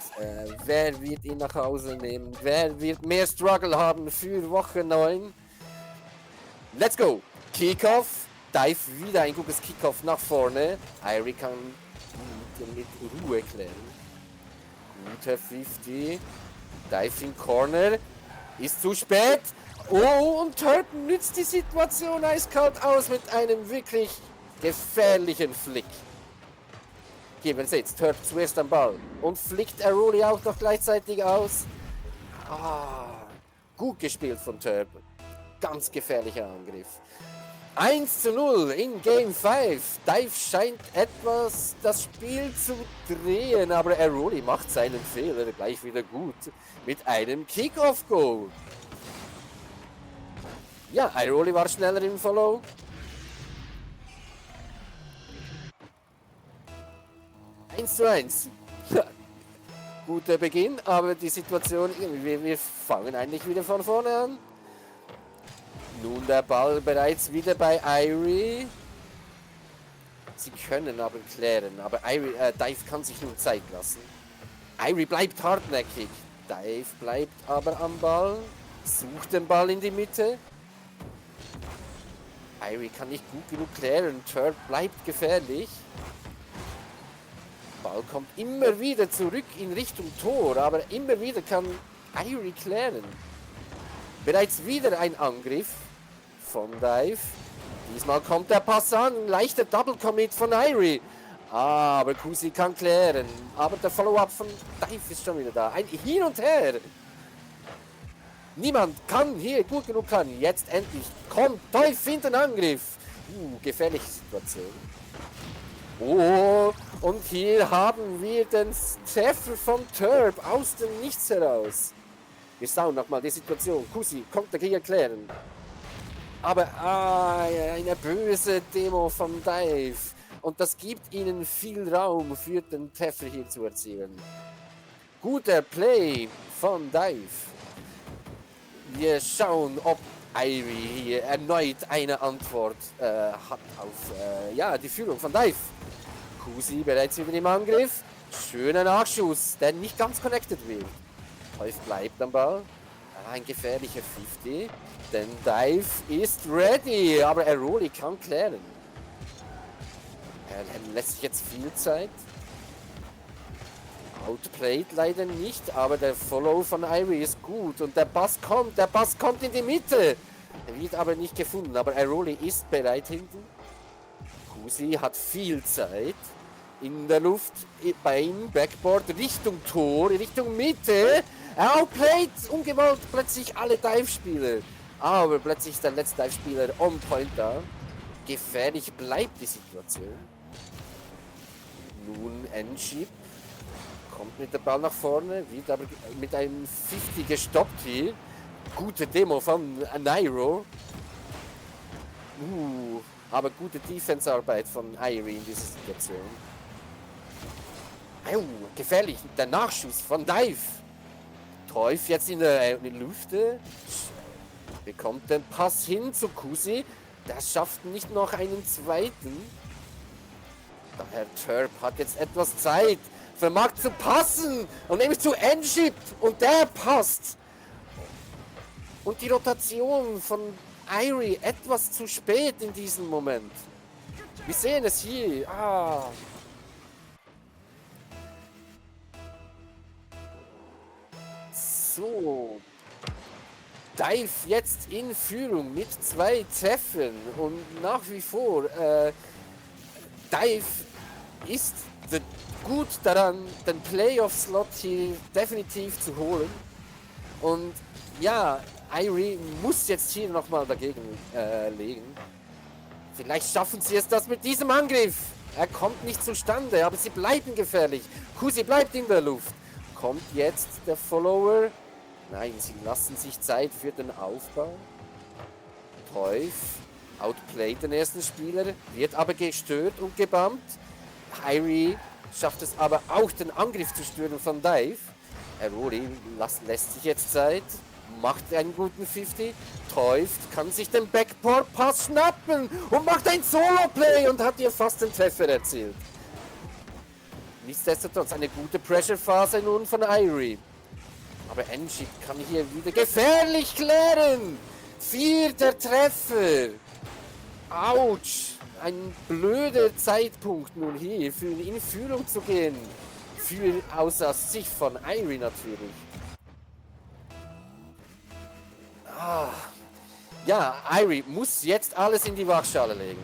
[SPEAKER 9] Wer wird ihn nach Hause nehmen? Wer wird mehr Struggle haben für Woche 9? Let's go! Kickoff. Dive wieder ein gutes Kickoff nach vorne. Irie kann mit Ruhe klären. Guter 50. Dive in Corner. Ist zu spät. Oh, und Turpen nützt die Situation eiskalt aus mit einem wirklich gefährlichen Flick. Hier, wenn ihr seht, Turp zuerst am Ball und flickt Irie auch noch gleichzeitig aus. Gut gespielt von Turp. Ganz gefährlicher Angriff. 1:0 in Game 5. Dive scheint etwas das Spiel zu drehen, aber Irie macht seinen Fehler gleich wieder gut mit einem Kick-Off-Goal. Ja, Irie war schneller im Follow. Eins zu 1. Guter Beginn, aber die Situation, wir fangen eigentlich wieder von vorne an. Nun der Ball bereits wieder bei Irie. Sie können aber klären, aber Dive kann sich nun Zeit lassen. Irie bleibt hartnäckig. Dive bleibt aber am Ball, sucht den Ball in die Mitte. Irie kann nicht gut genug klären, Turp bleibt gefährlich. Ball kommt immer wieder zurück in Richtung Tor, aber immer wieder kann Irie klären. Bereits wieder ein Angriff von Dive. Diesmal kommt der Pass an, leichter Double Commit von Irie. Aber Kusi kann klären. Aber der Follow-up von Dive ist schon wieder da. Ein Hin und Her. Niemand kann hier gut genug kann. Jetzt endlich kommt Dive in den Angriff. Gefährliche Situation. Oh, und hier haben wir den Treffer von Turp aus dem Nichts heraus. Wir schauen nochmal die Situation. Kusi kommt dagegen erklären. Aber eine böse Demo von Dive. Und das gibt ihnen viel Raum für den Treffer hier zu erzielen. Guter Play von Dive. Wir schauen, ob Irie hier erneut eine Antwort hat auf die Führung von Dive. Kusi bereits wieder im Angriff. Schöner Nachschuss, der nicht ganz connected wird. Dive bleibt am Ball. Ein gefährlicher 50. Denn Dive ist ready, aber Irie kann klären. Er lässt sich jetzt viel Zeit. Outplayed leider nicht, aber der Follow von Irie ist gut und der Pass kommt in die Mitte. Er wird aber nicht gefunden, aber Irie ist bereit hinten. Kusi hat viel Zeit. In der Luft beim Backboard Richtung Tor, Richtung Mitte. Er outplayed ungewollt plötzlich alle Dive-Spieler. Aber plötzlich ist der letzte Dive-Spieler on point da. Gefährlich bleibt die Situation. Nun N-Chip. Kommt mit dem Ball nach vorne, wird aber mit einem 50 gestoppt hier. Gute Demo von Nairo. Aber gute Defense-Arbeit von Irie in dieser Situation. Gefährlich, der Nachschuss von Dive. Teuf jetzt in der Lüfte. Bekommt den Pass hin zu Kusi. Der schafft nicht noch einen zweiten. Daher Turp hat jetzt etwas Zeit. Vermag zu passen. Und nämlich zu N-Chip. Und der passt. Und die Rotation von Irie etwas zu spät in diesem Moment. Wir sehen es hier. So. Dive jetzt in Führung mit 2 Treffern. Und nach wie vor, Dive ist gut daran, den Playoff-Slot hier definitiv zu holen. Und ja, Irie muss jetzt hier nochmal dagegen legen. Vielleicht schaffen sie es das mit diesem Angriff. Er kommt nicht zustande, aber sie bleiben gefährlich. Kusi bleibt in der Luft. Kommt jetzt der Follower. Nein, sie lassen sich Zeit für den Aufbau. Teuf outplayt den ersten Spieler, wird aber gestört und gebammt. Irie schafft es aber auch, den Angriff zu stören von Dive. Irie lässt sich jetzt Zeit. macht einen guten 50, täuft, kann sich den Backport-Pass schnappen und macht ein Solo-Play und hat hier fast den Treffer erzielt. Nichtsdestotrotz eine gute Pressure-Phase nun von Irie. Aber Enschik kann hier wieder gefährlich klären. 4. Treffer. Autsch. Ein blöder Zeitpunkt nun hier, für ihn in Führung zu gehen. Aus Sicht von Irie natürlich. Ja, Irie muss jetzt alles in die Waagschale legen.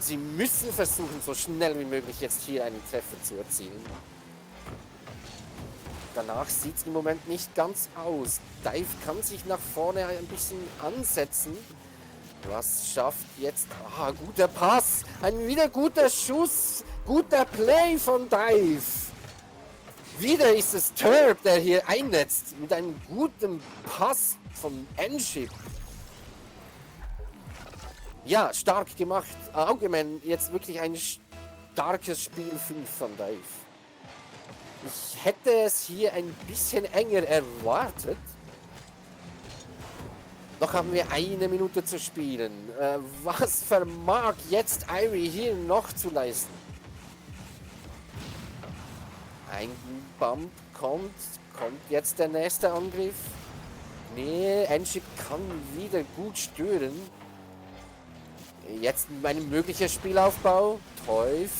[SPEAKER 9] Sie müssen versuchen, so schnell wie möglich jetzt hier einen Treffer zu erzielen. Danach sieht es im Moment nicht ganz aus. Dive kann sich nach vorne ein bisschen ansetzen. Was schafft jetzt? Guter Pass. Ein wieder guter Schuss. Guter Play von Dive. Wieder ist es Turb, der hier einnetzt. Mit einem guten Pass von Enschip. Ja, stark gemacht. Augeman, jetzt wirklich ein starkes Spiel 5 von Dive. Ich hätte es hier ein bisschen enger erwartet. Noch haben wir 1 Minute zu spielen. Was vermag jetzt Irie hier noch zu leisten? Ein Bump kommt jetzt der nächste Angriff. Nee, Enschip kann wieder gut stören. Jetzt ein möglicher Spielaufbau. Teuf.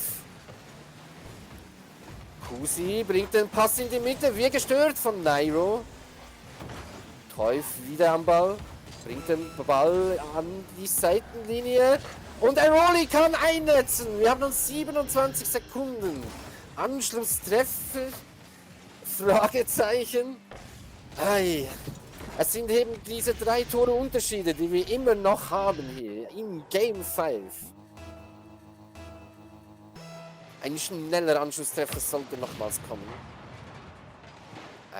[SPEAKER 9] Kusi bringt den Pass in die Mitte. Wir gestört von Nairo. Teuf wieder am Ball. Bringt den Ball an die Seitenlinie. Und Irie kann einnetzen. Wir haben uns 27 Sekunden. Anschlusstreffer. Fragezeichen. Ei. Es sind eben diese 3 Tore Unterschiede, die wir immer noch haben hier in Game 5. Ein schneller Anschlusstreffer sollte nochmals kommen.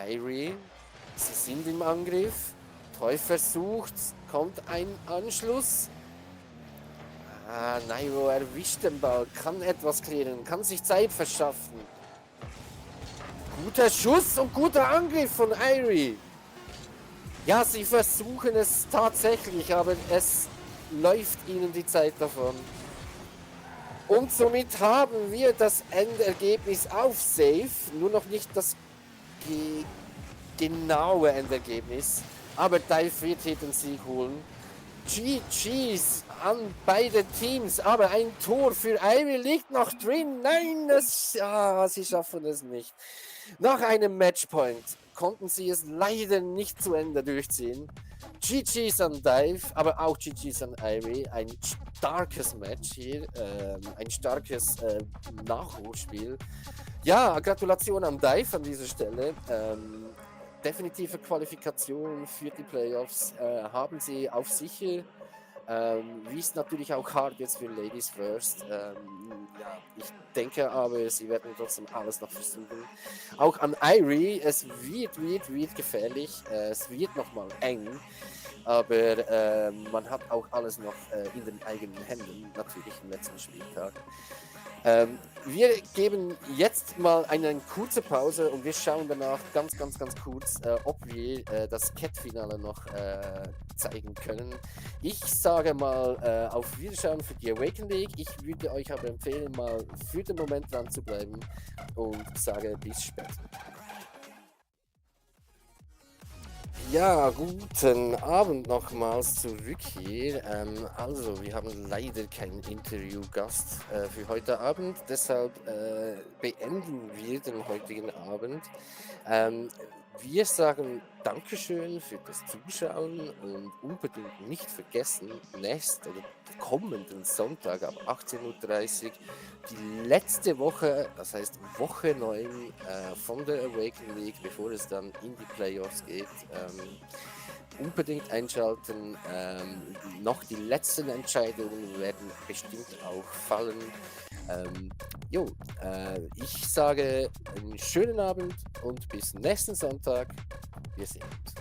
[SPEAKER 9] Irie, sie sind im Angriff. Teuf versucht, kommt ein Anschluss. Nairo erwischt den Ball, kann etwas klären, kann sich Zeit verschaffen. Guter Schuss und guter Angriff von Irie. Ja, sie versuchen es tatsächlich, aber es läuft ihnen die Zeit davon. Und somit haben wir das Endergebnis auf Safe. Nur noch nicht das genaue Endergebnis. Aber Dive wird hier den Sieg holen. GG's an beide Teams. Aber ein Tor für Irie liegt noch drin. Nein, sie schaffen es nicht. Nach einem Matchpoint konnten sie es leider nicht zu Ende durchziehen. GG's an Dive, aber auch GG's an Irie. Ein starkes Match hier, ein starkes Nachholspiel. Ja, Gratulation an Dive an dieser Stelle. Definitive Qualifikation für die Playoffs haben sie auf sicher. Wie ist natürlich auch hart jetzt für LadiesFirst. Ja, ich denke aber, sie werden trotzdem alles noch versuchen. Auch an Irie, es wird gefährlich, es wird nochmal eng, aber man hat auch alles noch in den eigenen Händen, natürlich im letzten Spieltag. Wir geben jetzt mal eine kurze Pause und wir schauen danach ganz kurz, ob wir das Cat-Finale noch zeigen können. Ich sage mal auf Wiederschauen für die Awaken League. Ich würde euch aber empfehlen, mal für den Moment dran zu bleiben und sage bis später. Ja, guten Abend nochmals zurück hier. Also, wir haben leider keinen Interviewgast für heute Abend, deshalb beenden wir den heutigen Abend. Wir sagen Dankeschön für das Zuschauen und unbedingt nicht vergessen, kommenden Sonntag ab 18:30 Uhr die letzte Woche, das heißt Woche 9 von der Awaken League, bevor es dann in die Playoffs geht. Unbedingt einschalten. Noch die letzten Entscheidungen werden bestimmt auch fallen. Ich sage einen schönen Abend und bis nächsten Sonntag. Wir sehen uns.